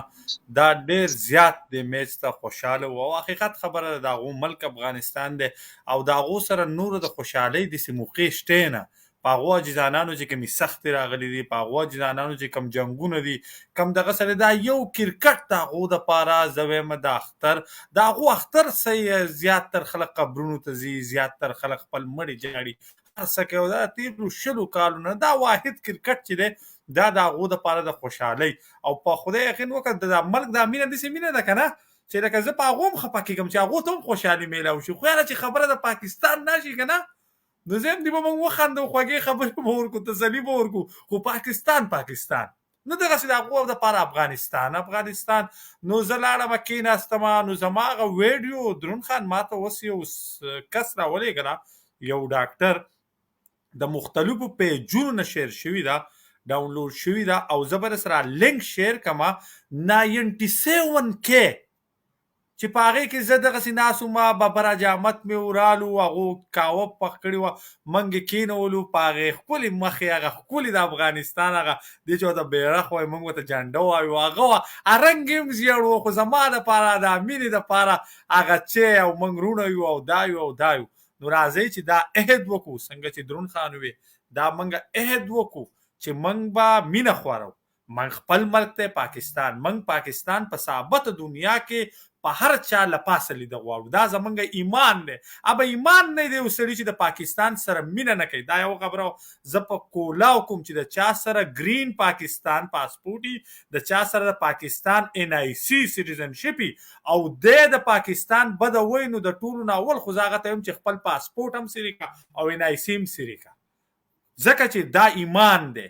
دا ډېر زیات د میچ ته خوشحاله وو او حقیقت خبره ده د هغو ملک افغانستان دی او د هغو سره نورو د خوشحالۍ داسې موقع شته نه په هغو عاجزانانو چې کومې سختې راغلي دي په هغو عاجزانانو چې کوم جنګونه دي کوم دغه سره دا یو کرکټ د هغو دپاره زه وایم د اختر د هغو اختر څه زیاتتر خلک قبرونو ته ځي زیاتتر خلک خپل مړي جاړي هر څه کوي دا تېرو 20 کالو نه دا واحد کرکټ چې دی دا د هغو دپاره د خوشحالۍ او په خدای یقین وکړه د ملک دا مینه داسې مینه ده که نه چې لکه زه په هغو هم خفه کېږم چې هغو ته هم خوشحالي میلاو شي. خو یاره چې خبره د پاکستان نه شي که نه نو زه هم دې به موږ وخندو خوږې خبرې به ورکړو تسلي به ورکړو. خو پاکستان نو دغسې د هغو دپاره افغانستان نو زه لاړم کېناستمه نو زما هغه ویډیو درون خان ما ته اوس یو کس راولېږله یو ډاکټر د مختلفو پیجونو نه شیر شوي ده ډاونلوډ شوي ده او زه به سره لینک شیر کړم 97K چې په هغې کې زه دغسې ناست وم ببره جامت مې ورالو هغو کاوه پخ کړي وه موږ یې کېنولو په هغې ښکلې مخې هغه ښکلې د افغانستان هغه دې چې ورته بیرغ وایي موږ ورته جنډه وایو هغه وه رنګ یې هم زیړ و خو زما دپاره د مینې دپاره هغه چې او موږ رونه یو او دا یو نو راځئ چې دا عهد وکړو څنګه چې درون خان ووی دا موږ عهد وکړو چې موږ به مینه خورو موږ خپل ملک دی پاکستان په ثابت دنیا کې په هر چا له پاسه لیده غواړو دا زمونږ ایمان دی ابه ایمان نه دی یو سړي چې د پاکستان سره مینه نه کوي دا یو خبره زه په کولاو کوم چې د چا سره ګرین پاکستان پاسپورټ د چا سره د پاکستان NIC سټیزنشپ او د پاکستان بده وای نو د ټولو نه اول خو زه هغه ته یم چې خپل پاسپورټ هم سری کا او NIC هم سری کا ځکه چې دا ایمان دی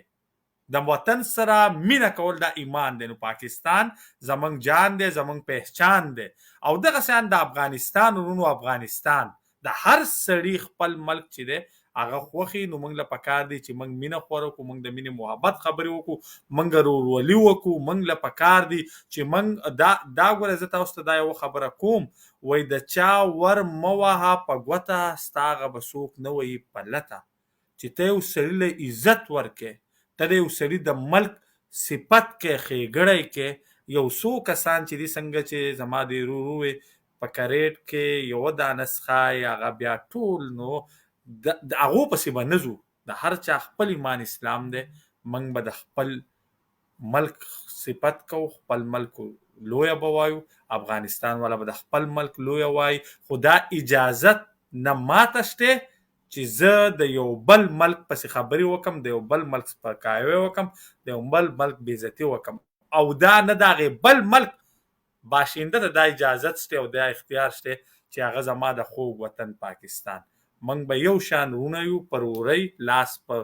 د وطن سره مینه کول دا ایمان دی نو پاکستان زمونږ جان دی زمونږ پہچان دی او دغه شان د افغانستان ورونو افغانستان د هر سړي خپل ملک چې دی هغه خوښي نو موږ له پکار دی چې موږ مینه خوره کړو موږ د مینې محبت خبرې وکړو موږ ورورولي وکړو موږ له پکار دی چې موږ دا ګوره زه تاسو ته دا یوه خبره کوم وایي د چا ور مه وهه په ګوته ستا هغه به څوک نه وهي په لته چې ته یو سړي له عزت ورکې ته د یو سړي د ملک صفت کې ښېګړی کې یو څو کسان چې دي څنګه چې زما د ورور ووې په کریټ کې یوه دانه څښای هغه بیا ټول نو د هغو پسې به نه ځو د هر چا خپل ایمان اسلام دی موږ به د خپل ملک صفت کوو خپل ملک لویه به وایو افغانستان والا به د خپل ملک لویه وایي خو دا اجازت نه ماته شته چې زه د یو بل ملک پسې خبرې وکم د یو بل ملک سپکاوی وکم د یو بل ملک بېزتي وکم او دا نه د هغې بل ملک باشنده ته دا اجازت شته او دا اختیار شته چې هغه زما د خوږ وطن پاکستان موږ به یو شان رونه یو پر ورۍ لاس په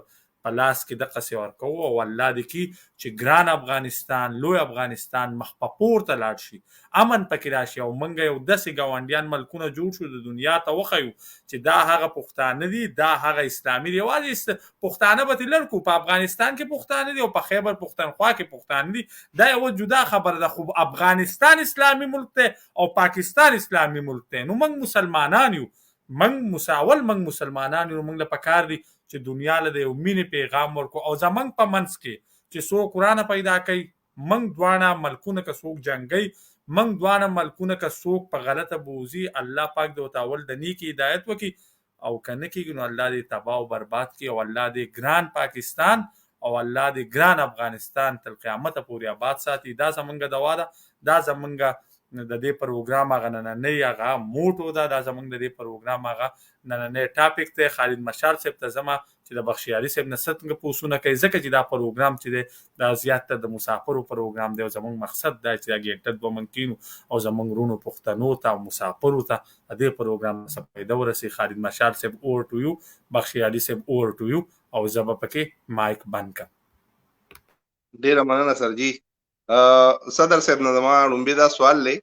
لاس کې دقسې ورکوو او الله دې کړي چې ګران افغانستان لوی افغانستان مخ په پورته لاړ شي امن پکې راشي او موږ یو داسې ګاونډیان ملکونه جوړ شو د دنیا ته وښیو چې دا هغه پښتانه دي دا هغه اسلامي دی یوازې پښتانه به ترې لر کړو په افغانستان کې پښتانه دي او په خیبر پښتونخوا کې پښتانه دي دا یوه جدا خبره ده خو افغانستان اسلامي ملک دی او پاکستان اسلامي ملک دی نو موږ مسلمانان یو موږ مسلمانان یو موږ له پکار دي چې دنیا له د یو مینې پیغام ورکو او زمونږ په منځ کې چې څوک ورانه پیدا کوي موږ دواړه ملکونه که څوک جنګوي موږ دواړه ملکونه که څوک په غلطه بوځي الله پاک د ورته اول د نیکې هدایت وکړي او که نه کېږي نو الله دې تباه او برباد کړي او الله دې ګران پاکستان او الله دې ګران افغانستان تر قیامته پورې آباد ساتي دا زمونږ دعا ده دا زمونږ د دې پروګرام هغه نننۍ هغه موټو ده دا زمونږ د دې پروګرام هغه نننۍ ټاپک دی خالد مشال صاحب ته ځمه چې د بخشیاري صاحب نه څنګه پوښتنه کوي ځکه چې دا پروګرام چې دی دا زیاتره د مسافرو پروګرام دی او زمونږ مقصد دا چې دا ګېټت به موږ کینو او زمونږ رونو پښتنو ته او مسافرو ته د دې پروګرام څخه فایده ورسي خالد مشال صاحب اوور ټو یو بخشیاري صاحب اوور ټو یو او زه به پکې مایک بند کړم ډېره مننه سرجي صدر صاحب نه زما لومبې دا سوال دی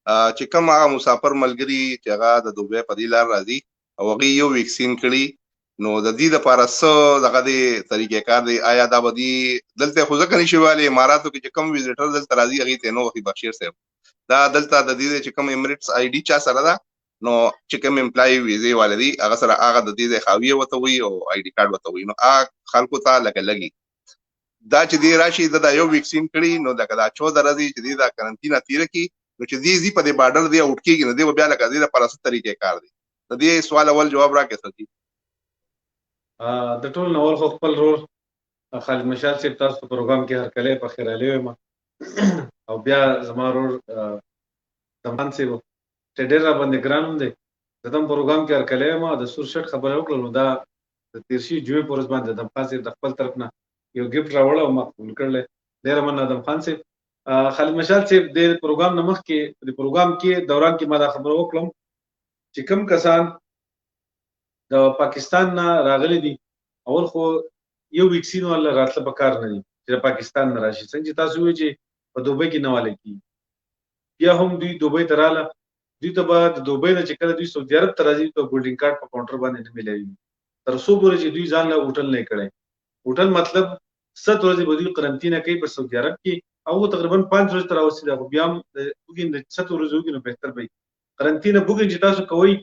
چې کوم هغه مسافر ملګري چې هغه د دوبۍ په دې لار راځي او هغوی یو ویکسین کړي نو د دې دپاره څه دغه د طریقې کار دی آیا دا به دې دلته خو ځکه نشي ویلی اماراتو کې چې کوم ویزیټر دلته راځي هغې ته یې نه وښي بخشیر صاحب دا دلته د دې چې کوم ایمریټس ID چا سره ده نو چې کوم امپلای ویزې والا دي هغه سره هغه د دې ځای خاویه ورته وي او ID کارډ ورته وي نو هغه خلکو ته لکه لګي دا چې دی راشي دا یو ویکسین کړي نو لکه دا 14 ورځې چې دی دا کرنټینه تېره کړي نو چې دی په دې بارډر دی اوټ کېږي نو دی به بیا لکه دې دپاره څه طریقې کار دی د دې سوال اول جواب راکړې سرجي د ټول نو اول خو خپل رور خالد مشال صاحب تاسو په پروګرام کې هرکلی په خیرالی وایم او بیا زما رور دمان صاحب چې ډېر راباندې ګران هم دی د دم پروګرام کې هرکلی وایم د سور شټ خبره وکړله نو دا د تېر شوي جمعې په ورځ باندې د دمخان صاحب د خپل طرف نه یو ګفت راوړ او مقبول کړل. ډیر مننه ادم خان صاحب. خالد مشال صاحب د پروګرام نمخ کې د پروګرام کې دوران کې ما دا خبر وکړم چې کوم کسان د پاکستان نه راغلي دي اول خو یو ویکسین ولا راتله په کار نه دي چې پاکستان نه راشي. څنګه تاسو وی چې په دوبۍ کې نه والي کی بیا هم دوی دوبۍ ته رااله دوی ته به د دوبۍ نه چې کله دوی سعودي عرب ته راځي ته ګولډینګ کارت په کاونټر باندې نه ملایي تر څو پورې چې دوی ځان له هوټل نه کړي. هوټل مطلب 7 ورځې به دوی قرنطینه کوي په سعودي عرب کې او تقریبا 5 ورځې تر اوسه دا بیا هم بوګین 7 ورځې وګین نو بهتر وي. قرنطینه بوګین چې تاسو کوي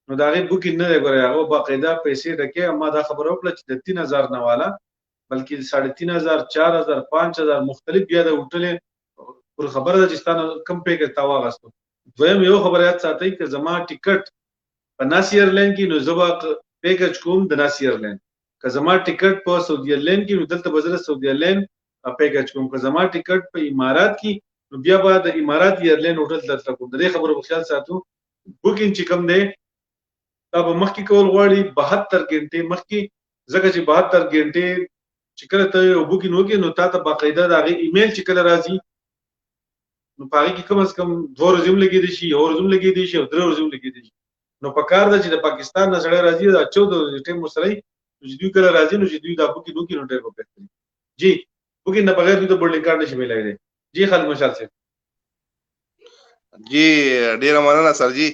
نو دا غي بوګین نه غوړي هغه باقاعده پیسې ډکه اما دا خبر وکړه چې د 3000 نه والا بلکې 3500 4000 5000 مختلف بیا د هوټل پر خبره ده چې ستانه کم پیکج تا واغستو. دویم یو خبره یاد ساتئ چې زما ټیکټ په ناسی ایرلاین کې نو زبا پیکج کوم د ناسی ایرلاین که زما ټیکټ په سعودي ایرلاین کې نو دلته بزره سعودي ایرلاین پیکج کوم که زما ټیکټ په امارات کې نو بیا به د امارات ایرلاین هوټل دلته کوم. د دې خبرو په خیال ساتو بوکینګ چې کم دی دا به مخکې کول غواړي 72 غنټې مخکې ځکه چې 72 غنټې چې کله ته بوکینګ وکې نو تا ته باقاعده د هغې ایمیل چې کله راځي نو په هغې کې کم از کم 2 ورځې هم لګېدی شي یو ورځ هم لګېدی شي او 3 ورځې هم لګېدی شي. نو په کار ده چې د پاکستان نه سړی راځي دا 14 ورځې ټایم ورسره وي نو چې دوی کله راځي نو چې دوی دا بوکینګ وکړي نو ډېر به بهتر وي. جی بوکینګ نه بغیر دوی ته بورډینګ کارډ نشي میلای دی. جی خالد مشال صاحب. جی ډېره مننه سر جی.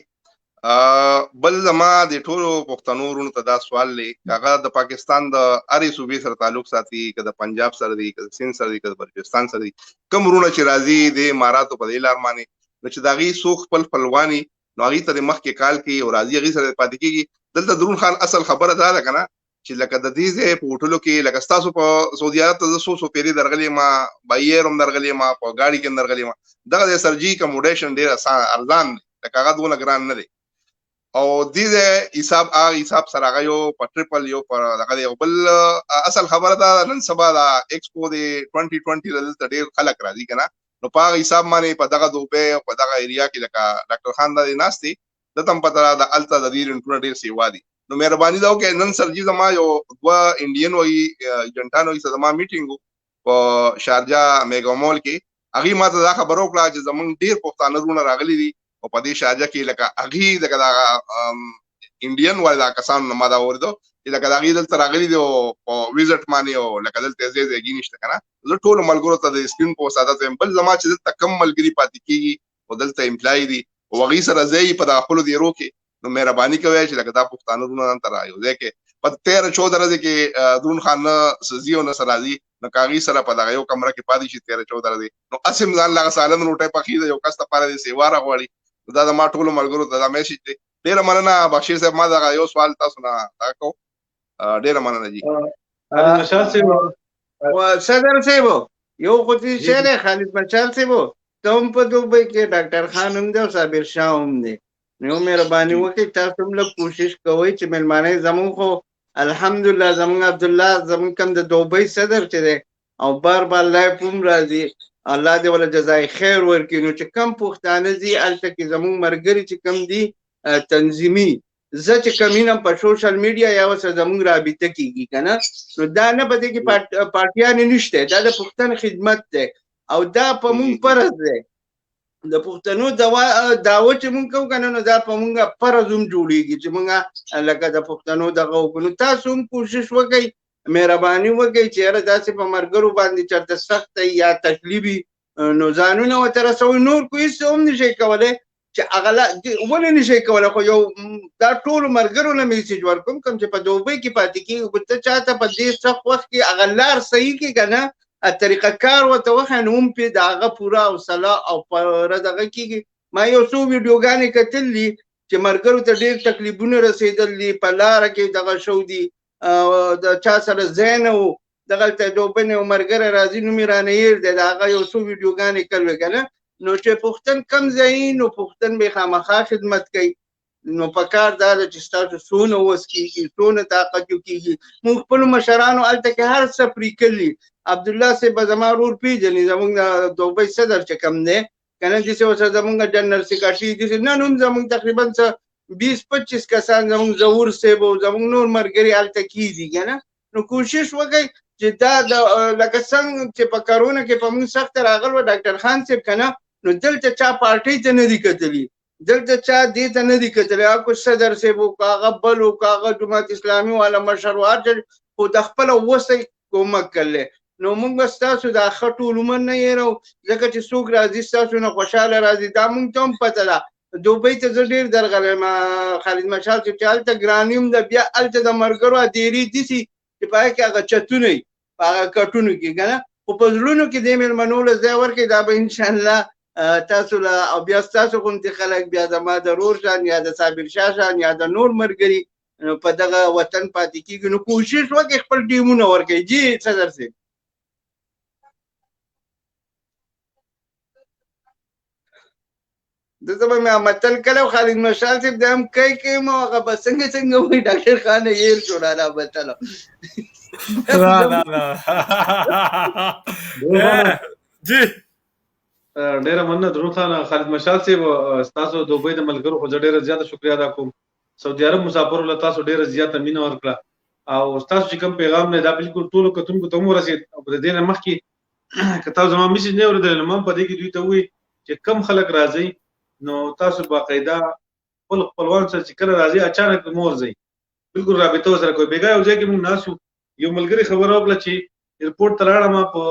بل زما د ټولو پښتنو ورونو ته دا سوال دی هغه د پاکستان د هرې صوبې سره تعلق ساتي که د پنجاب سره دی که د سند سره دی که د بلوچستان سره دی کوم ورونه چې راځي د اماراتو په دې لار باندې نو چې د هغې څوک خپل خپلواني نو هغې ته د مخکې کال کوي او راځي هغې سره پاتې کېږي. دلته درون خان اصل خبره دا ده که نه چې لکه د دې ځای په هوټلو کې لکه ستاسو په سعودي عرب ته زه څو پیرې درغلی یم په ایر هم درغلی یم په ګاډي کې هم درغلی یم دغه د سرجي کموډیشن ډېر ارزان دی لکه هغه دونه ګران نه دی او دې حساب هغه حساب سره هغه یو په ټریپل یو په دغه یو بل اصل خبره ده نن سبا د ایکسپو د 2020 دلته ډېر خلک راځي که نه نو په هغه حساب باندې په دغه دوبۍ او په دغه ایریا کې لکه ډاکټر خان دا دی ناست دی دته هم پته ده هلته د دې رنټونه ډېر سیوا دي. نو مهرباني دا وکړئ نن سرجي زما یو 2 انډین وایي ایجنټان وایي زما میټینګ و په شارجه میګا مول کې هغې ما ته دا خبره وکړه چې زمونږ ډېر پښتانه وروڼه راغلي دي او په دې شارجه کې لکه هغې لکه د انډین وایي دا کسان ما دا اورېدو چې لکه د هغې دلته راغلي دي او په ویزټ باندې او لکه دلته ځای ځایګي نشته که نه زه ټولو ملګرو ته د سکرین په وساطت وایم. بل زما چې دلته کم ملګري پاتې کېږي او دلته امپلای دي او هغې سره ځای په دغه خپلو دیرو کې نو مهرباني کوئ چې لکه دا پښتانه وروڼه نن ته یو ځای کې په 13-14 ورځې کې درون خان نه ځي او نه سره راځي نو که هغې سره په دغه یو کمره کې پاتې شي 13-14 ورځې نو هسې هم ځان له هغه سالن روټۍ پخې ده یو کس دپاره د سیوا راغواړي دا زما ټولو ملګرو ته دا میسج دی. ډېره مننه بخشیر صاحب ما دغه یو سوال تاسو نه دا کوم ډېره مننه جی. صدر صاحب یو خو دې شی دی خالد مشال صاحب ته هم په دوبۍ کې ډاکټر خان هم دی او صابر شاه هم دی نو مهرباني وکړئ تاسو هم لږ کوشش کوئ چې مېلمانه زمونږ خو الحمدلله زمونږ عبدالله زمونږ کوم د دوبۍ صدر چې دی او بار بار لایف هم راځي الله دې ولا جزای خیر ورکړي نو چې کم پښتانه دي هلته کې زمونږ ملګري چې کم دي تنظیمي زه چې کم وینم په سوشل میډیا یا ورسره زمونږ رابطه کېږي که نه نو دا نه په دې کې پارټیانې نشته دا د پښتن خدمت دی او دا په مونږ فرض دی د پښتنو دعوه چې مونږ کوو که نه نو دا په مونږ فرض هم جوړېږي چې مونږ لکه د پښتنو دغه وکړو. نو تاسو هم کوشش وکئ مهرباني وکړئ چې یاره داسې په ملګرو باندې چېرته سخت یا تکلیف وي نو ځانونه ورته رسوئ نور خو هېڅ هم نشئ کولی چې هغه ولې نشئ کولی خو یو دا ټولو ملګرو نه میسیج ورکوم کوم چې په دوبۍ کې پاتې کېږي ته چاته په دې سخت وخت کې هغه لار صحیح کړي که نه طریقه کار ورته وښیه نو هم پرې د هغه پوره حوصله او پوره دغه کېږي. ما یو څو ویډیوګانې کتلي چې ملګرو ته ډېر تکلیفونه رسېدلي په لاره کې دغه شو دي د چا سره ځای نه و دغلته دوبۍ نه یو ملګری راځي نوم یې رانه هېر دی د هغه یو څو ویډیوګانې کړلې که نه نو چې پښتن کم ځای نو پښتن به خامخا خدمت کوي نو په کار دا ده چې ستاسو څونه وس کېږي څونه طاقت کېږي موږ خپلو مشرانو هلته کې هر څه پرې کړي عبدالله صاحب به زما ورور پېژني زمونږ د دوبۍ صدر چې کوم دی که نه داسې ورسره زمونږ جنرل سیکرټري داسې نن هم زمونږ تقریبا څه 20-25 کسان زمونږ ظهور صاحب او زمونږ نور ملګري هلته کېږي که نه نو کوشش وکړئ چې دا لکه څنګه چې په کرونا کې په موږ سخت راغلو ډاکټر خان صاحب کنه نو دلته چا پارټي ته نه دي کتلي دلته چا دې ته نه دي کتلي اكو صدر صاحب او کاغه بل او کاغه جماعت اسلامي والا مشروعات خو د خپل وسه کومک کړل نو موږ تاسو د خټو لمن نه یې راو ځکه چې څوک راځي تاسو نه خوشاله راځي دا موږ ته هم پته ده دوبۍ ته زه ډېر درغلم خالد مشال چې هلته ګرانیم د بیا هلته د ملګرو ډېرې دي چې په هغه کې هغه چتونه وي په هغه کټونو کې که نه خو په زړونو کې دې مېلمنو له ځای ورکړي دا به انشاءالله تاسو له او بیا ستاسو غوندې خلک بیا زما د رور شان یا د صابر شاه شان یا د نور ملګري په دغه وطن پاتې کېږي نو کوشش وکړئ خپل ټیمونه ورکړئ جی صدر صاحب دته به مې متل کړی خالد مشال صاحب د هم کوي مو هغه به څنګه وایي ډاکټر خان یې هېر شو را متل جی ډیره مننه درود خان خالد مشال صاحب تاسو دوبۍ د ملګرو خو ډیره زیاته شکریا ادا کوم سعودي عرب مسافر له تاسو ډیره زیاته مینه ورکړه او تاسو چې کوم پیغام نه دا بالکل ټولو کتونکو ته مو رسید او د دې نه مخکې که تاسو زما میسج نه اوریدل نو په دې کې دوی ته وایي چې کم خلک راځي نو تاسو باقاعده خپل خپلوان سره چې کله راځي اچانک مور ځي بالکل رابطه سره کوي بیګا یو ځای کې موږ ناسو یو ملګری خبر وکړه چې ایرپورټ ته لاړم په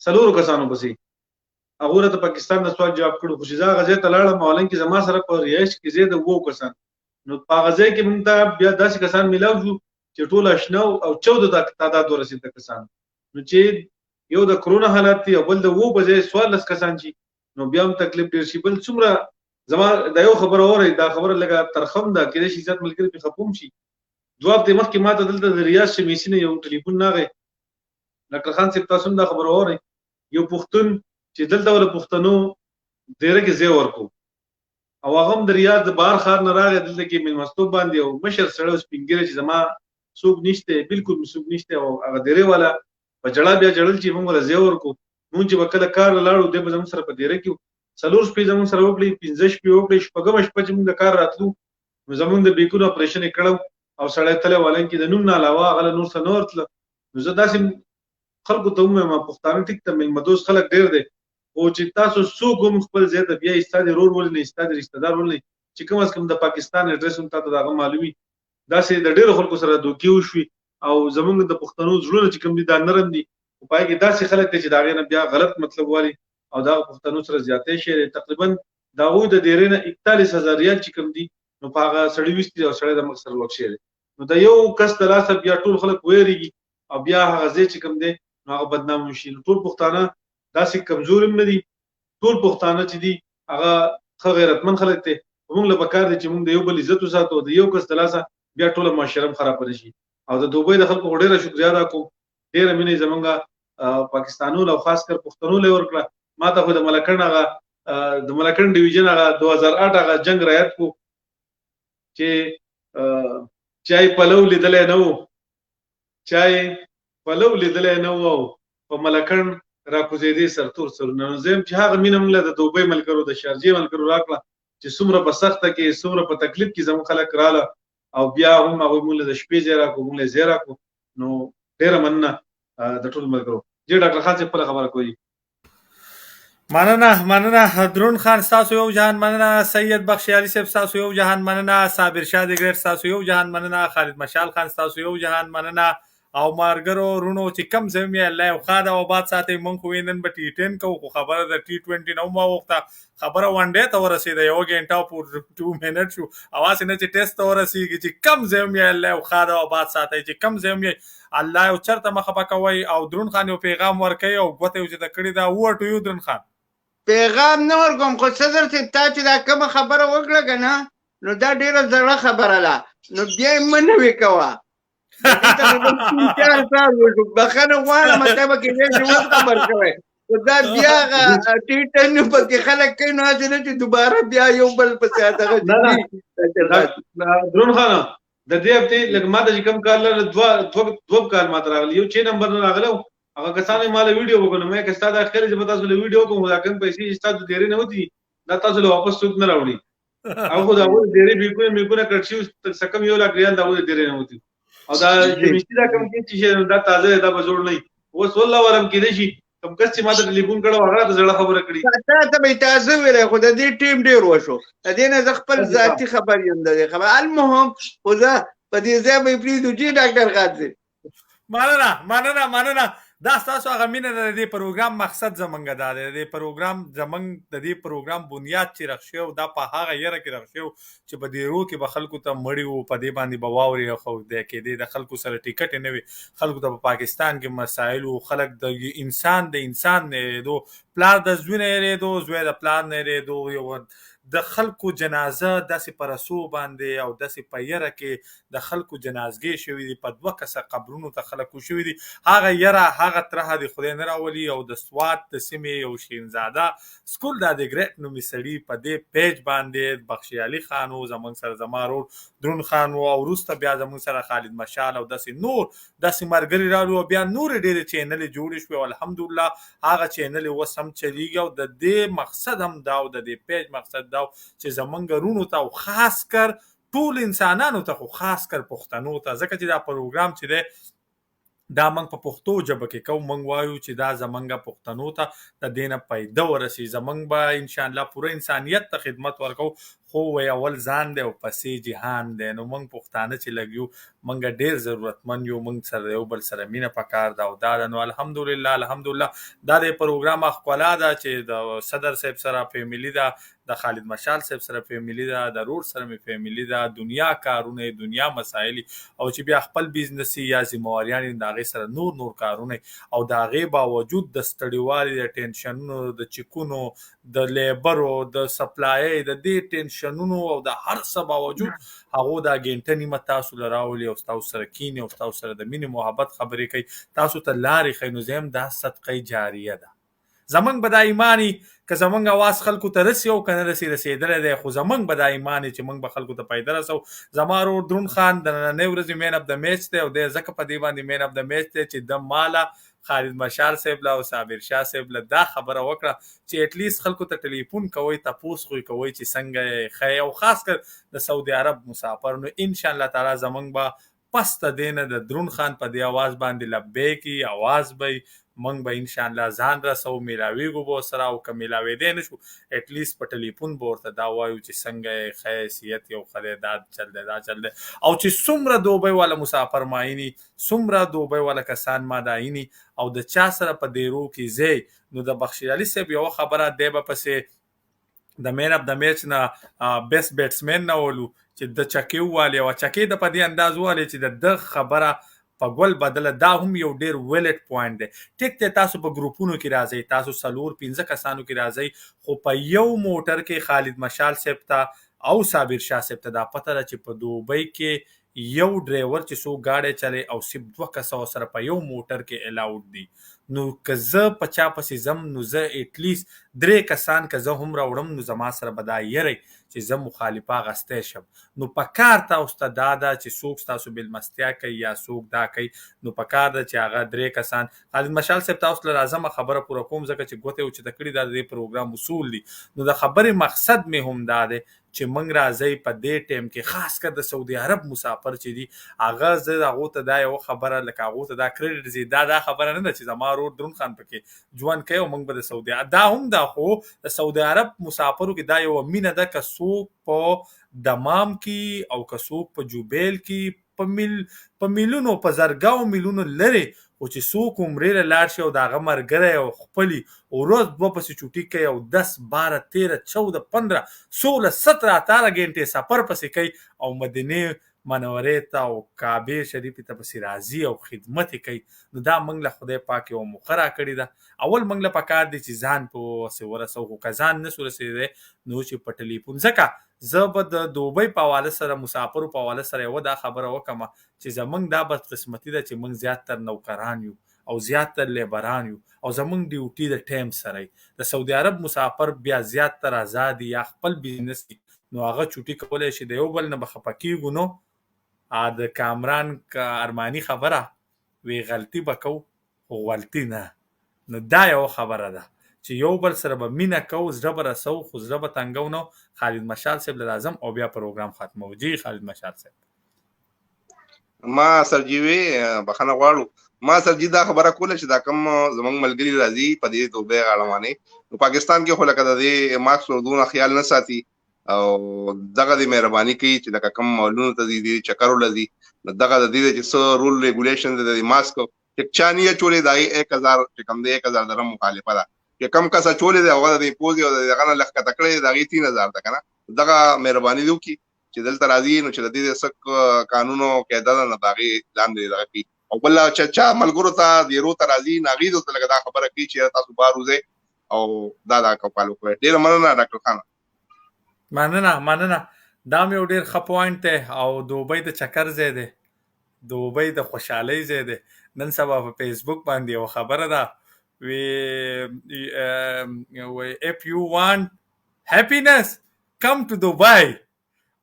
څلورو کسانو پسې هغه ته پاکستان د سوال جواب کړو خو چې دا غځه ته لاړم حالانکه زما سره په ریاش کې زیاده وو کسان نو په غځه کې موږ ته بیا داسې کسان ملاو شو چې ټول آشنا او 14 تعداد ورسېد کسان نو چې یو د کرونا حالت دی او بل د وو په ځای 14 کسان چې نو بیا هم تکلیف ډیر شي بل څومره زما د یو خبر اوري دا خبره لګه ترخم ده کله شي ذات ملګری په خپوم شي جواب دې مخکې ماته دلته د ریاض شمیسي نه یو ټلیفون ناغه ډاکټر خان صاحب تاسو دا خبر اوري یو پښتون چې دلته ول پښتنو ډیره کې زی ورکو او هغه د ریاض د بار خار نه راغی دلته کې من مستوب باندې او مشر سره سپینګره چې زما سوق نشته بالکل مسوق نشته او هغه ډیره والا په جړه بیا جړل چې موږ له زی ورکو مونږ چې وکړه کار لاړو د زموږ سره په ډیره کې څلور شپې زموږ سره وکړي 15 شپې وکړي شپږم شپه چې موږ د کار راتلو نو زموږ د بیکونو اپریشن کړو او سړی تله ولن کې د نوم نه علاوه غل نور څه نور تل نو زه داسې خلکو ته ما پښتانه ټیک ته مې مدوس خلک ډیر دي او چې تاسو څوک هم خپل زیاته بیا استاد رول ول نه استاد رشتہ دار ول نه چې کوم از کوم د پاکستان اډرس هم تاسو دا معلومي داسې د ډیرو خلکو سره دوکي وشوي او زمونږ د پښتنو زړونه چې کوم دي دا نرم دي او پای کې داسې خلک دي چې دا غینه بیا غلط مطلب والی او دا پښتنو سره زیاتې شي تقریبا دا وو د ډیرینه 41000 ریال چې کوم دي نو هغه سړی وستي او سړی د مقصد وښه نو دا یو کس تلاسه بیا ټول خلک وېریږي او بیا هغه ځای چې کوم دي نو هغه بدنام شي ټول پښتانه داسې کمزور هم نه دي ټول پښتانه چې دي هغه غیرتمن خلک ته موږ له بکار دي چې موږ د یو بل عزت وساتو د یو کس تلاسه بیا ټول معاشره خراب شي او د دوبۍ د خلکو ډیره شکریا ادا کوم ډیره مینه زمونږه پاکستانو او خاص کر پښتنو له ورکړه ما ته خو د ملکن هغه د ملکن ډیویژن هغه 2008 هغه جنگ رایت کو چې چای پلو لیدلې نه وو چای پلو لیدلې نه وو په ملکن را کوزیدې سرتور سر نو زم چې هغه مینه موږ د دوبۍ ملګرو د شارجې ملګرو راکړه چې څومره په سخته کې څومره په تکلیف کې زموږ خلک رااله او بیا هم هغه موږ د شپې ځای راکو موږ ځای راکو نو ډیره مننه د ټول ملګرو جی ډاکټر خان څه په خبره کوي مننه درون خان تاسو یو جهان مننه سید بخش علي صاحب تاسو یو جهان مننه صابر شاه د ګریټ تاسو یو جهان مننه خالد مشال خان تاسو یو جهان مننه او مارګرو رونو چې کم زمي الله او خاده او باد ساتي مونږ خو وینن به ټي 10 کو خبره د ټي 20 نو ما وخت خبره ون ډے ته ورسېده یو غنټه پور 2 منټ شو اواز نه چې ټیسټ ورسېږي چې کم زمي الله او خاده او باد ساتي چې کم زمي الله او چرته مخه پکوي او درون خان یو پیغام ورکي او غوته چې د کړي دا وټو یو درون خان پیغام نه ورکوم خو صدر ته تا چې دا کوم خبره وکړه کنه نو دا ډیره زړه خبره ده نو بیا منه وکوا بخنه غواړم ته به کې دې خبر شوی دا بیا ټي 10 په کې خلک کوي نو چې دوباره بیا یو بل په دغه درون خان د دې هفته لکه ماته چې کوم کال له دوه کال ماته راغلی یو 6 نمبر نه راغلو هغه کسانه مال ویډیو وکړم مې که ستاسو اخر چې تاسو له ویډیو کوم دا کوم پیسې تاسو ډېرې نه وتی دا تاسو له واپس څوک نه راوړي هغه دا و ډېرې بیکونه کړشي سکم یو لا ریال دا و ډېرې نه وتی او دا چې دا کوم چې دا تازه دا به جوړ نه اوس والله ورم کېدای شي کوم کس چې ما ته ټلیفون کړو هغه ته زړه خبره کړي تا ته به تاسو ویلې خو د دې ټیم ډیر وشو د دې نه خپل ذاتی خبر یم د خبر المهم خو زه په دې ځای به پریدو چې ډاکټر غازي مننه دا ستاسو هغه مینه د دې پروګرام مقصد زمونږ دا دی. د دې پروګرام زمونږ د دې پروګرام بنیاد چې رخ شوی دا په هغه یره کې رخ شوی چې په دې رو کې به خلکو ته مړي وو په دې باندې به واوري خو د کېدې د خلکو سره ټیکټ نه وي خلکو ته په پاکستان کې مسایل او خلک د انسان نه ریدو پلار د زوی نه ریدو زوی د پلار نه ریدو یو د خلکو جنازه داسې په رسو باندې او داسې په یره کې د خلکو جنازګۍ شوي دي په 2 کسه قبرونو ته خلکو شوي دي هغه یره هغه ترهه د خدای نه راولي او د سوات د سیمې یو شیرینزاده سکول دا د ګریټ نومي سړي په دې پیج باندې بخشي علي خان و زمونږ سره زما ورور درون خان و او وروسته بیا زمونږ سره خالد مشال او داسې نور داسې ملګري راغلي او بیا نورې ډېرې چینلې جوړې شوې او الحمدلله هغه چینلې اوس هم چلیږي او د دې مقصد هم دا او د دې پیج مقصد دا چې زمونږ رونو ته او خاص کر ټول انسانانو ته خو خاص کر پښتنو ته ځکه چې دا پروګرام چې دی دا موږ په پښتو ژبه کې کوم موږ وایو چې دا زمونږ پښتنو ته د دې نه پیدا ورسي زمونږ به انشاءالله پوره انسانیت ته خدمت ورکو خو وی اول ځان دی او پسې جهان دی نو موږ پښتانه چې لګیو موږ ډېر ضرورتمند یو موږ سره یو بل سره مینه پکار ده او دا نو الحمدلله دا د پروګرام ښکلا ده چې د صدر صاحب سره فیملی ده د خالد مشال صاحب سره فیملی ده د رور سره می فیملی ده دنیا کارونه دنیا مسایل او چې بیا خپل بزنسي یا ذمہواریان د هغې سره نور کارونه او د هغې باوجود د ستړیوالي د ټینشنونو د چیکونو د لیبرو د سپلای د دې ټینشنونو او د هر څه باوجود هغه دا ګنټه نیمه تاسو لراولي او تاسو سره کینی او تاسو سره د مینې محبت خبرې کوي تاسو ته لارې خینو زم دا صدقه جاریه ده زمونږ به دا ایمانی که زمونږ اواز خلکو ته رسي او که نه رسېدلی دی خو زمونږ به دا ایمانی چې موږ به خلکو ته پیدا رسو زما ورور درون خان د نننۍ ورځې مین اف د میچ دی او دی ځکه په دې باندې مین اف د میچ دی چې د ماله خالد مشال صاحب له او صابر شاه صاحب له دا خبره وکړه چې اټلیست خلکو ته ټلیفون کوئ تپوس خو کوئ چې څنګه ښه او خاص کر د سعودي عرب مسافر نو انشاءالله تعالی زمونږ به پس ته دی نه د درون خان په دې اواز باندې لبیکي اواز به موږ به انشاءالله ځان رسو میلاویږو به سره او که میلاوېدی نه شو اټلیست په ټلیفون به ورته دا وایو چې څنګه یې ښه حیثیت یو ښه دی دا چل دی او چې څومره دوبۍ والا مسافر مایني څومره دوبۍ والا کسان ما دایني او د چا سره په دیرو کې ځای نو د بخشي علي صاحب یوه خبره دی به پسې د مین اف د میچ نه بیسټ بیټسمین نه ولو چې د چکې ووالي او چکې د په دې انداز ووالي چې د خبره په ګول بدله دا هم یو ډیر ویلټ پوینټ دی ټیک دی تاسو په ګروپونو کې راځئ تاسو 4-5 کسانو کې راځئ خو په یو موټر کې خالد مشال صاحب ته او صابر شاه صاحب ته دا پته ده چې په دوبۍ کې یو ډرایور چې څو ګاډی چلی او صرف 2 کسه سره په یو موټر کې الاؤډ دي نو که زه په چا پسې ځم نو زه اټلیست 3 کسان که زه هم راوړم نو زما سره به دا یری چې زه مخالفه اغستی شم نو په کار تاسو ته دا ده چې څوک ستاسو بېلمستیا کوي یا څوک دا کوي نو په کار ده چې هغه 3 کسان خالد مشال صاحب تاسو له راځمه خبره پوره کوم ځکه چې ګوتې اوچته کړي دا د دې پروګرام اصول دي نو د خبرې مقصد مې هم دا دی چې موږ راځئ په دې ټیم کې خاص کر د سعودي عرب مسافر چې دي هغه زه هغو ته دا یو خبره لکه هغو ته دا کریډټ ځي دا خبره نه ده چې زما ورور درون خان پکې ژوند کوي او موږ به د سعودي دا هم دا خو د سعودي عرب مسافرو کې دا یوه مینه ده که څوک په دمام کې او که څوک په جوبیل کې په میلیونو په زرګاو میلیونو لرې خو چې څوک عمرې له لاړ شي او د هغه ملګری او خپلي ورځ 2 پسې چوټي کوي او 10 12 13 14 15 16 17 18 ګنټې سفر پسې کوي او مدینې منورې ته او کعبې شریفې ته پسې راځي او خدمت یې کوي نو دا موږ له خدای پاک یوه موخه راکړې ده اول موږ له پکار دی چې ځان په ورسو خو که ځان نسو رسېدی نو چې په ټلیفون ځکه زه به د دوبۍ په حواله سره مسافرو په حواله سره یوه دا خبره وکړم چې زموږ دا بدقسمتي ده چې موږ زیاتتر نوکران یو او زیاتتر لیبران یو او زموږ ډیوټي د ټایم سره د سعودي عرب مسافر بیا زیاتتر آزاد یا خپل بزنس نو هغه چوټي کولی شي د یو بل نه به خفه کېږو نو د کامران ارماني خبره وی غلطي به کوو خو غلطي نه نو دا یوه خبره ده چې یو بل سره به مینه کوو زړه به رسو خو زړه به تنګو نو خالد مشال صاحب له راځم او بیا پروګرام ختمو جی خالد مشال صاحب ما سرجیوي بخنه غواړو ما سرجی دا خبره کوله چې دا کوم زمونږ ملګری راځي په دې توبه غاړه باندې نو پاکستان کې خو لکه د دې ماسک ورودونه خیال نه ساتي او دغه د مهرباني کوي چې لکه کوم مولونو ته دي چکر ولدي نو دغه د دې چې څو رول ریګولیشن د ماسک چې چانیه چولې دای 1000 چې کم دی 1000 درهم مخالفه ده چې کم کسه چولې دی هغه د پوزي او دغه نه لخت تکړه دغه 3000 ده کنه دغه مهرباني دوی چې دلته راځي نو چې د دې سک قانونو قاعده نه باغی لاندې دغه کی او بل چا ملګرو ته د یرو ته راځي ناغیدو ته لګا دا خبره کی چې تاسو بار وځي او دا کپالو کوي ډیر مننه ډاکټر خان مننه دا مې ډیر ښه پوینټ دی او دوبۍ د چکر ځای دی دوبۍ د خوشحالۍ ځای دی نن سبا په فیسبوک باندې یو خبره ده وی if you want happiness come to Dubai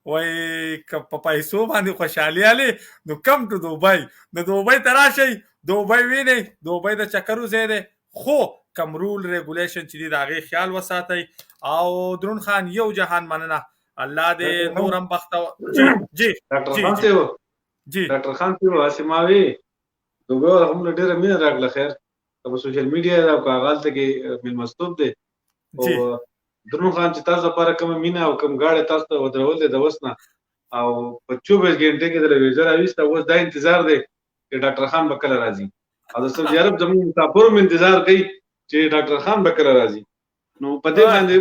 وای په پیسو باندې خوشحالي علي نو کم ټو دوبۍ نو دوبۍ ته راشئ دوبۍ وینئ دوبۍ د چکرو ځای دی خو کم رول ریګولیشن چې دي د هغې خیال وساتئ او درون خان یو جهان مننه الله دې نور هم بخته جی ډاکټر خان صاحب اسماوي دوبۍ هم ډېره مینه راغله خیر په سوشل میډیا دا کاغذ ته کې ملمستوب دی او درون خان چې تاسو لپاره کوم مینا او کوم غاړه تاسو ته ودرول دي د وسنه او په 24 غنټه کې د ویزا راويسته اوس دا انتظار دی چې ډاکټر خان به کله راځي او د سعودي عرب زموږ مسافرو هم انتظار کوي چې ډاکټر خان به کله راځي نو په دې باندې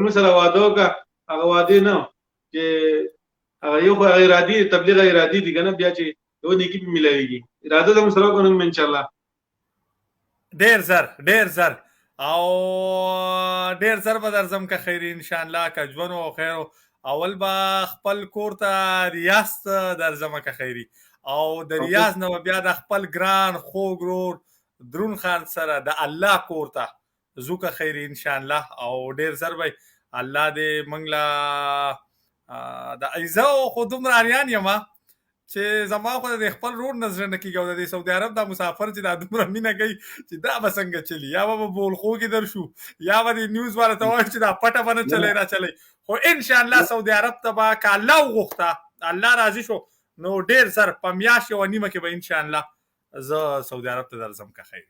موږ سره وعده وکړه هغه وعده نه چې هغه یو ارادي تبلیغ ارادي دي کنه بیا چې یو نیکی ملایږي اراده د مسلو کوم ان شاء الله ډیر زر او ډیر زر به درځم که خیر ان شاء الله که ژوند او خیر اول به خپل کور ته ریاض درځم که خیری او د ریاض نه بیا د خپل ګران خوږ ورور درون خان سره د الله کور ته زو که خیر ان شاء الله او ډیر زر به الله دې موږ لا د ایزه خو دومره اریان یم چې زما خو د خپل رور نظر نه کیږي او د سعودي عرب د مسافر چې د دومره مینه کوي چې دا به څنګه چلی یا به بول خو کې درشو یا به د نیوز والا ته وایي چې دا پټه باندې چلی را چلی خو ان شاء الله سعودي عرب ته به که الله وغوښته الله راضي شو نو ډیر سر په میاشت یوه نیمه کې به ان شاء الله زه سعودي عرب ته درځم که خیر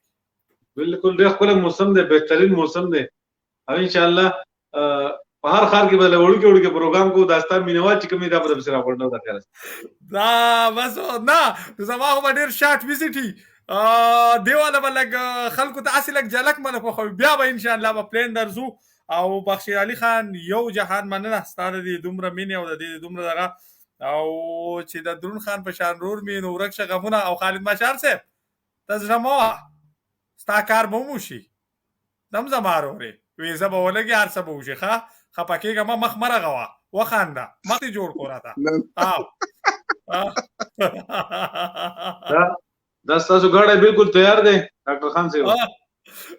بالکل ډېر ښکلی موسم دی بهترین موسم دی او ان شاء الله په هر خار کې به وړوکی پروګرام کو داستا مینوال چې کومې دا به درسره راغونډو دا خیال دا بس نه زما خو به ډېر شارټ ویزټ دیواله به لږ خلکو ته هسې لږ جلک منه خوښوي بیا به انشاءالله به پلین درځو او بخشیر علي خان یو جهان مننه ستا د دې دومره مینې او د دې دومره دغه او چې د درون خان په شان رور مې نو ورک شه غمونه او خالد مشار صاحب ته زړه مه وه ستا کار به وموشي دم زما رورې ویزه به ولګي هر څه به وشي ښه خپه کېږه مه مخ مه رغوه وخانده مخ دې جوړ کړو راته دا ستاسو ګاډی بالکل تیار دی ډاکټر خان صاحب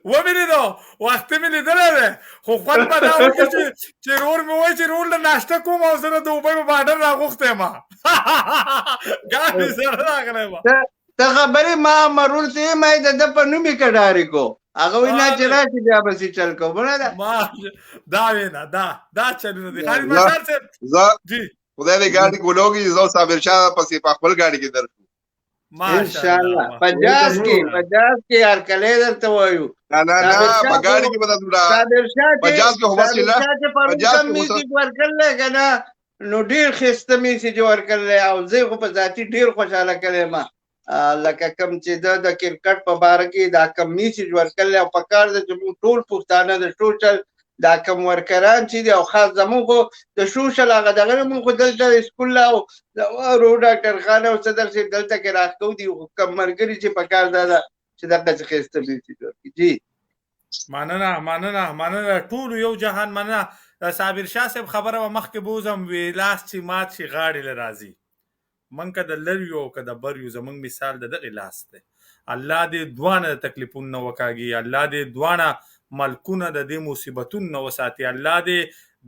ومې لیدو وختي مې لیدلی دی خو خوند به دا وکړي چې رور مې وایي چې رور له ناشته کوم او زه د دوبۍ په باډر راغوښتی یم ګاډي سره راغلی یم ته خبرې ما مرور ته یم د ده په نوم یې کډارې کو هغه وایي نه چې راشي بیا به سې چل کوو بله ده دا وینا دا چلونه دي خالد مشار صاحب جی خدای دې ګاډي ګولوږي زه صابر شاه پسې په خپل ګاډي کې درشو انشاءالله 50 کې هر کله درته وایو نه په ګاډي کې بدل دا صابر شاه 50 کې هو بس لا 50 کې میسج ورکړل کنه نو ډیر خسته میسج ورکړل او زه خو په ذاتی ډیر خوشاله کړم لکه کوم چې د کرکټ په باره کې دا کوم میسج ورکړل او په کار د ټول پښتانه د ټول دا کوم ورکران چې دی او خاص زموږ د سوشل هغه دغه موږ دلته سکول او ورو ډاکټر خان او صدر صاحب دلته کې راکو دي کوم مرګري چې په کار دا چې دغه څه خسته میسج ورکړي جی مننه ټول یو جهان مننه صابر شاه صاحب خبره مخکې بوزم وی لاس چې مات شي غاړې له راځي من که د لریو که د بریو زمونږ مثال د دغې لاس دی الله دې دوانه تکلیفونه نه وکاږي الله دې دوانه ملکونه د دې مصیبتونو نه وساتي الله دې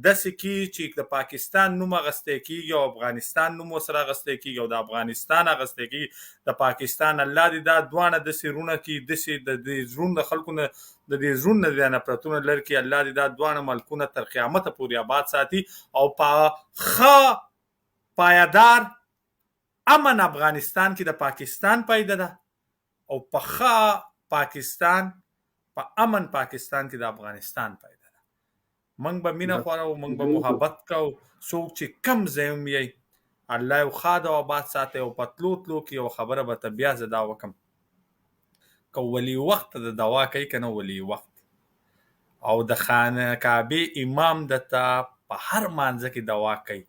داسې کي چې د پاکستان نوم اغستی کېږي او افغانستان نوم ورسره اغستی کېږي او د افغانستان اغستی کېږي د پاکستان الله دې دا دوانه داسې رونه کړي داسې د دې زړونو د خلکو نه د دې زړونو نه د نفرتونه لرې کړي الله دې دا دوانه ملکونه تر قیامته پورې آباد ساتي او په ښه پایدار امن افغانستان کې د پاکستان پیدا ده او په ښه پاکستان په امن پاکستان کې د افغانستان پیدا ده. موږ به مینه خوړو، موږ به محبت کوو. څوک چې کم ځای هم یی الله یو ښاد او آباد ساتي. او په تلو تلو کې یو خبره به ته بیا زه دا وکړم، که ولی وخت د دوا کوي که نه ولی وخت، او د خانه کعبې امام درته په هر مانځه کې دوا کوي،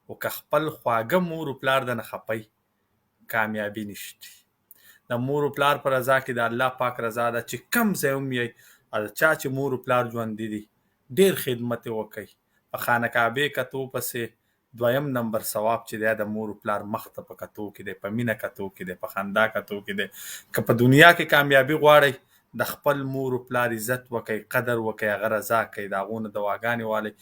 او که خپل خواږه مور و پلار د نه خپي کامیابي نشته. د مور و پلار په رضا کې د الله پاک رضا ده. چې کم ځای هم یی چا چې مور و پلار ژوندي دي ډېر خدمت یې وکړئ. په خانه کعبې کتو پسې دویم نمبر ثواب چې دی د مور و پلار مخ ته په کتو کې دی، په مینه کتو کې دی، په خندا کتو کې دی. که په دنیا کې کامیابي غواړئ د خپل مور و پلار عزت وکئ، قدر وکئ، هغه رضا کوئ، د هغو نه دواګانې والئ.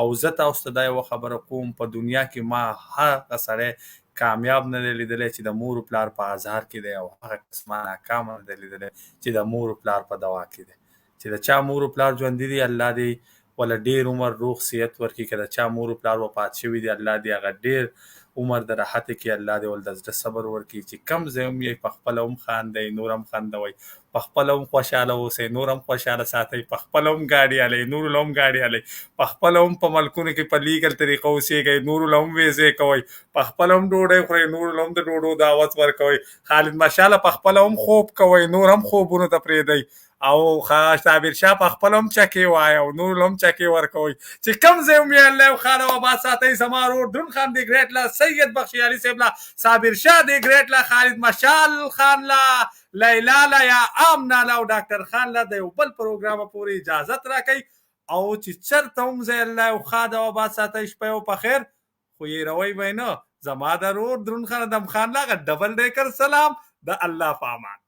او زه تاسو ته دا یوه خبره کوم، په دنیا کې ما هغه سړی کامیاب نه دی لیدلی چې د مور و پلار په ازار کې دی، او هغه کس ما ناکامه نه دی لیدلی چې د مور و پلار په دوا کې دی. چې د چا مور و پلار ژوندي دي الله دې وله ډېر عمر روغ صحت ورکړي. که د چا مور و پلار وفات شوي دي الله دې هغه ډېر عمر د راحت کې الله دې ول د زړه صبر ورکړي. چې کم ځای هم یې په خپله هم خاندئ، نور هم خندوئ، په خپله هم خوشحاله اوسئ، نور هم خوشحاله ساتئ، په خپله هم ګاډي هلئ، نورو له هم ګاډي هلئ، په خپله هم په ملکونو کې په لیګل طریقه اوسېږئ، نورو له هم ویزې کوئ، په خپله هم ډوډۍ خورئ، نورو له هم د ډوډو دعوت ورکوئ. خالد مشاله په خپله هم خوب کوئ، نور هم خوبونو ته پرېږدئ. او صابر شاه په خپله هم چکې وایه او نورو له هم چکې ورکوئ. چې کم ځای هم یې الله یو ښاد او آباد ساتئ. زما ورور دروند خان دی ګریټ له، سید بخشي علي صاحب له، صابر شاه دی ګریټ له، خالد مشال خان له، لیلا له یا آمنا له او ډاکټر خان له د یو بل پروګرامه پورې اجازت راکئ. او چې چېرته هم ځای الله یو ښاد او آباد ساتئ. شپه یو په خیر، خو هېروئ به یې نه. زما د ورور دروند خان ادم خان له هغه ډبل ډیکر سلام، د الله په امان.